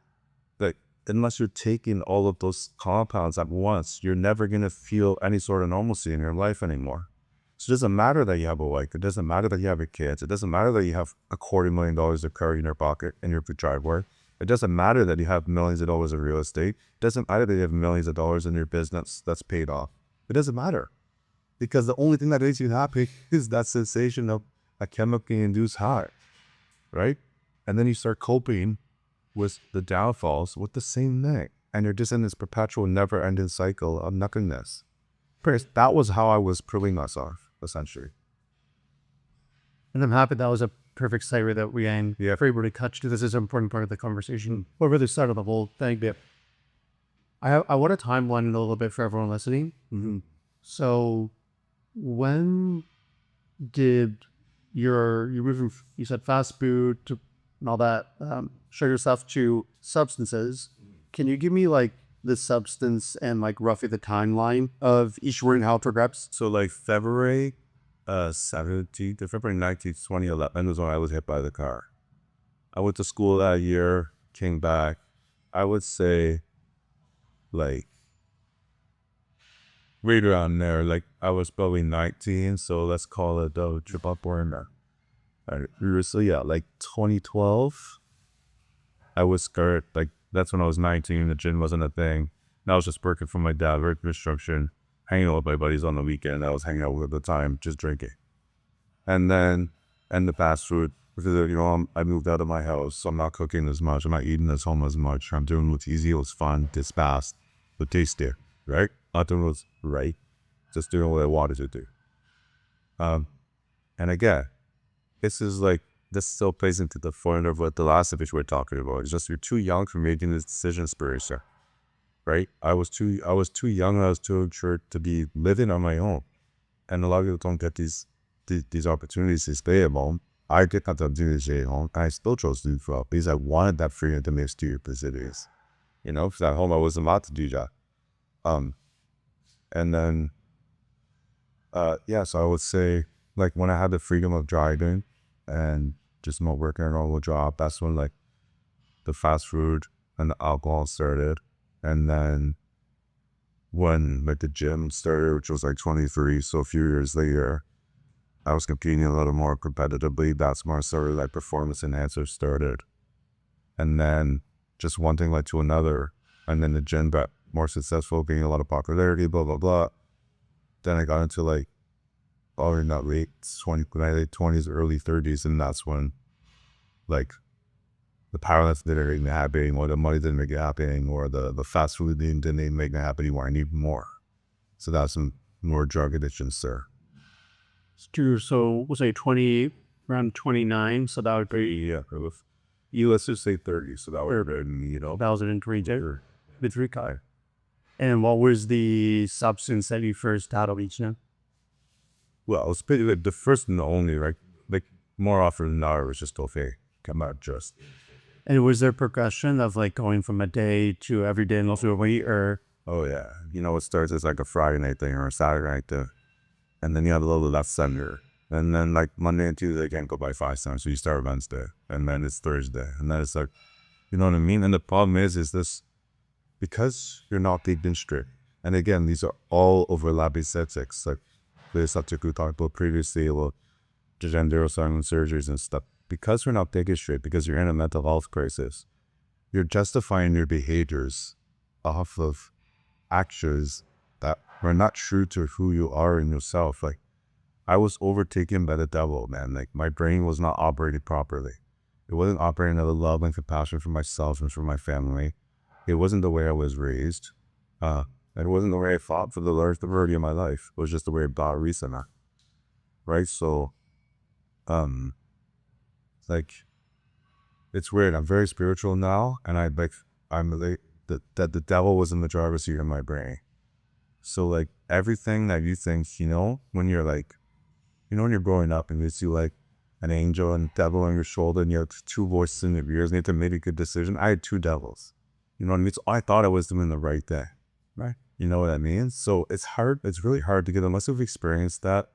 [SPEAKER 2] taking all of those compounds at once, you're never going to feel any sort of normalcy in your life anymore. So it doesn't matter that you have a wife. It doesn't matter that you have your kids. It doesn't matter that you have $250,000 of car in your pocket in your driveway. It doesn't matter that you have millions of dollars of real estate. It doesn't matter that you have millions of dollars in your business that's paid off. It doesn't matter. Because the only thing that makes you happy is that sensation of a chemically induced high, right? And then you start coping with the downfalls with the same thing. And you're just in this perpetual never-ending cycle of nothingness. That was how I was proving myself, essentially.
[SPEAKER 1] And I'm happy that was a perfect segue that we aimed for able to touch to. This is an important part of the conversation. Or really start of the whole thing. But I want to timeline it a little bit for everyone listening. So when did you said fast food to and all that, show yourself to substances? Can you give me like the substance and like roughly the timeline of each one and how it progressed?
[SPEAKER 2] So like February 19th, 2011 was when I was hit by the car. I went to school that year, came back. I would say like right around there, like I was probably 19, so let's call it trip up or in there. So yeah, like 2012, I was scared. Like that's when I was 19. The gym wasn't a thing. And I was just working for my dad, working construction, hanging out with my buddies on the weekend. I was hanging out with at the time, just drinking. And the fast food, because I moved out of my house, so I'm not cooking as much. I'm not eating at home as much. I'm doing what's easy, what's fun, it's fast, but tasty, right? Not doing what's right, just doing what I wanted to do. And again, this still plays into the point of what the last of which we're talking about. It's just you're too young for making this decision spiritually, right? I was too young and I was too mature to be living on my own. And a lot of people don't get these opportunities to stay at home. I get that opportunity to stay at home, and I still chose to do it because I wanted that freedom to make stupid decisions. Because at home I wasn't allowed to do that. And then, so I would say, like, when I had the freedom of driving and just not working a normal job, that's when, like, the fast food and the alcohol started. And then when, like, the gym started, which was, like, 23, so a few years later, I was competing a little more competitively. That's when I started, like, performance enhancers started. And then just one thing led to another. And then the gym got more successful, gaining a lot of popularity, blah, blah, blah. Then I got into, like, probably not late 20s, early 30s, and that's when, like, the powerlifting didn't make me happy, or the money didn't make it happen, or the fast food didn't make me happy anymore. I need more. So that's some more drug addiction, sir.
[SPEAKER 1] So we'll say around 29, so that would be
[SPEAKER 2] Let's just say 30, so that would be
[SPEAKER 1] 2003, with Rikai. And what was the substance that you first had of each now?
[SPEAKER 2] Well, it was pretty, like, the first and the only, right? Like, more often than not, it was just okay. Come out just.
[SPEAKER 1] And was there progression of, like, going from a day to every day and also a week, or?
[SPEAKER 2] Oh, yeah. It starts as, like, a Friday night thing or a Saturday night thing. And then you have a little left center. And then, like, Monday and Tuesday can't go by 5 times. So you start Wednesday. And then it's Thursday. And then it's like, you know what I mean? And the problem is this, because you're not thinking straight. And again, these are all overlapping statistics. Like, the subject we talked about previously, about gender silent surgeries and stuff. Because we're not thinking straight, because you're in a mental health crisis, you're justifying your behaviors off of actions that are not true to who you are in yourself. Like, I was overtaken by the devil, man. Like, my brain was not operating properly. It wasn't operating out of love and compassion for myself and for my family. It wasn't the way I was raised. It wasn't the way I fought for the majority of my life. It was just the way God reasoned that. Right? So, like, it's weird. I'm very spiritual now, and I'm like that the devil was in the driver's seat of my brain. So, like, everything that you think, when you're like, when you're growing up and you see, like, an angel and devil on your shoulder, and you have 2 voices in your ears, and you have to make a good decision. I had 2 devils. You know what I mean? So I thought I was doing the right thing. Right. You know what I mean? So it's hard. It's really hard to get, unless you've experienced that.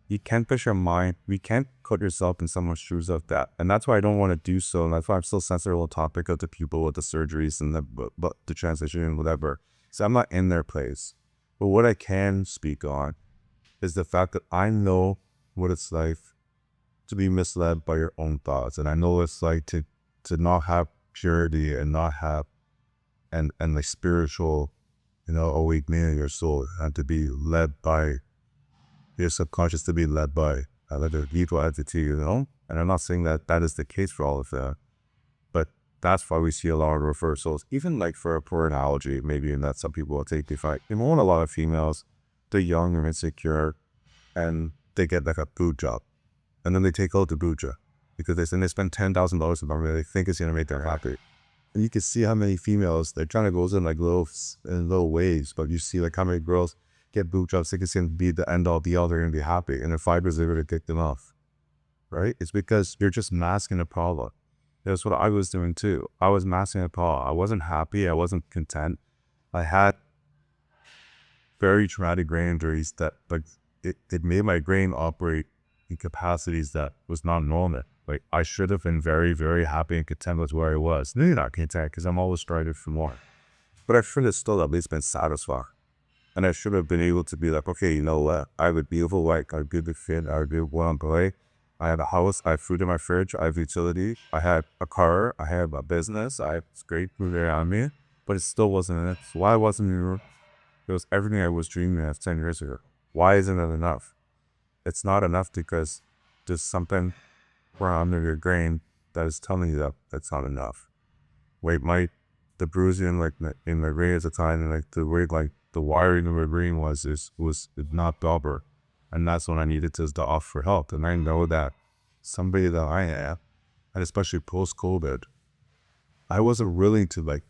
[SPEAKER 2] You can't push your mind. You can't put yourself in someone's shoes of that. And that's why I don't want to do so. And that's why I'm still sensitive on the topic of the people with the surgeries and the transition and whatever. So I'm not in their place. But what I can speak on is the fact that I know what it's like to be misled by your own thoughts. And I know what it's like to not have purity and not have and like spiritual, awakening in your soul, and to be led by your subconscious, to be led by like a evil entity, And I'm not saying that that is the case for all of that, but that's why we see a lot of reversals. Even like for a poor analogy, maybe, and that some people will take, if I want a lot of females, they're young or insecure, and they get like a boob job, and then they take out the boob job because they spend $10,000 on them, and they think it's gonna make them happy. And you can see how many females, they're trying to go in like little waves, but you see like how many girls get boob jobs, think it's gonna be the end all be all, they're gonna be happy, and in 5 years they're gonna kick them off. Right? It's because you're just masking a problem. That's what I was doing too. I was masking a problem. I wasn't happy, I wasn't content. I had very traumatic brain injuries that like it made my brain operate in capacities that was not normal. Like I should have been very, very happy and content with where I was. Maybe not content because I'm always striving for more. But I should have still at least been satisfied. And I should have been able to be like, okay, you know what? I have a beautiful wife, I have a good fit, I have a good one boy. I have a house, I have food in my fridge, I have utility, I have a car, I have a business, I have great food around me. But it still wasn't it. So why wasn't it? It was everything I was dreaming of 10 years ago. Why isn't it enough? It's not enough because there's something under your brain that is telling you that that's not enough. Wait, the bruising in my brain at the time, and like the way like the wiring of my brain was not proper, and that's when I needed to offer for help. And I know that somebody that I am, and especially post COVID, I wasn't willing to like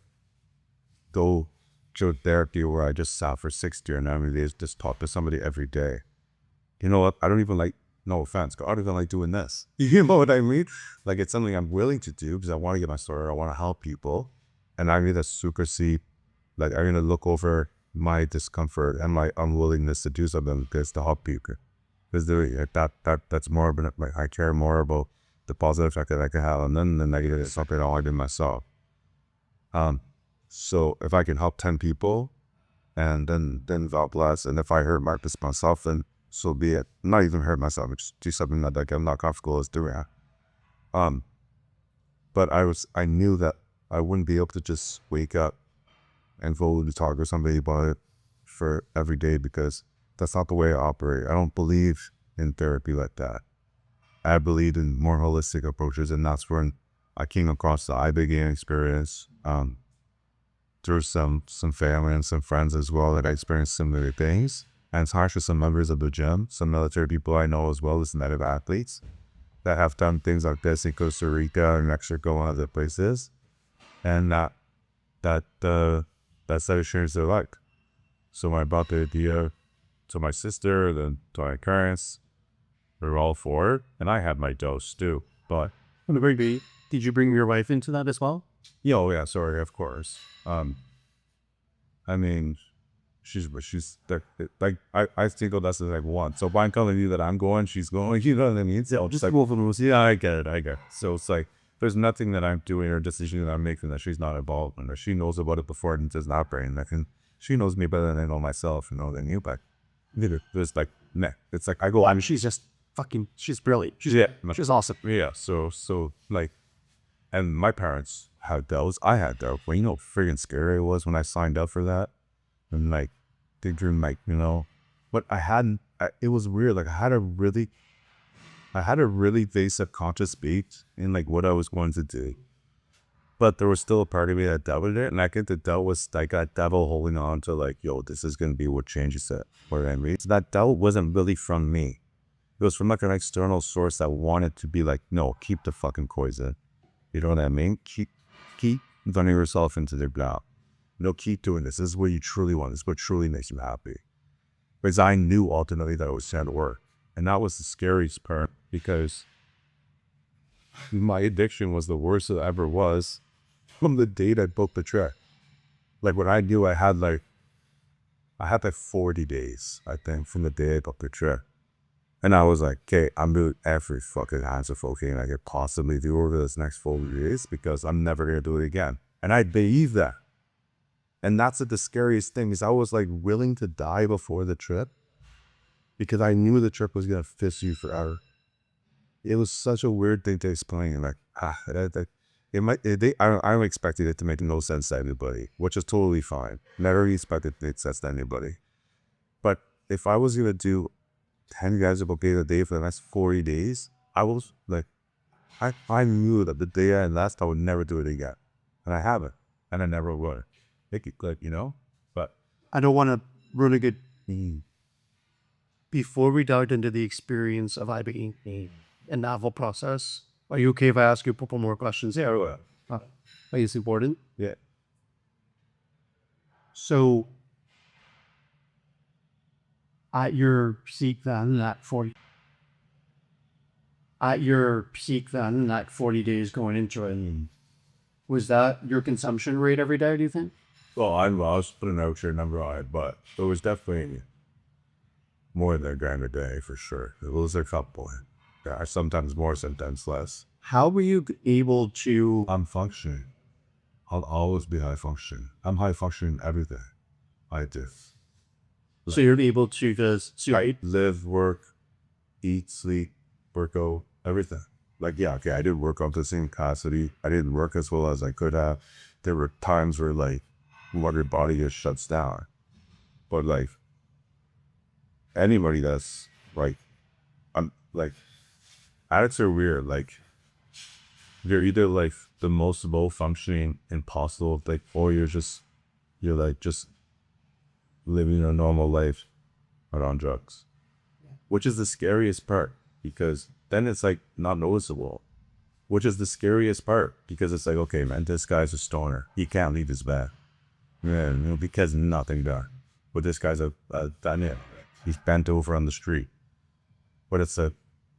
[SPEAKER 2] go to therapy where I just sat for 60 or 90 days, just talk to somebody every day. You know what? I don't even like, no offense, I don't even like doing this. You know what I mean? Like it's something I'm willing to do because I want to get my story, I want to help people. And I need to supersede, like I'm going to look over my discomfort and my unwillingness to do something because to help people. Because that's more of like I care more about the positive effect that I can have, and then the negative is something I did myself. So if I can help 10 people, and then God bless. And if I hurt myself, then so be it. Not even hurt myself, just do something that like I'm not comfortable as doing. But I knew that I wouldn't be able to just wake up and go to talk to somebody about it for every day, because that's not the way I operate. I don't believe in therapy like that. I believe in more holistic approaches, and that's when I came across the iBegan experience. Through some family and some friends as well that I experienced similar things. And it's actually some members of the gym, some military people I know as well as native athletes that have done things like this in Costa Rica and Mexico and other places. And that set of shares they're like. So when I brought the idea to my sister, then to my parents, they were all for it. And I had my dose too. But
[SPEAKER 1] Did you bring your wife into that as well?
[SPEAKER 2] yeah, sorry, of course. I mean, she's like I think that's like one. So by telling you that I'm going, she's going. You know what I mean? So just like yeah, I get it. So it's like there's nothing that I'm doing or decision that I'm making that she's not involved in, or she knows about it before and does not bring. She knows me better than I know myself, than you. But there's like it's like I go.
[SPEAKER 1] I mean, she's just she's brilliant. She's awesome.
[SPEAKER 2] Yeah. So like. And my parents had those. I had those. But friggin' scary it was when I signed up for that. And like, they drew like, but it was weird. Like I had a really basic conscious beat in like what I was going to do. But there was still a part of me that doubted it. And I think the doubt was like that devil holding on to like, yo, this is going to be what changes it. What I mean? So that doubt wasn't really from me. It was from like an external source that wanted to be like, no, keep the fucking poison. You know what I mean? Keep running yourself into the ground. Keep doing this. This is what you truly want. This is what truly makes you happy. Because I knew ultimately that it was going to work. And that was the scariest part, because my addiction was the worst it ever was from the date I booked the trip. Like when I knew I had like I had like 40 days, I think, from the day I booked the trip. And I was like, okay, I'm doing every fucking ounce of cocaine I could possibly do over this next 40 days because I'm never going to do it again. And I believe that. And that's the scariest thing is I was like willing to die before the trip because I knew the trip was going to fist you forever. It was such a weird thing to explain. Like, I don't expect it to make no sense to anybody, which is totally fine. Never expected it to make sense to anybody. But if I was going to do 10 grams of cocaine a day for the next 40 days, I was like, I knew that the day I left, I would never do it again. And I haven't. And I never would. Make it good, But
[SPEAKER 1] I don't want to ruin a good. Before we dived into the experience of IBE and novel process, are you okay if I ask you a couple more questions?
[SPEAKER 2] yeah, well,
[SPEAKER 1] I think it's important.
[SPEAKER 2] yeah.
[SPEAKER 1] So, at your peak then, that 40 days going into it, was that your consumption rate every day, do you think?
[SPEAKER 2] Well, I was putting out your number on it, but it was definitely more than a grand a day for sure. It was a couple. Yeah, sometimes more, sometimes less.
[SPEAKER 1] How were you able to?
[SPEAKER 2] I'm functioning. I'll always be high functioning. I'm high functioning in everything I do.
[SPEAKER 1] So you're able to just
[SPEAKER 2] Live, work, eat, sleep, work out, everything. Like, yeah, okay, I didn't work up to the same capacity. I didn't work as well as I could have. There were times where, like, your body just shuts down. But, like, anybody that's, like, addicts are weird. Like, you're either, like, the most low functioning impossible, like, or you're just living a normal life but on drugs. Which is the scariest part, because then it's like not noticeable. Which is the scariest part, because it's like, okay, man, this guy's a stoner. He can't leave his bed. Yeah, because nothing done. But this guy's done it. He's bent over on the street. But it's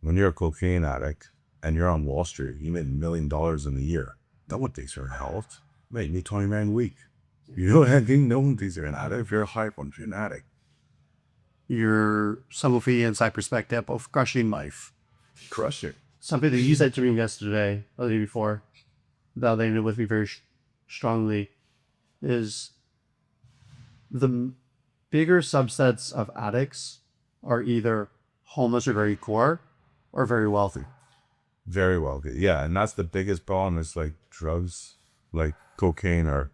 [SPEAKER 2] when you're a cocaine addict and you're on Wall Street, you make $1 million in a year. No one thinks you're in health. Mate, you need 20 grand a week. You know what I mean? No one thinks you're an addict if you're a high functioning addict.
[SPEAKER 1] Your some of the inside perspective of crushing life.
[SPEAKER 2] Crush it.
[SPEAKER 1] Something that you said to me yesterday, or the day before, that landed with me very strongly, is the bigger subsets of addicts are either homeless or very poor or very wealthy.
[SPEAKER 2] Very wealthy. Yeah, and that's the biggest problem is like drugs, like cocaine are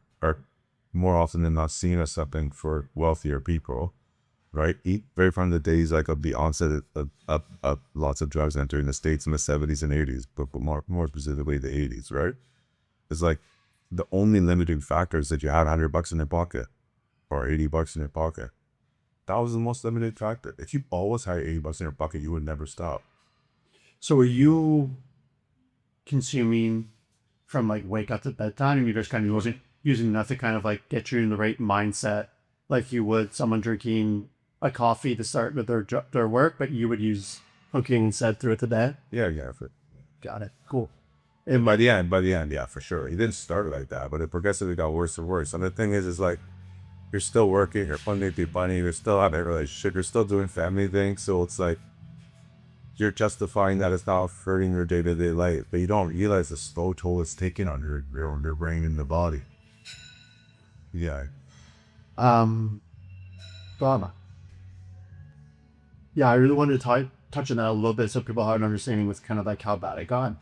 [SPEAKER 2] more often than not seen as something for wealthier people, right? Very from the days like of the onset of lots of drugs entering the States in the 70s and 80s, but more specifically the 80s, right? It's like the only limiting factor is that you had $100 in your pocket or $80 in your pocket. That was the most limiting factor. If you always had $80 in your pocket, you would never stop.
[SPEAKER 1] So are you consuming from like wake up to bedtime, and you're just kind of using that to kind of like get you in the right mindset, like you would someone drinking a coffee to start with their work, but you would use cocaine instead throughout the day?
[SPEAKER 2] Yeah.
[SPEAKER 1] Got it. Cool.
[SPEAKER 2] And by the end, yeah, for sure. He didn't start like that, but it progressively got worse and worse. And the thing is like, you're still working, you're funding the money, you're still having a relationship, you're still doing family things. So it's like, you're justifying that it's not hurting your day-to-day life, but you don't realize the slow toll it's taking on your brain and the body. Yeah.
[SPEAKER 1] Drama. Yeah, I really wanted to touch on that a little bit so people have an understanding with kind of like how bad it got.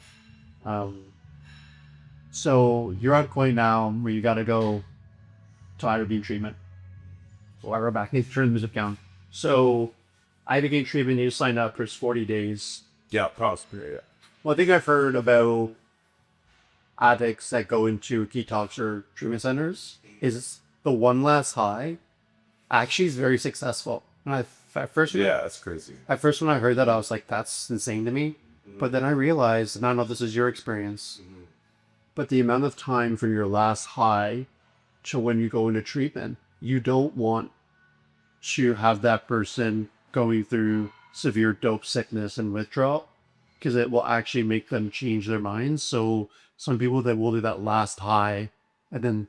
[SPEAKER 1] So you're at a point now where you got to go to iodine treatment. Or we're back in terms of count. So iodine treatment, you signed up for 40 days.
[SPEAKER 2] Yeah, possibly, yeah.
[SPEAKER 1] Well, I think I've heard about addicts that go into detox or treatment centers is the one last high actually is very successful. And
[SPEAKER 2] that's crazy.
[SPEAKER 1] At first, when I heard that, I was like, that's insane to me. But then I realized, and I don't know if this is your experience, but the amount of time from your last high to when you go into treatment, you don't want to have that person going through severe dope sickness and withdrawal, because it will actually make them change their minds. So some people that will do that last high and then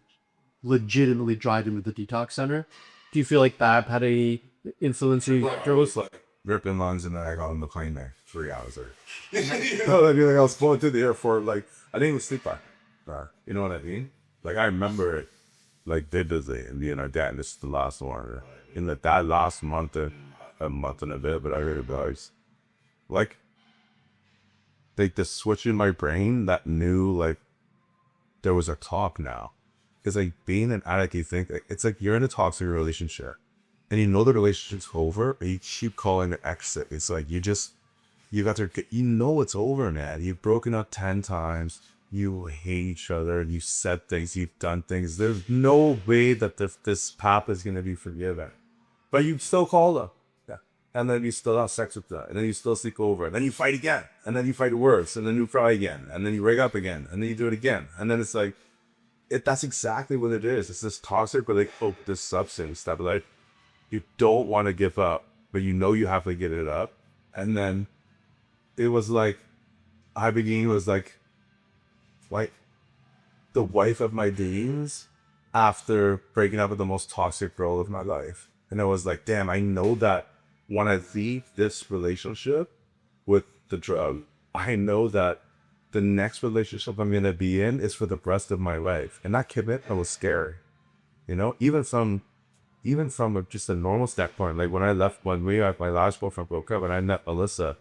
[SPEAKER 1] legitimately drive into the detox center, Do you feel like that had any influence in you?
[SPEAKER 2] There was like ripping lungs, and then I got on the plane there 3 hours later. You know, I mean, like I was going to the airport, like I didn't even sleep back. You know what I mean? Like I remember it, like vividly, and you know that. And this is the last one. In that last month, a month and a bit, but I heard about it. Like the switch in my brain that knew like there was a talk now. Because like being an addict, you think like, it's like you're in a toxic relationship and you know the relationship's over, but you keep calling it exit. It's like you got to, you know it's over, man. You've broken up 10 times. You hate each other. You said things. You've done things. There's no way that this path is going to be forgiven. But you still call them. Yeah. And then you still have sex with them. And then you still sleep over. And then you fight again. And then you fight worse. And then you cry again. And then you wake up again. And then you do it again. And then it's like, that's exactly what it is. It's this toxic, but like, oh, this substance that like you don't want to give up, but you know you have to get it up. And then it was like, Abigail was like the wife of my dreams after breaking up with the most toxic girl of my life. And I was like, damn, I know that when I leave this relationship with the drug, I know that the next relationship I'm going to be in is for the rest of my life. And that commitment was scary, you know, even from just a normal standpoint. Like when my last boyfriend broke up and I met Melissa,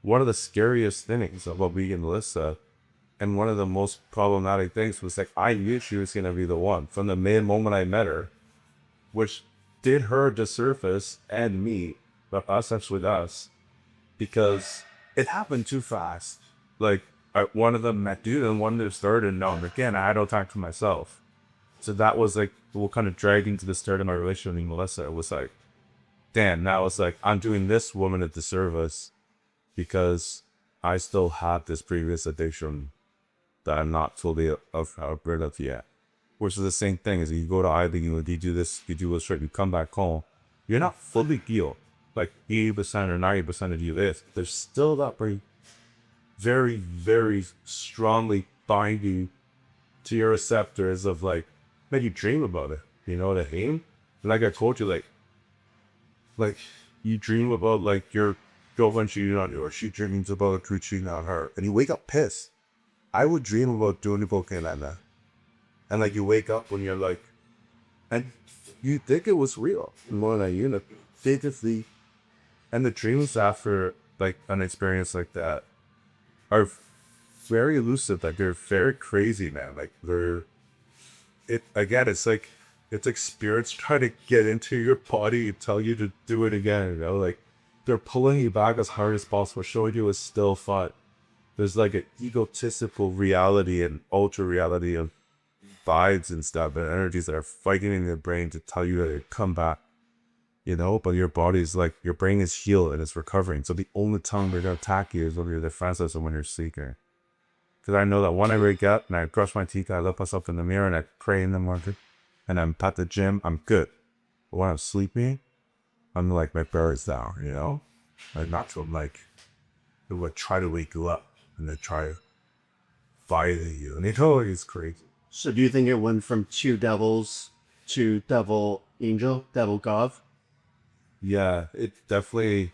[SPEAKER 2] one of the scariest things about being Melissa and one of the most problematic things was like, I knew she was going to be the one from the main moment I met her, which did her disservice and me, but us with us, because it happened too fast. Like, one of them met dude and one of them started, and no, again, I had no time for myself. So that was like what kind of dragged into the start of my relationship with Melissa. It was like, damn, now it's like I'm doing this woman a disservice because I still have this previous addiction that I'm not fully rid of yet. Which is the same thing as you go to Ivy, you do this trip, you come back home, you're not fully healed. Like 80% or 90% of you is. There's still that very, very strongly bind you to your receptors of like, man, you dream about it. You know what I mean? And like I told you, like you dream about like your girlfriend cheating on you, or she dreams about a crew cheating on her, and you wake up pissed. I would dream about doing the cocaine like that. And like you wake up when you're like, and you think it was real more than you know, physically. And the dreams after like an experience like that are very elusive. Like they're very crazy, man. Like it's like spirits trying to get into your body and tell you to do it again. You know, like they're pulling you back as hard as possible, showing you it's still fun. There's like an egotistical reality and ultra reality of vibes and stuff and energies that are fighting in your brain to tell you to come back. You know, but your body's like, your brain is healed and it's recovering. So the only time they're going to attack you is when you're defenseless and when you're sleeping. Because I know that when I wake up and I brush my teeth, I look myself in the mirror and I pray in the morning and I'm at the gym, I'm good. But when I'm sleeping, I'm like, my bear's down, you know? Like, not to, like, it would try to wake you up and they try to violate you. And it totally is crazy.
[SPEAKER 1] So do you think it went from two devils to devil angel, devil god?
[SPEAKER 2] Yeah, it definitely,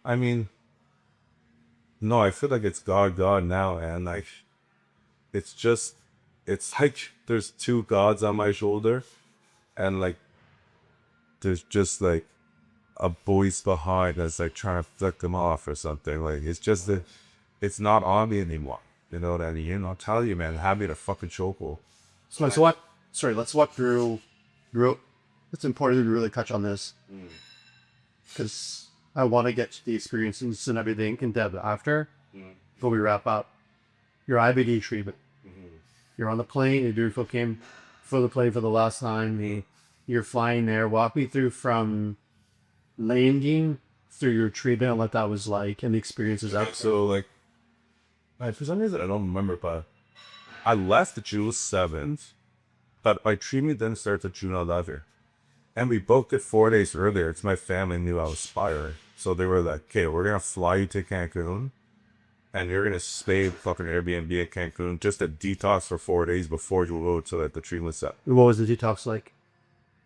[SPEAKER 2] I mean, no, I feel like it's God now, and like, it's like there's two gods on my shoulder, and like, there's just like a voice behind that's like trying to flick them off or something. Like, it's just that it's not on me anymore. You know what I mean? I'll tell you, man, have me a fucking chokehold.
[SPEAKER 1] So let's walk through. It's important to really touch on this because I want to get to the experiences and everything in depth after. Before we wrap up, your IBD treatment. You're on the plane. You're doing cocaine for the plane for the last time. You're flying there. Walk me through from landing through your treatment and what that was like and the experiences after.
[SPEAKER 2] So like, for some reason I don't remember, but I left June 7th, but my treatment didn't start June 11th. And we booked it 4 days earlier because my family knew I was fired. So they were like, okay, we're going to fly you to Cancun and you're going to stay fucking Airbnb at Cancun just to detox for 4 days before you go to like, the treatment set.
[SPEAKER 1] What was the detox like?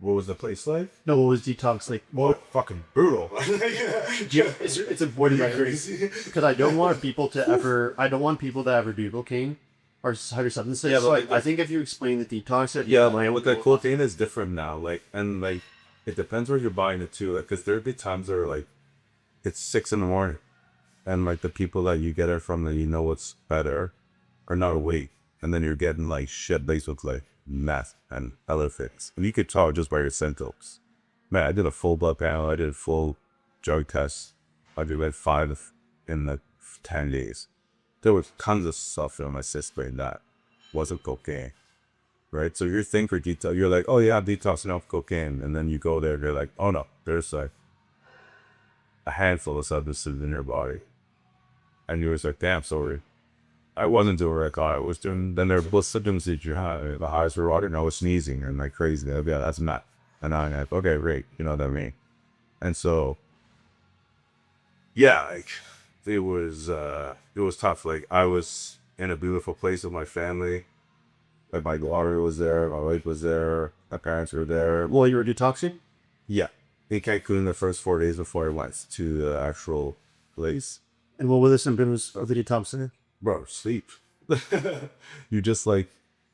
[SPEAKER 2] What was the place like?
[SPEAKER 1] No, what was detox like?
[SPEAKER 2] Well, fucking brutal.
[SPEAKER 1] It's important because I don't want people to ever do cocaine or other substances.
[SPEAKER 2] Yeah, but
[SPEAKER 1] So
[SPEAKER 2] like-
[SPEAKER 1] I think if you explain the detox,
[SPEAKER 2] Yeah, like with the cocaine is different now. Like, and like, it depends where you're buying it too. Like, cause there'd be times where like, it's 6 a.m. and like the people that you get it from that you know what's better are not awake, and then you're getting like shit laced with like meth and other things, and you could tell just by your symptoms. Man, I did a full blood panel. I did a full drug test. I did 5 in the 10 days. There was tons of stuff in my system that wasn't cocaine. Right, so your thing for detox, you're like, oh yeah, I'm detoxing off cocaine, and then you go there, you're like, oh no, there's like a handful of substances in your body, and you're just like, damn, sorry, I wasn't doing what I thought I was doing. Then there were symptoms that you had, the highs were water, and I was sneezing and like crazy. Yeah, that's not, and I'm like, okay, great, you know what I mean, and so yeah, like it was tough. Like I was in a beautiful place with my family. Like my daughter was there, my wife was there, my parents were there.
[SPEAKER 1] Well, you were detoxing.
[SPEAKER 2] Yeah, in Cancun the first 4 days before I went to the actual place.
[SPEAKER 1] And what were the symptoms of the detoxing?
[SPEAKER 2] Bro, sleep. You just like,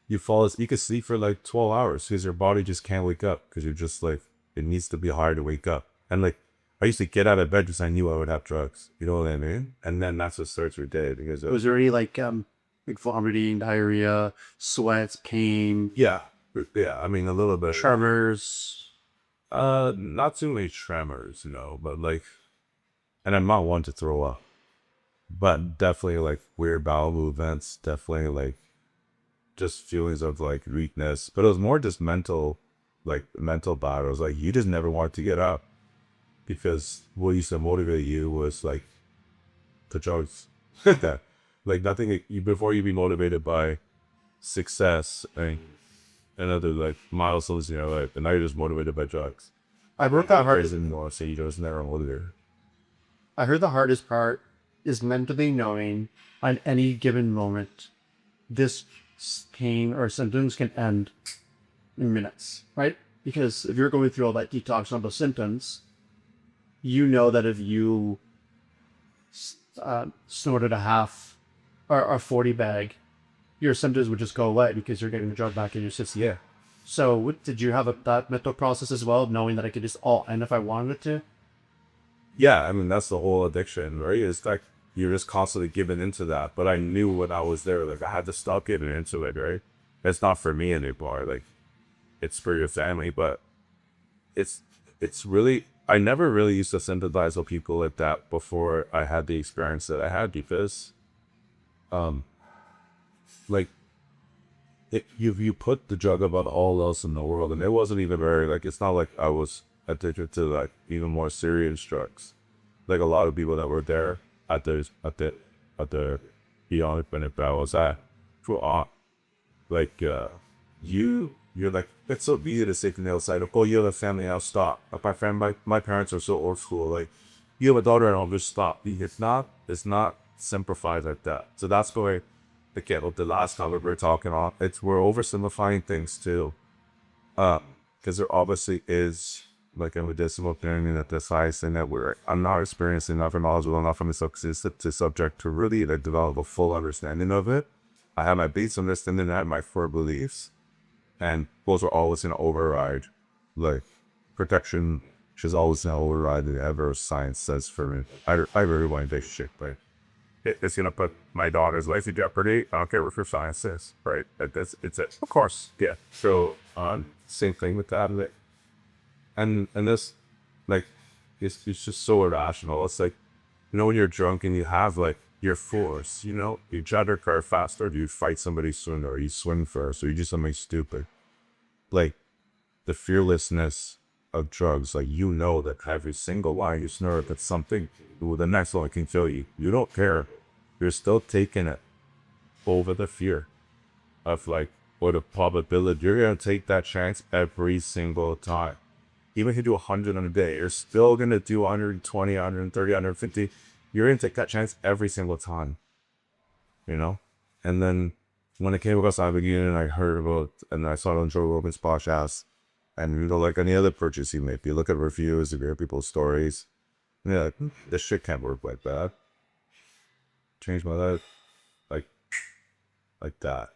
[SPEAKER 2] you could sleep for like 12 hours because your body just can't wake up because you're just like, it needs to be hard to wake up. And like, I used to get out of bed because I knew I would have drugs. You know what I mean? And then that's what starts your day because
[SPEAKER 1] Was there any like vomiting, diarrhea, sweats, pain,
[SPEAKER 2] yeah, I mean a little bit.
[SPEAKER 1] tremors?
[SPEAKER 2] Not too many tremors, but like, and I'm not one to throw up, but definitely like weird bowel movements, definitely like just feelings of like weakness, but it was more just mental battles. Like you just never wanted to get up because what used to motivate you was like the drugs. That like nothing before you be motivated by success and other like milestones in your life, and now you're just motivated by drugs.
[SPEAKER 1] I heard the
[SPEAKER 2] Prison or say you just never motivated.
[SPEAKER 1] I heard the hardest part is mentally knowing on any given moment this pain or symptoms can end in minutes, right? Because if you're going through all that detox on those symptoms, you know that if you snorted a half or a 40 bag, your symptoms would just go away because you're getting the drug back in your system.
[SPEAKER 2] Yeah.
[SPEAKER 1] So did you have that mental process as well, knowing that I could just all end if I wanted it to?
[SPEAKER 2] Yeah, I mean that's the whole addiction, right? It's like you're just constantly giving into that. But I knew when I was there, like I had to stop giving into it, right? It's not for me anymore. Like it's for your family, but it's really, I never really used to sympathize with people like that before I had the experience that I had because like you put the drug above all else in the world, and it wasn't even very like, it's not like I was addicted to like even more serious drugs. Like a lot of people that were there at the beyond benefit I was at were like you're like, it's so easy to say from the outside, oh, you have a family, I'll stop. Like my parents are so old school, like you have a daughter and I'll just stop. It's not simplified like that. So that's why the last topic we're talking on, we're oversimplifying things too. Because there obviously is like a medicinal opinion at this highest thing that I'm not experienced enough or knowledgeable enough from the subject to really like develop a full understanding of it. I have my base understanding, I have my core beliefs, and those are always gonna override. Like protection is always gonna override whatever science says for me. I really want to take shit, but it's gonna put my daughter's life in jeopardy. I don't care what your science says, right? It's it. Of course, yeah. So same thing with that. And this, like, it's just so irrational. It's like, when you're drunk and you have like your force, you drive your car faster, do you fight somebody sooner, or you swim first, or you do something stupid. Like the fearlessness of drugs, like that every single line you snort, that's something. The next one can kill you. You don't care. You're still taking it over the fear of like, or the probability. You're gonna take that chance every single time. Even if you do 100 on a day, you're still gonna do 120, 130, 150. You're gonna take that chance every single time. And then when I came across Abigail and I heard about, and I saw it on Joe Rogan's podcast, And you know, like any other purchase you make, you look at reviews, you hear people's stories, and you're like, this shit can't work like that. Changed my life, like that.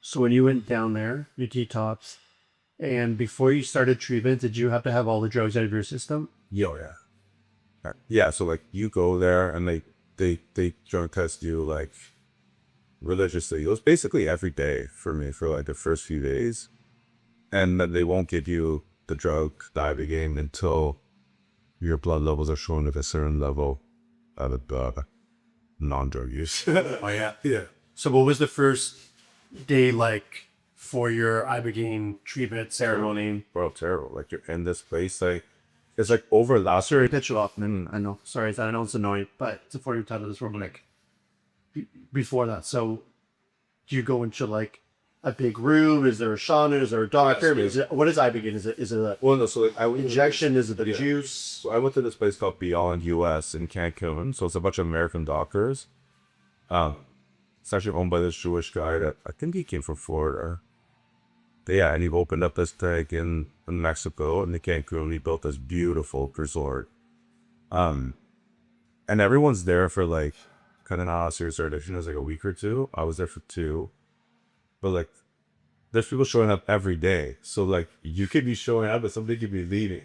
[SPEAKER 1] So when you went down there, you detox, and before you started treatment, did you have to have all the drugs out of your system?
[SPEAKER 2] Yo, yeah. So like you go there and they drug test you like religiously. It was basically every day for me for like the first few days, and then they won't give you the drug Ibogaine until your blood levels are shown at a certain level of non-drug use.
[SPEAKER 1] Oh yeah.
[SPEAKER 2] Yeah.
[SPEAKER 1] So what was the first day like for your ibogaine treatment ceremony?
[SPEAKER 2] Bro, terrible. Like you're in this place, like it's like over last year.
[SPEAKER 1] Pitch it off, and I know. Sorry, I know it's annoying, but it's before you title this room, like before that. So, do you go into like a big room? Is there a shaman? Is there a doctor? What is ibogaine? Is it a
[SPEAKER 2] Well, no. So like
[SPEAKER 1] injection? Is it the juice?
[SPEAKER 2] So I went to this place called Beyond US in Cancun. So it's a bunch of American doctors. It's actually owned by this Jewish guy that I think he came from Florida. Yeah, and he opened up this thing in Mexico, and in Cancun, he built this beautiful resort. And everyone's there for like, kind of not a serious addiction, it was like a week or two. I was there for 2. But like, there's people showing up every day. So like, you could be showing up, but somebody could be leaving.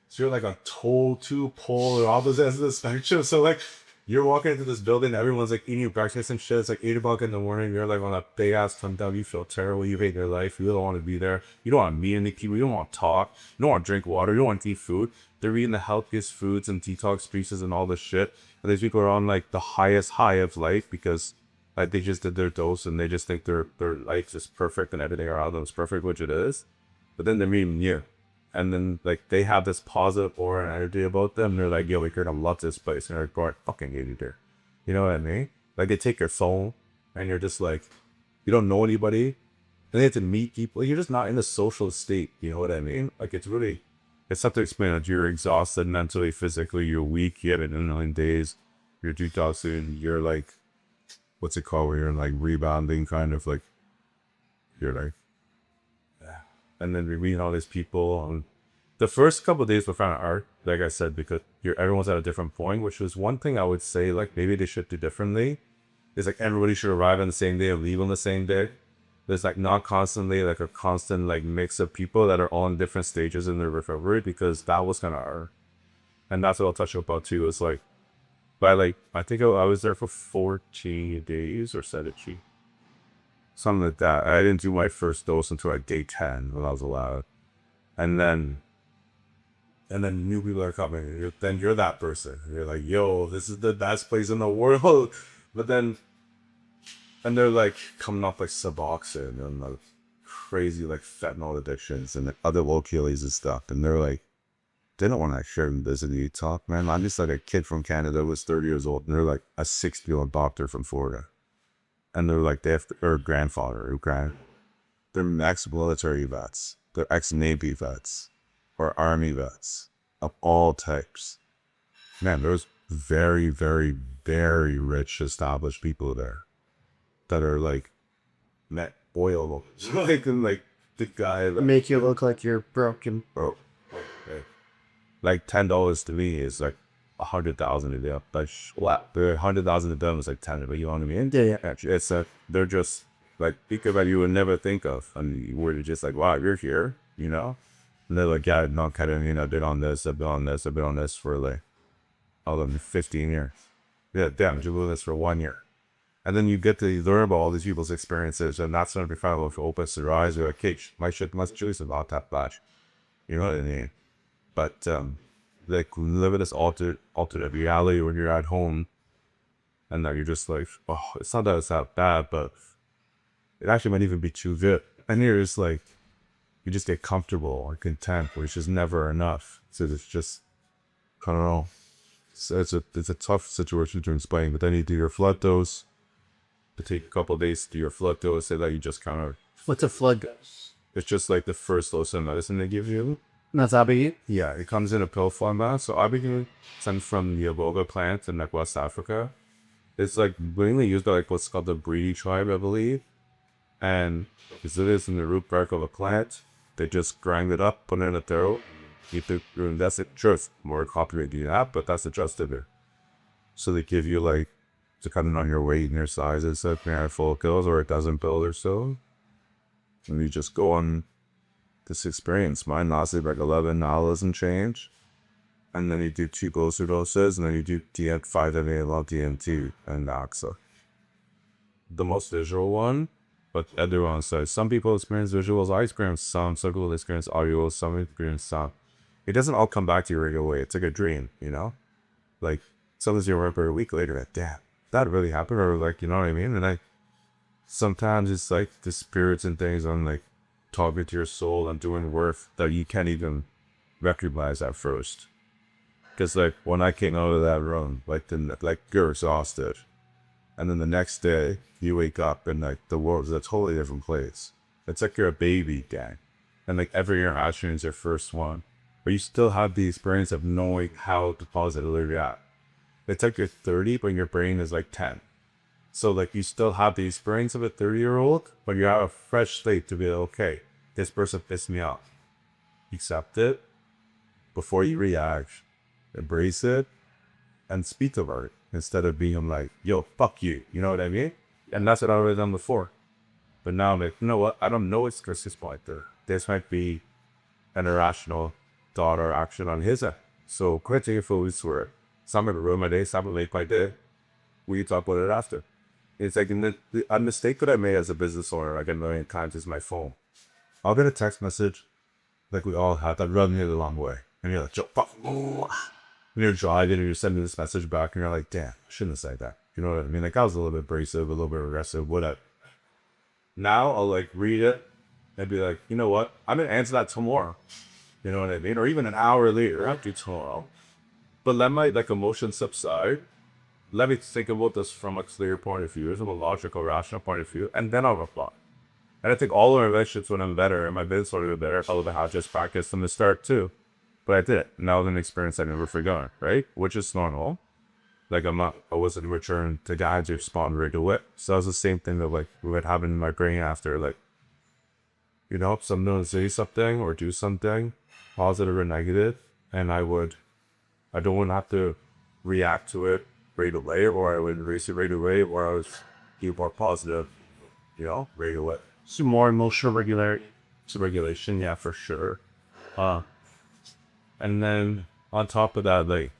[SPEAKER 2] So you're like on two polar opposite ends of the spectrum. So like, you're walking into this building, everyone's like eating breakfast and shit. It's like 8 o'clock in the morning. You're like on a big ass come down. You feel terrible. You hate your life. You don't want to be there. You don't want to meet any people. You don't want to talk. You don't want to drink water. You don't want to eat food. They're eating the healthiest foods and detox species and all this shit. And these people are on like the highest high of life because like they just did their dose and they just think their life is perfect and everything around them is perfect, which it is. But then they're meeting you. And then, like, they have this positive aura and energy about them. They're like, yo, we're gonna love this place. And they're like, bro, I fucking hate you there. You know what I mean? Like, they take your soul, and you're just like, you don't know anybody. And they have to meet people. You're just not in a social state. You know what I mean? Like, it's tough to explain. Like, you're exhausted mentally, physically. You're weak. You have it in a million days. You're detoxing. You're like, what's it called? Where you're like rebounding, kind of like, you're like, and then we meet all these people. And the first couple of days were kind of hard, like I said, because everyone's at a different point, which was one thing I would say, like, maybe they should do differently. Is like everybody should arrive on the same day and leave on the same day. There's like not constantly like a constant like mix of people that are all in different stages in their recovery, because that was kind of hard. And that's what I'll touch about too, is like, by like, I think I was there for 14 days or 17. Something like that. I didn't do my first dose until like day 10 when I was allowed. And then new people are coming. Then you're that person. You're like, yo, this is the best place in the world. But then, and they're like coming off like Suboxone and like crazy like fentanyl addictions and other low killies and stuff. And they're like, they don't want to share this in you talk, man. I'm just like a kid from Canada who was 30 years old. And they're like a 60-year-old doctor from Florida. And they're like, or grandfather, they're ex-military vets, they're ex-Navy vets, or Army vets of all types. Man, there's very, very, very rich, established people there that are like, met oil, like the guy that
[SPEAKER 1] Make you look like you're broken.
[SPEAKER 2] bro, like $10 to me is like 100,000 a day. Like, the 100,000 to them is like 10, but you know what I mean?
[SPEAKER 1] Yeah.
[SPEAKER 2] Actually, it's they're just like people that you would never think of, and we're just like, wow, you're here, you know? And they're like, yeah, no kidding, you know, I've been on this for like, 15 years. Yeah, damn, you're doing this for 1 year. And then you get to learn about all these people's experiences, and that's when it finally opens their eyes. You're like, hey, my shit must choose about that batch. You know what I mean? But, like, live in this alternate reality when you're at home, and that you're just like, oh, it's not that it's that bad, but it actually might even be too good. And you're just like, you just get comfortable or content, which is never enough. So it's just, I don't know. So it's a tough situation to explain. But then you do your flood dose. To take a couple of days to do your flood dose, say that you just kind of.
[SPEAKER 1] What's a flood dose?
[SPEAKER 2] It's just like the first dose of medicine they give you.
[SPEAKER 1] And that's ibogaine?
[SPEAKER 2] Yeah, it comes in a pill format. So ibogaine sent from the Iboga plant in like West Africa. It's like mainly used by like what's called the Breedy tribe, I believe. And because it is in the root bark of a plant, They just grind it up, put it in a dough. That's it. Sure, it's more complicated than that, but that's adjusted there. So they give you like, depending on your weight and your size, it's a handful of kills or a dozen pills or so. And you just go on this experience. Mine lasted like 11 hours and change. And then you do 2 closer doses, and then you do 5 ml DMT and AXA. The most visual one, but everyone says some people experience visuals, I experience some people experience audio, some experience sound. It doesn't all come back to you right away. It's like a dream, you know? Like, sometimes you remember a week later, like, damn, that really happened, or like, you know what I mean? And sometimes it's like the spirits and things on like talking to your soul and doing work that you can't even recognize at first. Because like when I came out of that room, like you're exhausted, and then the next day you wake up and like the world is a totally different place. It's like you're a baby again, and like every interaction is your first one, but you still have the experience of knowing how to positively react. It's like you're 30, but your brain is like 10. So like you still have the experience of a 30-year-old, but you have a fresh slate to be like, okay, this person pissed me off. Accept it before you react, embrace it, and speak about it instead of being like, yo, fuck you. You know what I mean? And that's what I would have done before. But now I'm like, you know what? I don't know it's Chris's point there. This might be an irrational thought or action on his end. So quit taking full for it. Some of the ruin my day, some of make my day. We talk about it after. It's like a mistake that I made as a business owner, like a million times, is my phone. I'll get a text message, like we all have, that run me the long way. And you're like, Joe, fuck. And you're driving and you're sending this message back and you're like, damn, I shouldn't have said that. You know what I mean? Like I was a little bit abrasive, a little bit aggressive, whatever. Now I'll like read it and be like, you know what? I'm going to answer that tomorrow. You know what I mean? Or even an hour later, I'll do tomorrow. But let my like emotions subside. Let me think about this from a clear point of view, from a logical, rational point of view, and then I'll reply. And I think all of my relationships when I'm better, and my business will be better, I'll have just practiced from the start too. But I did it. And that was an experience I never forgot, right? Which is normal. Like I wasn't returned to guys who respond right away. So that was the same thing that like would happen in my brain after, like, you know, someone would say something or do something, positive or negative, and I don't want to have to react to it right away, or I would erase it right away, or I was be more positive, you know, right away.
[SPEAKER 1] Some more emotional regularity.
[SPEAKER 2] Some regulation, yeah, for sure. And then on top of that, like,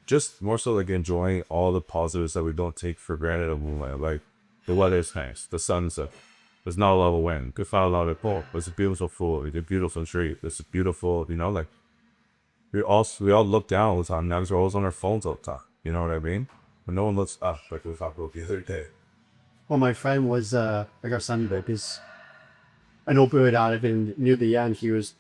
[SPEAKER 2] just more so like enjoying all the positives that we don't take for granted of life. Like, the weather is nice, the sun's up, there's not a lot of wind, could find a lot of people, it's a beautiful food, it's a beautiful street, it's a beautiful, you know, like, we all look down all the time. Now we're always on our phones all the time. You know what I mean? But no one looks up like we talked about the other day.
[SPEAKER 1] Well, my friend was like our son, because an opioid addict, and near the end he was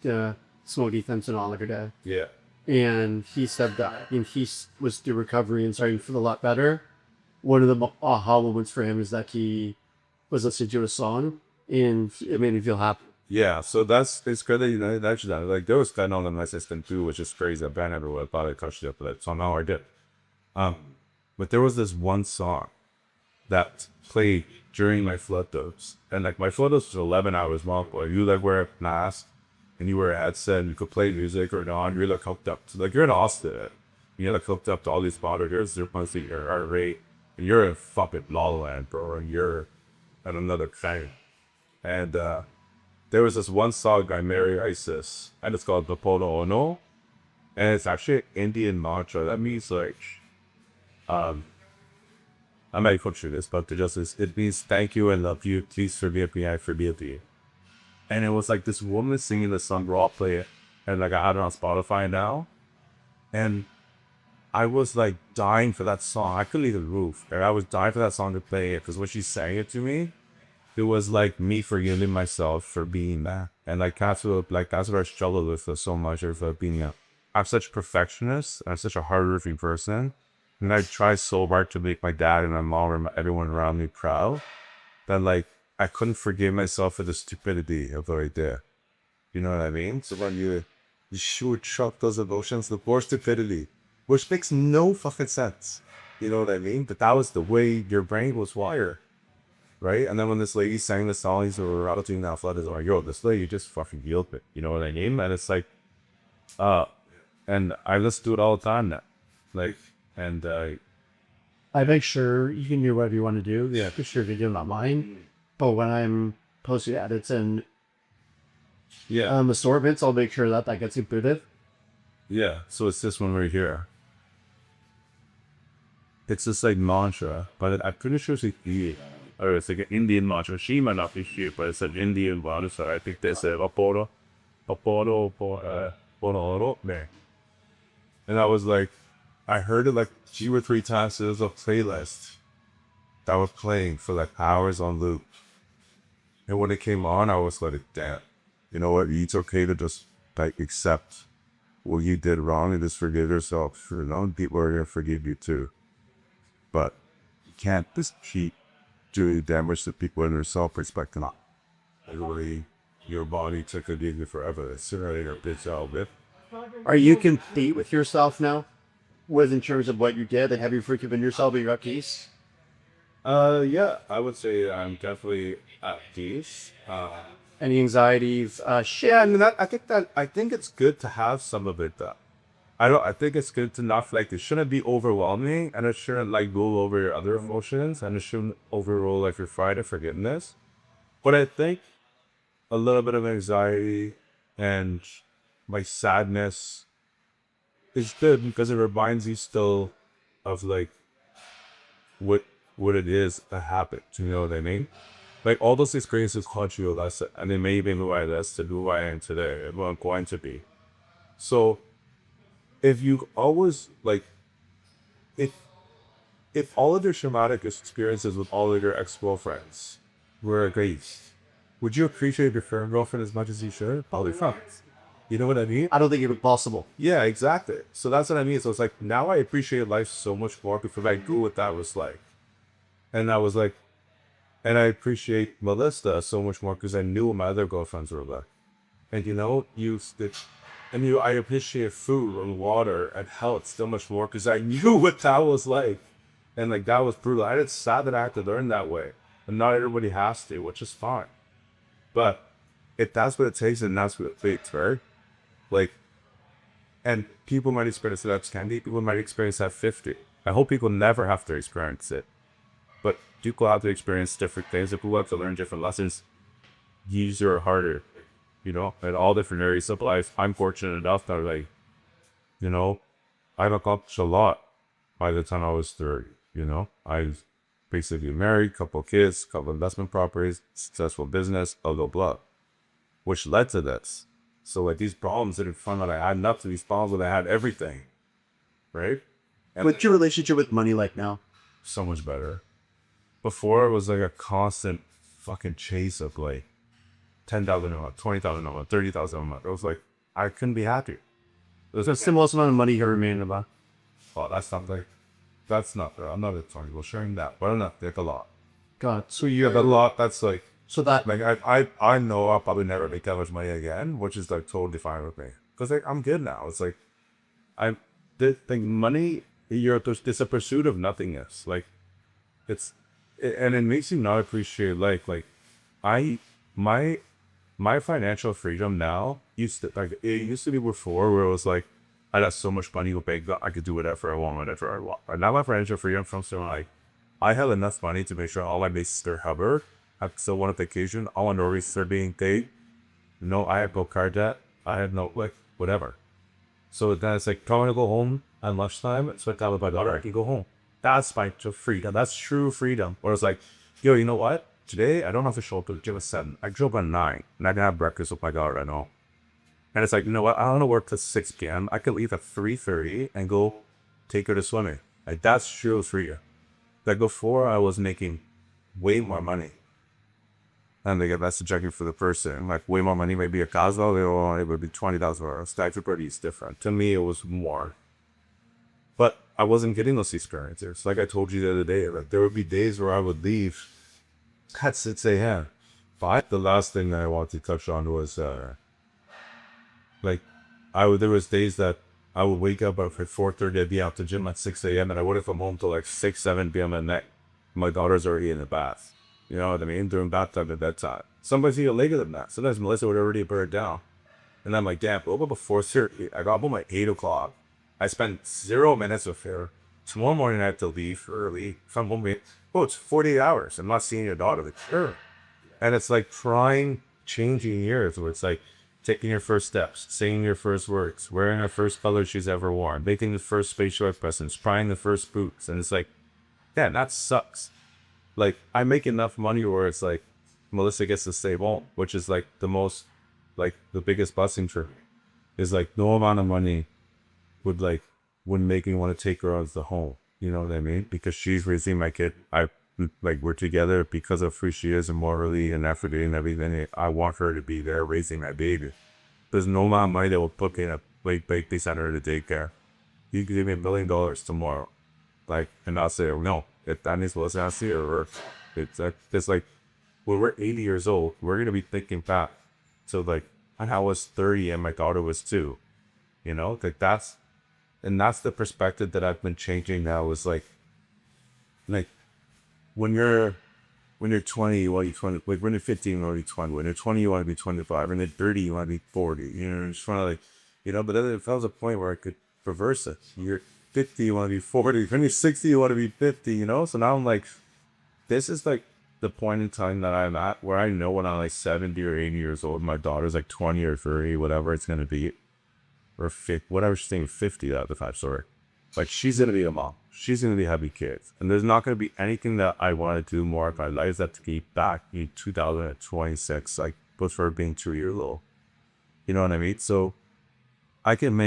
[SPEAKER 1] smoking fentanyl every day.
[SPEAKER 2] Yeah.
[SPEAKER 1] And he said that, and he was through recovery and starting to feel a lot better. One of the aha moments for him is that he was listening to a song, and it made me feel happy.
[SPEAKER 2] Yeah, so it's good that you mentioned that. Like, there was fentanyl in my system too, which is crazy. I banned everywhere. I thought I touched it, but somehow I did. But there was this one song that played during my flood dose, and like my flood dose was 11 hours long. Boy, you like wear a mask and you wear a headset, and you could play music or not. You're like hooked up to, like, you're in Austin. You're like hooked up to all these monitors. They're posting your heart rate, and you're in fucking La La Land, bro. And you're at another thing. And there was this one song by Mary Isis, and it's called The Pono Ono, and it's actually an Indian mantra. That means like, I might butcher this, but it means thank you and love you. Please forgive me, I forgive you. And it was like this woman singing the song, raw play it, and like I had it on Spotify now, and I was like dying for that song. I couldn't even move. And I was dying for that song to play it, because when she sang it to me, it was like me forgiving myself for being that. And like that's what I struggled with so much, of being I'm such a perfectionist. I'm such a hardworking person. And I try so hard to make my dad and my mom and everyone around me proud, that like I couldn't forgive myself for the stupidity of what I did. You know what I mean? So when you should chuck those emotions, the more stupidity, which makes no fucking sense. You know what I mean? But that was the way your brain was wired. right? And then when this lady sang the song, he's out doing that flood, is like, yo, this lady just fucking killed it. You know what I mean? And it's like, and I listen to it all the time now. Like, and
[SPEAKER 1] I make sure you can do whatever you want to do. Yeah, for sure, video, not mine. But when I'm posting edits and
[SPEAKER 2] yeah,
[SPEAKER 1] assortments, I'll make sure that that gets included.
[SPEAKER 2] yeah. So it's this one right here. It's just like mantra, but I'm pretty sure it's Indian. Or it's like an Indian mantra. She might not be shit, but it's an Indian mantra. So I think they say Aporo, man. And I was like, I heard it like 2 or 3 times. There was a playlist that was playing for like hours on loop. And when it came on, I was like, damn, you know what? It's okay to just like accept what you did wrong and just forgive yourself. You know, people are gonna forgive you too. But you can't just keep doing damage to people in their self-respect. Not literally, your body took a beating forever. Sooner or later, bitch out with.
[SPEAKER 1] Are you complete with yourself now? With in terms of what you did, and have you forgiven yourself and you're at peace?
[SPEAKER 2] Yeah, I would say I'm definitely at peace.
[SPEAKER 1] Any anxieties? Shit.
[SPEAKER 2] Yeah, I mean, I think it's good to have some of it. I think it's good to not like it shouldn't be overwhelming, and it shouldn't like go over your other emotions, and it shouldn't overrule like your pride and forgiveness. But I think a little bit of anxiety and my sadness is good because it reminds you still of like what it is a habit. You know what I mean? Like all those experiences taught you a lesson, and they made me who I was to do who I am today and who I'm going to be. So if you always like, if all of your traumatic experiences with all of your ex-girlfriends were great, would you appreciate your current girlfriend as much as you should? Probably not. You know what I mean?
[SPEAKER 1] I don't think it was possible.
[SPEAKER 2] Yeah, exactly. So that's what I mean. So it's like now I appreciate life so much more because I knew what that was like. And I was like, and I appreciate Melissa so much more because I knew what my other girlfriends were like. And you know, I appreciate food and water and health so much more because I knew what that was like. And like that was brutal. It's sad that I had to learn that way. And not everybody has to, which is fine. But if that's what it takes, and that's what it takes, right? Like, and people might experience it at candy, people might experience that 50. I hope people never have to experience it. But people have to experience different things. If people have to learn different lessons, easier or harder, you know, in all different areas of life. I'm fortunate enough that like, you know, I've accomplished a lot by the time I was 30, you know. I was basically married, couple kids, couple investment properties, successful business, blah, blah, blah, which led to this. So like these problems didn't fun that I had enough to these problems when I had everything, right? And
[SPEAKER 1] What's your relationship with money like now?
[SPEAKER 2] so much better. Before it was like a constant fucking chase of like 10,000 a month, 20,000 a month, 30,000 a month. It was like I couldn't be happy. It was
[SPEAKER 1] The simplest amount of money you ever made in a month.
[SPEAKER 2] oh, that's not I'm not comfortable sharing that, but I'm not like a lot.
[SPEAKER 1] God, so you have
[SPEAKER 2] A lot. That's like
[SPEAKER 1] that
[SPEAKER 2] like I know I'll probably never make that much money again, which is like totally fine with me because like I'm good now. It's like I'm the thing money. It's a pursuit of nothingness. Like and it makes you not appreciate life. Like I my financial freedom now it used to be before where it was like I got so much money to bank that I could do whatever I want whenever I want. But now my financial freedom comes from like I have enough money to make sure all my bases are covered. I still want a vacation. All my Norwegians are being paid. No, I have no car debt. I have no like whatever. So then it's like, I want to go home at lunchtime, spend time with my daughter, I can go home. That's my true freedom. That's true freedom. Or it's like, yo, you know what? Today, I don't have to show up to the gym at 7. I show up at 9, and I can have breakfast with my daughter at home. And it's like, you know what? I don't want to work till 6 p.m. I could leave at 3:30 and go take her to swimming. Like, that's true freedom. Like, before, I was making way more money. And they get that's subjective for the person. Like way more money, maybe a Costco, it would be $20,000. Statue Birdie is different. To me, it was more. But I wasn't getting those experiences. Like I told you the other day, like there would be days where I would leave at 6 a.m. But the last thing that I wanted to touch on was like there was days that I would wake up at 4:30, I'd be out to gym at 6 a.m. and I wouldn't come home till like 6, 7 p.m. at night. My daughter's already in the bath. You know what I mean? During bathtub at that time. Sometimes even later than that. Sometimes Melissa would already burn down. And I'm like, damn, I woke up before 30. I got home at 8 o'clock. I spent 0 minutes with her. Tomorrow morning I have to leave early. If I'm home, oh, it's 48 hours. I'm not seeing your daughter. Like, sure. And it's like trying, changing years where it's like taking your first steps, saying your first words, wearing her first color she's ever worn, making the first facial expressions, trying the first boots. And it's like, damn, that sucks. Like, I make enough money where it's like Melissa gets to stay home, which is like the most, like the biggest blessing for me. Is like no amount of money would make me want to take her out of the home. You know what I mean? Because she's raising my kid. We're together because of who she is and morally and ethically and everything. I want her to be there raising my baby. There's no amount of money that will put me in a they send her to daycare. You can give me $1 million tomorrow. Like, and I'll say, no, if that needs to I see her, or it's like, when we're 80 years old, we're going to be thinking back. So like, when I was 30 and my daughter was 2, you know, like that's the perspective that I've been changing now is like when you're 20, you want to be 20, like when you're 15, you want to be 20, when you're 20, you want to be 25, when you're 30, you want to be 40, you know, just trying to like, you know, but then if that was a point where I could reverse it, you're 50, you want to be 40, when you're 60, you want to be 50, you know, so now I'm like, this is like the point in time that I'm at where I know when I'm like 70 or 80 years old, my daughter's like 20 or 30, whatever it's going to be, or 50, whatever she's saying, 50 out of the 5, sorry. Like, she's going to be a mom. She's going to be having kids. And there's not going to be anything that I want to do more in my life that to keep back in 2026, like, with her being 2 years old. You know what I mean? So, I can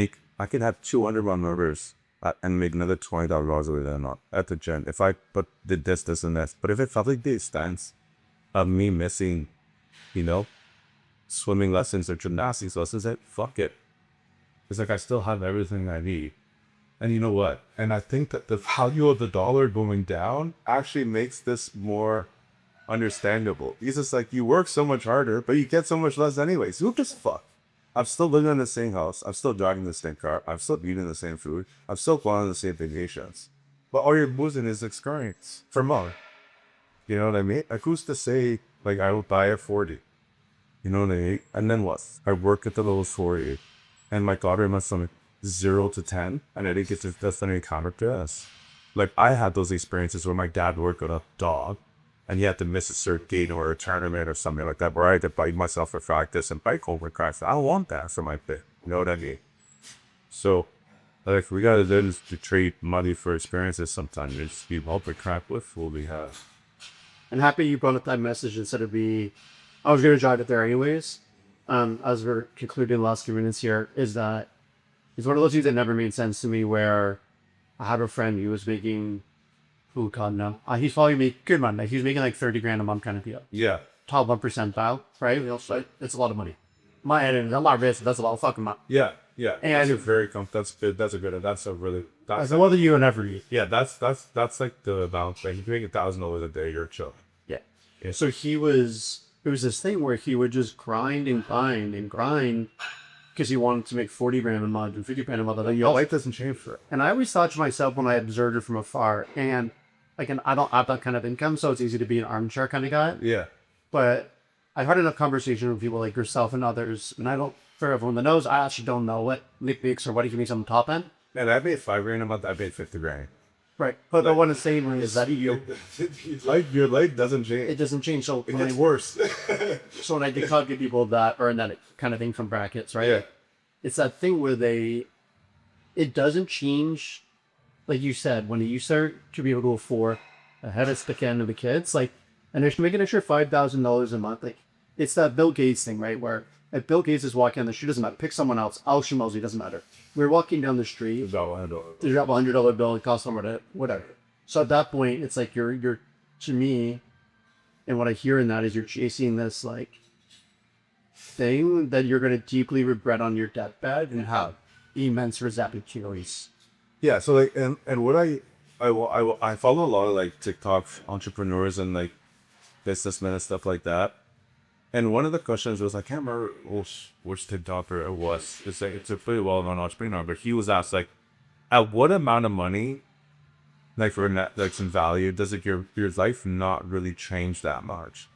[SPEAKER 2] have 200 round numbers and make another $20,000 a week not at the gym. If I did this, and this. But if it felt like the expense of me missing, you know, swimming lessons or gymnastics lessons, fuck it. It's like I still have everything I need. And you know what? And I think that the value of the dollar going down actually makes this more understandable. It's just like you work so much harder, but you get so much less anyways. Who gives a fuck? I'm still living in the same house. I'm still driving the same car. I'm still eating the same food. I'm still going on the same vacations. But all you're losing is experience for more. You know what I mean? Like, who's to say, like, I will buy at 40? You know what I mean? And then what? I work at the level 40. And my daughter must have 0 to 10, and I didn't get to that's any counter to us. Like, I had those experiences where my dad worked with a dog, and he had to miss a cert gate or a tournament or something like that, where I had to bite myself for practice and bike over cracks. I don't want that for my pit. You know what I mean? So, like, we gotta learn to trade money for experiences sometimes. Just be helping crap with what we have.
[SPEAKER 1] I'm happy you brought up that message instead of me. I was gonna drive it there anyways. As we're concluding the last few minutes here, is that it's one of those things that never made sense to me where I had a friend who was making, who God no, he's probably making good money. Like, he was making like 30 grand a month kind of deal.
[SPEAKER 2] Yeah.
[SPEAKER 1] Top 1 percentile, right? You know, so it's a lot of money. My head, and I'm not rich, that's a lot of fucking money.
[SPEAKER 2] Yeah. Yeah.
[SPEAKER 1] And
[SPEAKER 2] that's a very that's good. That's a good. That's a really.
[SPEAKER 1] That's more than you and ever eat.
[SPEAKER 2] Yeah. That's like the amount. Like, if you make $1,000 a day, you're chill.
[SPEAKER 1] Yeah. So it was this thing where he would just grind because he wanted to make 40 grand a month and 50 grand a month.
[SPEAKER 2] Your life doesn't change for it.
[SPEAKER 1] And I always thought to myself when I observed it from afar, and like, I don't have that kind of income, so it's easy to be an armchair kind of guy.
[SPEAKER 2] Yeah.
[SPEAKER 1] But I've had enough conversation with people like yourself and others, and I don't, for everyone that knows, I actually don't know what Nick makes or what he makes on the top end.
[SPEAKER 2] Man, I made 5 grand a month. I paid 50 grand.
[SPEAKER 1] Right. But the one I'm saying is that your
[SPEAKER 2] life doesn't change.
[SPEAKER 1] It doesn't change. So
[SPEAKER 2] it gets worse.
[SPEAKER 1] So when I did talk to people that earn that kind of thing from brackets, right?
[SPEAKER 2] Yeah.
[SPEAKER 1] It's that thing where it doesn't change, like you said, when you start to be able to afford a head of stick end of the kids, like, and they're making an extra $5,000 a month. Like, it's that Bill Gates thing, right? Where if Bill Gates is walking on the street, doesn't matter. Pick someone else. Al Shimozi, doesn't matter. We're walking down the street. There's a $100 bill. It costs someone whatever. So at that point, it's like you're to me, and what I hear in that is you're chasing this like thing that you're going to deeply regret on your deathbed and have immense resentment calories.
[SPEAKER 2] Yeah. So like, and what I follow a lot of like TikTok entrepreneurs and like businessmen and stuff like that. And one of the questions was, I can't remember which TikToker it was. It's a pretty well-known entrepreneur, but he was asked, like, at what amount of money like for net, like some value, does like your life not really change that much?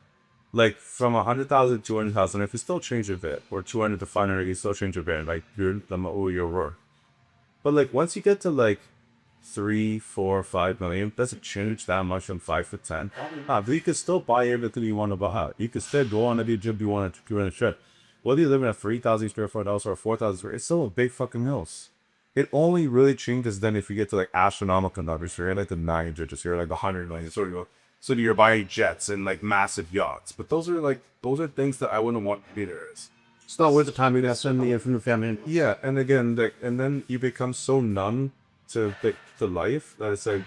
[SPEAKER 2] Like from 100,000 to 200,000, if it still change a bit, or 200 to 500, you still change a bit, like you're your worth. But like once you get to like 3, 4, 5 million, doesn't change that much from 5 to 10. But you can still buy everything you want to buy. You can still go on every gym you want to in a trip. Whether you live in a 3,000 square foot house or a 4,000 square, it's still a big fucking house. It only really changes then if you get to like astronomical numbers. You're like the 9 digits, you're like 100 million. So you're buying jets and like massive yachts. But those are things that I wouldn't want to be there as.
[SPEAKER 1] It's not worth the time you invest in the infinite family.
[SPEAKER 2] Yeah, and again, like, and then you become so numb to life that it's like,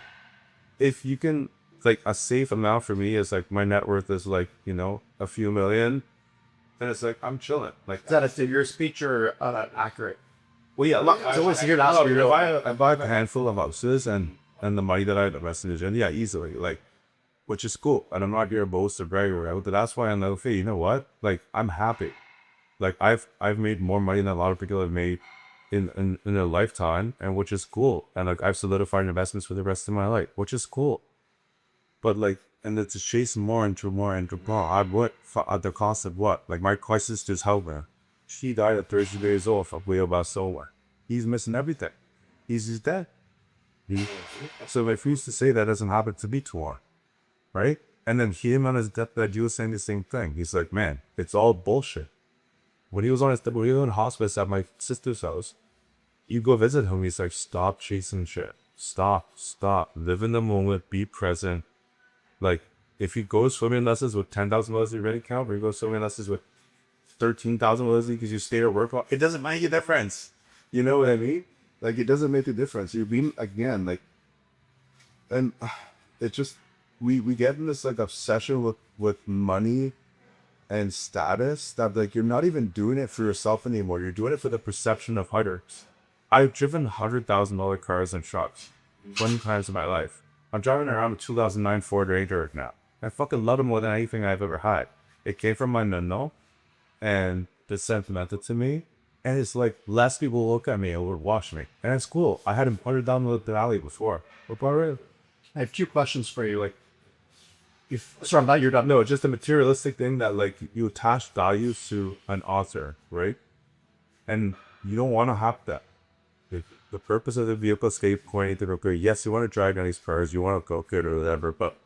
[SPEAKER 2] if you can, like, a safe amount for me is like my net worth is like, you know, a few million, then it's like I'm chilling. Like,
[SPEAKER 1] Is that a figure speech or accurate?
[SPEAKER 2] well, yeah, look,
[SPEAKER 1] It's always here to ask you.
[SPEAKER 2] if I buy a handful of houses and the money that I invest in the gym, yeah, easily, like, which is cool. And I'm not here to boast or brag or whatever, but that's why I'm like, hey, you know what? Like, I'm happy. Like, I've made more money than a lot of people have made in their lifetime, and which is cool. And like, I've solidified investments for the rest of my life, which is cool. But like, and to chase more into more, I would at the cost of what? Like, my sister's helper, she died at 30 years old from glioblastoma. He's missing everything. He's just dead. So if he used to say that doesn't happen to me tomorrow, right? And then him on his deathbed, he was saying the same thing. He's like, man, it's all bullshit. When he was in hospice at my sister's house, you go visit him, he's like, stop chasing shit. Stop. Live in the moment, be present. Like, if you go swimming lessons with $10,000 in your bank account, or you go swimming lessons with $13,000 because you stay at work, it doesn't make a difference. You know what I mean? Like, it doesn't make a difference. You're being, again, like, and it just, we get in this like obsession with money and status that like you're not even doing it for yourself anymore. You're doing it for the perception of others. I've driven $100,000 cars and trucks 20 times in my life. I'm driving around a 2009 Ford Ranger now. I fucking love it more than anything I've ever had. It came from my nano, and it's sentimental to me. And it's like less people look at me or would watch me, and it's cool. I had him put it down the alley before.
[SPEAKER 1] I have 2 questions for you. Like, sorry, I'm not. You're done.
[SPEAKER 2] No, it's just a materialistic thing that like you attach values to an author, right? And you don't want to have that. The purpose of the vehicle escape point, okay, yes, you want to drive down these cars, you want to go good or whatever, but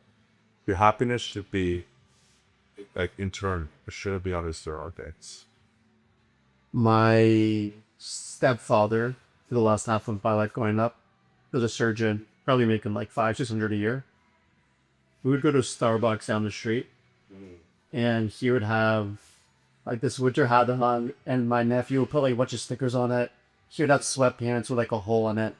[SPEAKER 2] your happiness should be like internal. It shouldn't be on external things.
[SPEAKER 1] My stepfather, for the last half of my life growing up, was a surgeon, probably making like $500-600 a year. We would go to Starbucks down the street, and he would have like this winter hat on, and my nephew would put like a bunch of stickers on it. He would have sweatpants with like a hole in it,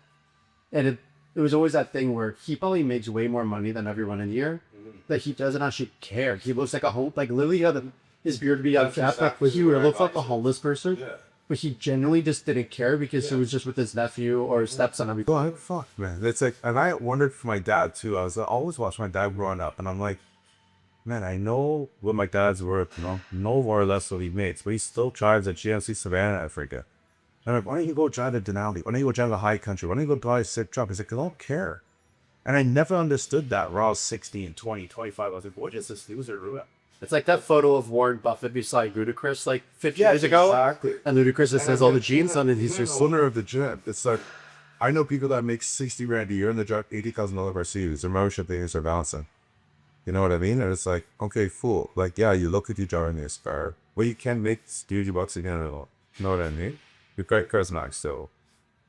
[SPEAKER 1] and it was always that thing where he probably makes way more money than everyone in here, that he doesn't actually care. He looks like a home, like literally his beard would be out of but he would look like a homeless person. Yeah. But he genuinely just didn't care because he was just with his nephew or his stepson.
[SPEAKER 2] Oh, fuck, man. It's like, and I wondered for my dad too. I always watched my dad growing up, and I'm like, man, I know what my dad's worth, you know more or less what he makes, but he still drives a GMC Savannah, Africa. And I'm like, why don't you go drive a Denali? Why don't you go drive a high country? Why don't you go drive a sick truck? He's like, I don't care. And I never understood that when I was 16, 20, 25. I was like, what is this loser?
[SPEAKER 1] It's like that photo of Warren Buffett beside Ludacris like 50 years ago.
[SPEAKER 2] Exactly.
[SPEAKER 1] And Ludacris just says all the jeans on it. He's just
[SPEAKER 2] owner of the gym. It's like, I know people that make $60,000 a year and they drive $80,000 Mercedes. Their membership things are balancing. You know what I mean? And it's like, okay, fool. Like, yeah, you look at you driving this car. Well, you can make $30 again at all. You know what I mean? Your credit card's not still.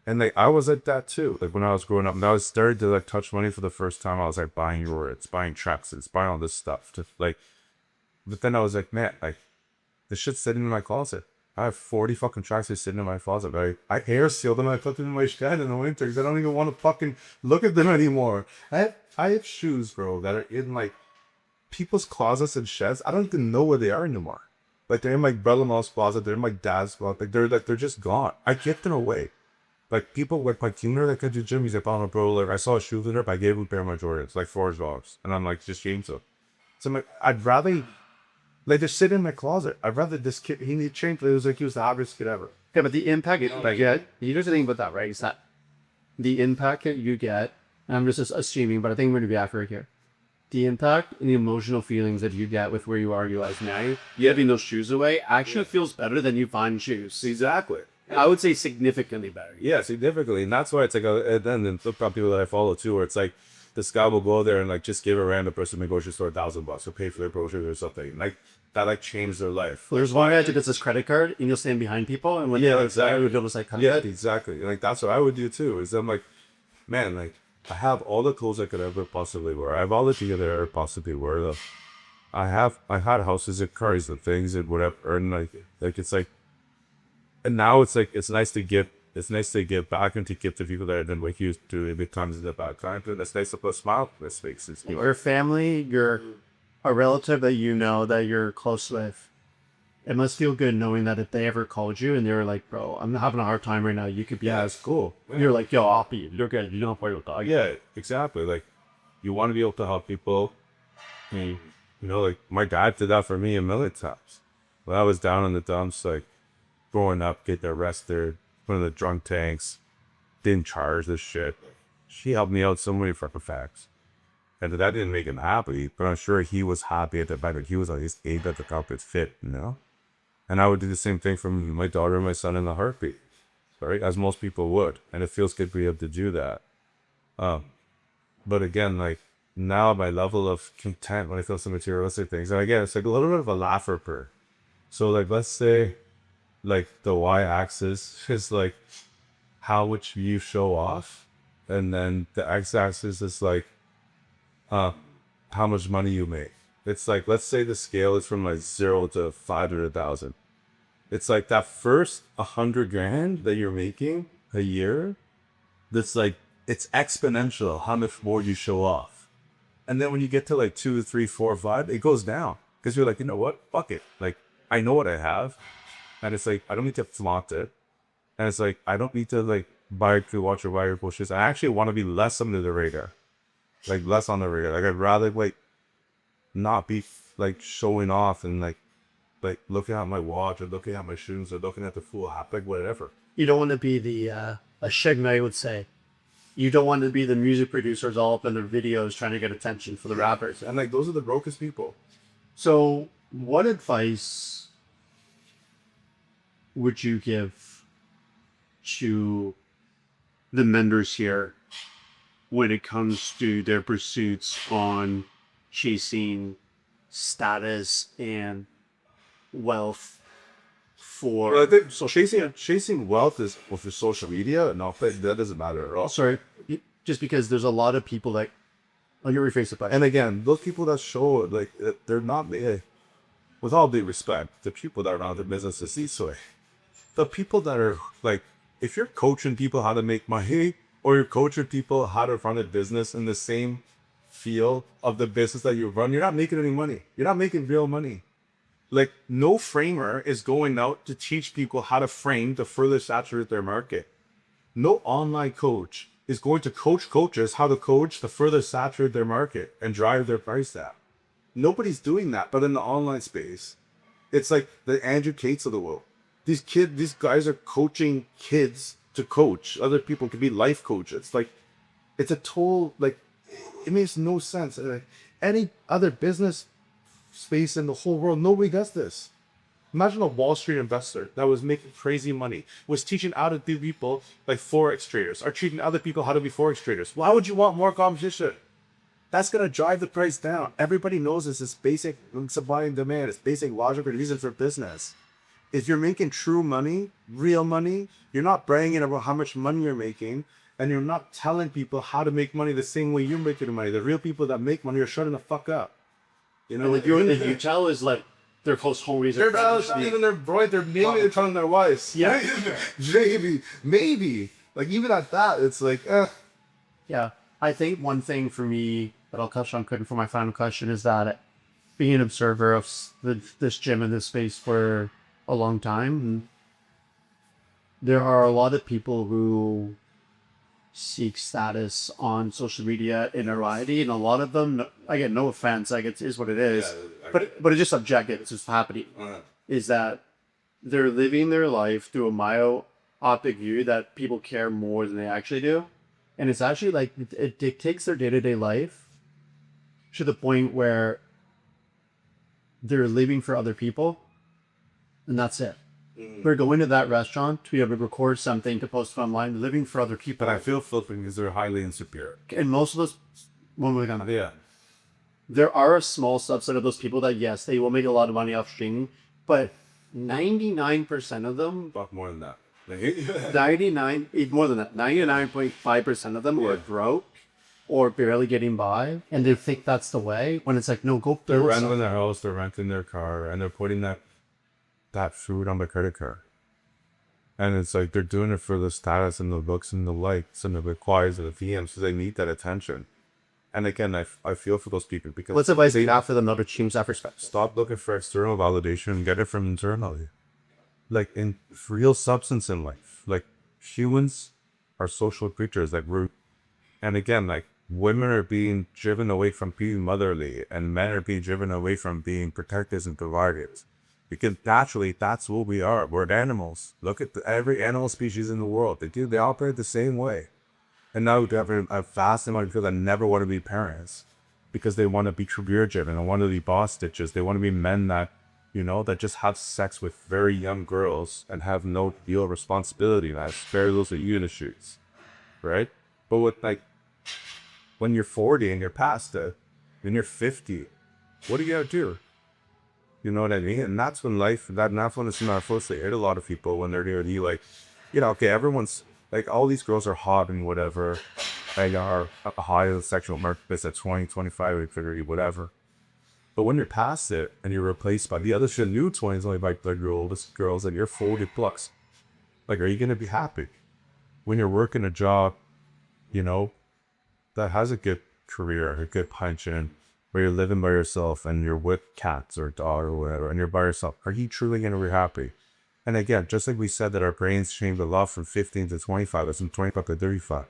[SPEAKER 2] And like, I was at that too. Like, when I was growing up, and I was started to like touch money for the first time. I was like buying Jorts, buying tracksuits, buying all this stuff. To like, but then I was like, man, like, this shit's sitting in my closet. I have 40 fucking tracksuits sitting in my closet. I air sealed them. I put them in my shed in the winter because I don't even want to fucking look at them anymore. I have shoes, bro, that are in like people's closets and sheds. I don't even know where they are anymore. Like, they're in my brother-in-law's closet. They're in my dad's closet. They're just gone. I get them away. Like, people like my tuner that could do gym, he's like, oh, bro, like, I saw a shoe there, but I gave him a pair of my Jordans, like $4. And I'm like, just gave them. So I'm like, I'd rather, like, just sit in my closet. I'd rather this kid, he need change. It was like, he was the happiest kid ever.
[SPEAKER 1] Yeah, but the impact, like, yeah, here's the thing about that, right? Is that the impact that you get I'm just assuming, but I think I'm going to be accurate here. The impact and the emotional feelings that you get with where you are in your life now, giving those shoes away actually feels better than you find shoes.
[SPEAKER 2] Exactly.
[SPEAKER 1] I would say significantly better.
[SPEAKER 2] Yeah, significantly. And that's why it's like, and then flip top people that I follow too, where it's like, this guy will go there and like just give a random person in the grocery store $1,000 or pay for their groceries or something. Like, that like changed their life.
[SPEAKER 1] Well, there's one guy that gets his credit card and you'll stand behind people and when
[SPEAKER 2] exactly.
[SPEAKER 1] they'll just like,
[SPEAKER 2] Yeah, exactly. Like, that's what I would do too. Is I'm like, man, like, I have all the clothes I could ever possibly wear. I have all the gear that I ever possibly wear. I had houses and cars and things and whatever. And like it's like, and now it's like, it's nice to give back and to give to people that I didn't wake you to in big times in the bad times. And it's nice to put a smile on their faces.
[SPEAKER 1] Your family, you're a relative that you know that you're close with. It must feel good knowing that if they ever called you and they were like, bro, I'm having a hard time right now, you could be
[SPEAKER 2] Yeah, it's cool.
[SPEAKER 1] You're like, yo, I'll be, you're good. You don't play with dog.
[SPEAKER 2] Yeah, exactly. Like, you want to be able to help people. You know, like, my dad did that for me a million times. When I was down in the dumps, like, growing up, getting arrested, one of the drunk tanks, didn't charge this shit. She helped me out so many fucking facts. And that didn't make him happy, but I'm sure he was happy at the fact that he was at least able to help it fit, you know? And I would do the same thing for my daughter and my son in a heartbeat, right? As most people would. And it feels good to be able to do that. But again, like, now my level of content when it comes to materialistic things, and again, it's like a little bit of a laugher per. So like, let's say like the y-axis is like how much you show off, and then the x-axis is like how much money you make. It's like, let's say the scale is from like 0 to 500,000. It's like that first 100 grand that you're making a year, that's like, it's exponential how much more you show off. And then when you get to like 2, 3, 4, 5, it goes down. Because you're like, you know what? Fuck it. Like, I know what I have. And it's like, I don't need to flaunt it. And it's like, I don't need to like buy to watch or buy your bullshit. I actually want to be less under the radar. Like, less on the radar. Like, I'd rather like not be like showing off and like looking at my watch or looking at my shoes or looking at the full hat, like whatever.
[SPEAKER 1] You don't want to be the, a Shigma would say. You don't want to be the music producers all up in their videos trying to get attention for the rappers.
[SPEAKER 2] And like, those are the brokest people.
[SPEAKER 1] So what advice would you give to the members here when it comes to their pursuits on chasing status and wealth for...
[SPEAKER 2] Well, I think so. Chasing wealth is with your social media. No, that doesn't matter at all.
[SPEAKER 1] Sorry, just because there's a lot of people that... I'll get rephrase it back.
[SPEAKER 2] And again, those people that show like they're not, with all due respect, the people that are not in the business is this way. The people that are like, if you're coaching people how to make money, or you're coaching people how to run a business in the same field of the business that you run, you're not making any money. You're not making real money. Like, no framer is going out to teach people how to frame to further saturate their market. No online coach is going to coach coaches how to coach to further saturate their market and drive their price down. Nobody's doing that. But in the online space, it's like the Andrew Cates of the world. These guys are coaching kids to coach. Other people could be life coaches. Like, it's a total, like, it makes no sense. Any other business space in the whole world, nobody does this. Imagine a Wall Street investor that was making crazy money, was teaching other people, like Forex traders, are teaching other people how to be Forex traders. Why would you want more competition? That's going to drive the price down. Everybody knows this is basic supply and demand. It's basic logical reason for business. If you're making true money, real money, you're not bragging about how much money you're making, and you're not telling people how to make money the same way you're making money. The real people that make money are shutting the fuck up. You know,
[SPEAKER 1] like you tell is like their close homies.
[SPEAKER 2] They're not even their boy. They're telling their wives.
[SPEAKER 1] Yeah,
[SPEAKER 2] maybe. Like, even at that, it's like,
[SPEAKER 1] Yeah, I think one thing for me that I'll touch on for my final question is that being an observer of this gym and this space for a long time, there are a lot of people who seek status on social media in variety, and a lot of them, again, no offense, like it is what it is, but it's just subjective. It's just happening. Is that they're living their life through a myopic view that people care more than they actually do, And it's actually like it dictates their day-to-day life to the point where they're living for other people, and that's it. We're going to that restaurant to be able to record something to post online, living for other people.
[SPEAKER 2] But I feel flipping because they're highly insecure.
[SPEAKER 1] And most of those, when we're gonna,
[SPEAKER 2] Yeah.
[SPEAKER 1] there are a small subset of those people that, yes, they will make a lot of money off streaming, but 99% of them,
[SPEAKER 2] Fuck more than that.
[SPEAKER 1] 99, even more than that, 99.5% of them are broke or barely getting by, and they think that's the way, when it's like, no, go
[SPEAKER 2] They're
[SPEAKER 1] build
[SPEAKER 2] renting
[SPEAKER 1] something.
[SPEAKER 2] their house, they're renting their car, and they're putting that food on the credit card. And it's like they're doing it for the status and the looks and the likes and the replies and the VMs, so they need that attention. And again, I feel for those people because
[SPEAKER 1] What's advice you have for them not to change that perspective?
[SPEAKER 2] stop looking for external validation and get it from internally. Like in real substance in life. Like humans are social creatures. Like and again, like women are being driven away from being motherly and men are being driven away from being protectors and providers. Because naturally, that's what we are. We're animals. Look at every animal species in the world. They operate the same way. And now we have a vast amount of people that never want to be parents because they want to be career driven and want to be boss stitches. They want to be men that, that just have sex with very young girls and have no real responsibility and have spare those unit shoes. Right? But with when you're 40 and you're past it, when you're 50, what do you gotta do? You know what I mean? And that's when that's when it's not supposed to hit a lot of people when they're nearly like, okay, everyone's like, all these girls are hot and whatever. They are high in the sexual marketplace at 20, 25, 30, whatever. But when you're past it and you're replaced by the other new 20s, only by the oldest girls, and you're 40 plus, like, are you going to be happy? When you're working a job, that has a good career, a good pension, where you're living by yourself and you're with cats or a dog or whatever, and you're by yourself, are you truly going to be happy? And again, just like we said that our brains change a lot from 15 to 25, or from 25 to 35,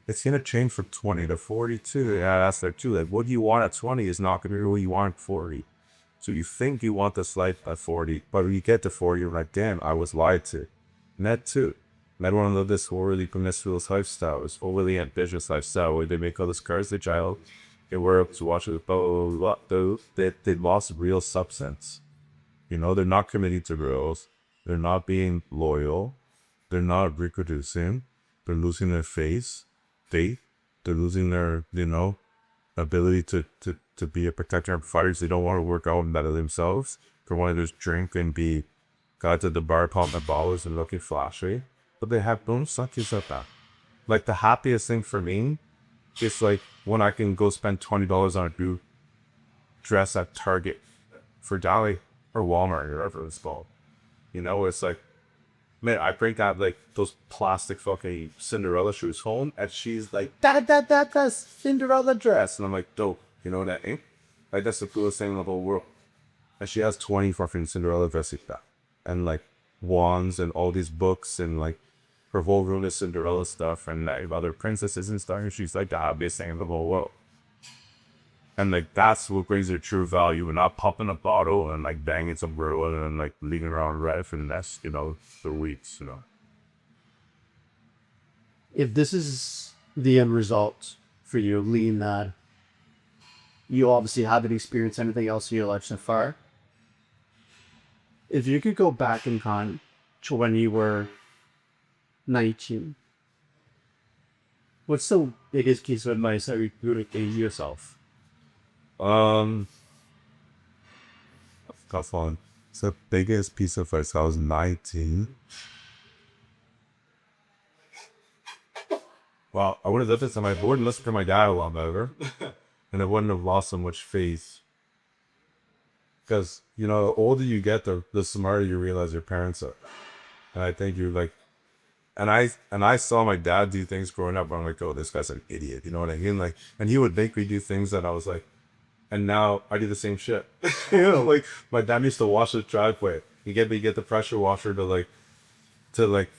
[SPEAKER 2] it's going to change from 20 to 42. Yeah, that's there too. Like, what you want at 20 is not going to be what you want at 40. So you think you want this life at 40, but when you get to 40, you're like, damn, I was lied to. And that too. And I want to live this overly promiscuous lifestyle, this overly ambitious lifestyle where they make all this cars, they child, they wear up to watch it, they lost real substance. They're not committing to girls. They're not being loyal. They're not reproducing. They're losing their faith. They're losing their, ability to be a protector and provider. They don't want to work out and better themselves. They want to just drink and be got to the bar, pumping ballers and looking flashy. But they don't suck yourself that. Like, the happiest thing for me is like when I can go spend $20 on a new dress at Target for Dolly or Walmart or whatever it's called. It's like, man, I bring that, like, those plastic fucking Cinderella shoes home, and she's like, that's Cinderella dress. And I'm like, dope. You know what I mean? Like, that's the coolest thing in the whole world. And she has 20 fucking Cinderella dresses like that. And, like, wands and all these books and, like, her whole room is Cinderella stuff and, like, other princesses and stuff. And she's like the happiest thing in the whole world. And, like, that's what brings her true value, and not popping a bottle and, like, banging some girl and, like, leaving around ref and that's, for weeks,
[SPEAKER 1] If this is the end result for you, lean that, you obviously haven't experienced anything else in your life so far. If you could go back in time to when you were 19, what's the biggest piece of advice that you would give yourself?
[SPEAKER 2] Tough one. It's the biggest piece of advice. I was 19. Well, I would have listened to my board and listened to my dad a lot better. And I wouldn't have lost so much faith. Because, the older you get, the smarter you realize your parents are. And I think you're like, and I saw my dad do things growing up where I'm like, oh, this guy's an idiot. You know what I mean? Like, and he would make me do things that I was like, and now I do the same shit. Like, my dad used to wash the driveway. He get the pressure washer to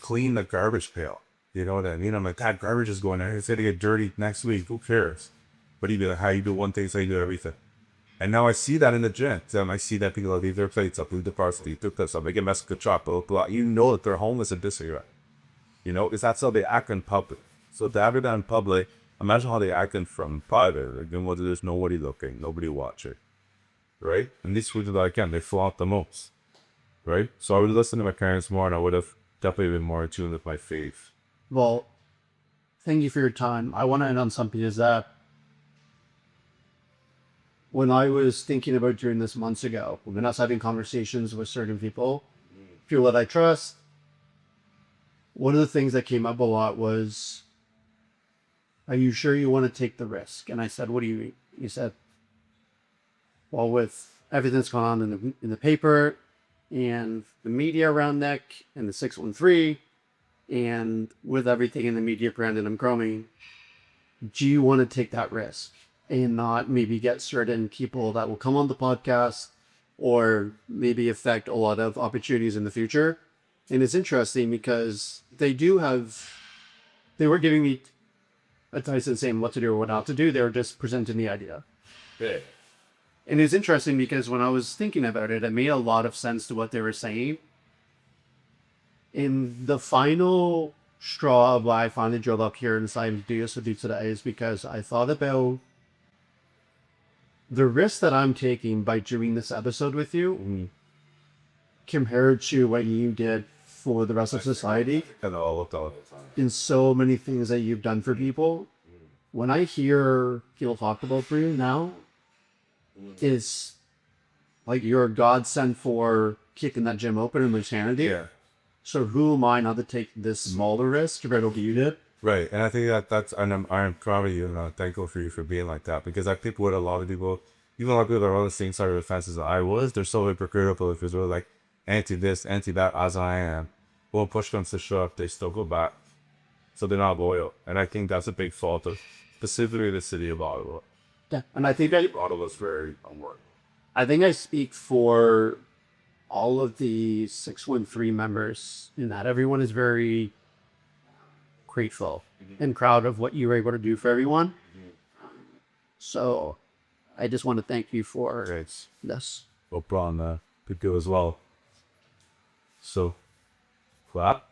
[SPEAKER 2] clean the garbage pail. You know what I mean? I'm like, Dad, garbage is going there. It's gonna get dirty next week. Who cares? But he'd be like, how you do one thing, so you do everything. And now I see that in the gym. I see that people leave their plates up, leave the parsley, leave this up, make a mess of the chop, blah, blah. You know that they're homeless and disagreeing. Because that's how they act in public. So to have it done in public, imagine how they acting from private. Like, then what, there's nobody looking, nobody watching, right? And these foods that I can, they flaunt the most, right? So I would listen to my parents more, and I would have definitely been more in tune with my faith.
[SPEAKER 1] Well, thank you for your time. I want to end on something is that when I was thinking about doing this months ago, when I was having conversations with certain people that I trust, one of the things that came up a lot was, are you sure you want to take the risk? And I said, what do you mean? You said, well, with everything that's gone on in the paper and the media around Nick and the 613, and with everything in the media brand that I'm growing, do you want to take that risk and not maybe get certain people that will come on the podcast or maybe affect a lot of opportunities in the future? And it's interesting because they were giving me advice and saying what to do or what not to do. They were just presenting the idea.
[SPEAKER 2] Yeah.
[SPEAKER 1] And it's interesting because when I was thinking about it, it made a lot of sense to what they were saying. In the final straw of why I finally drove up here and decided to do this with you today is because I thought about the risk that I'm taking by doing this episode with you compared to what you did for the rest of society.
[SPEAKER 2] And all looked all the time.
[SPEAKER 1] In so many things that you've done for people. When I hear people talk about for you now, is like you're a godsend for kicking that gym open in insanity.
[SPEAKER 2] Yeah.
[SPEAKER 1] So who am I not to take this smaller risk compared to what you did?
[SPEAKER 2] Right, and I think that's, and I'm proud of you and thankful for you for being like that, because I think what a lot of people, even a lot of people that are on the same side of the fence as I was, they're so hypocritical because they're like anti this, anti that, as I am. Well, push comes to shove, they still go back, so they're not loyal, and I think that's a big fault of specifically the city of Ottawa.
[SPEAKER 1] Yeah, and I think that
[SPEAKER 2] Ottawa's very unworthy.
[SPEAKER 1] I think I speak for all of the 613 members in that everyone is very grateful and proud of what you were able to do for everyone. So I just want to thank you for this.
[SPEAKER 2] Well, Braun, people as well. So, clap.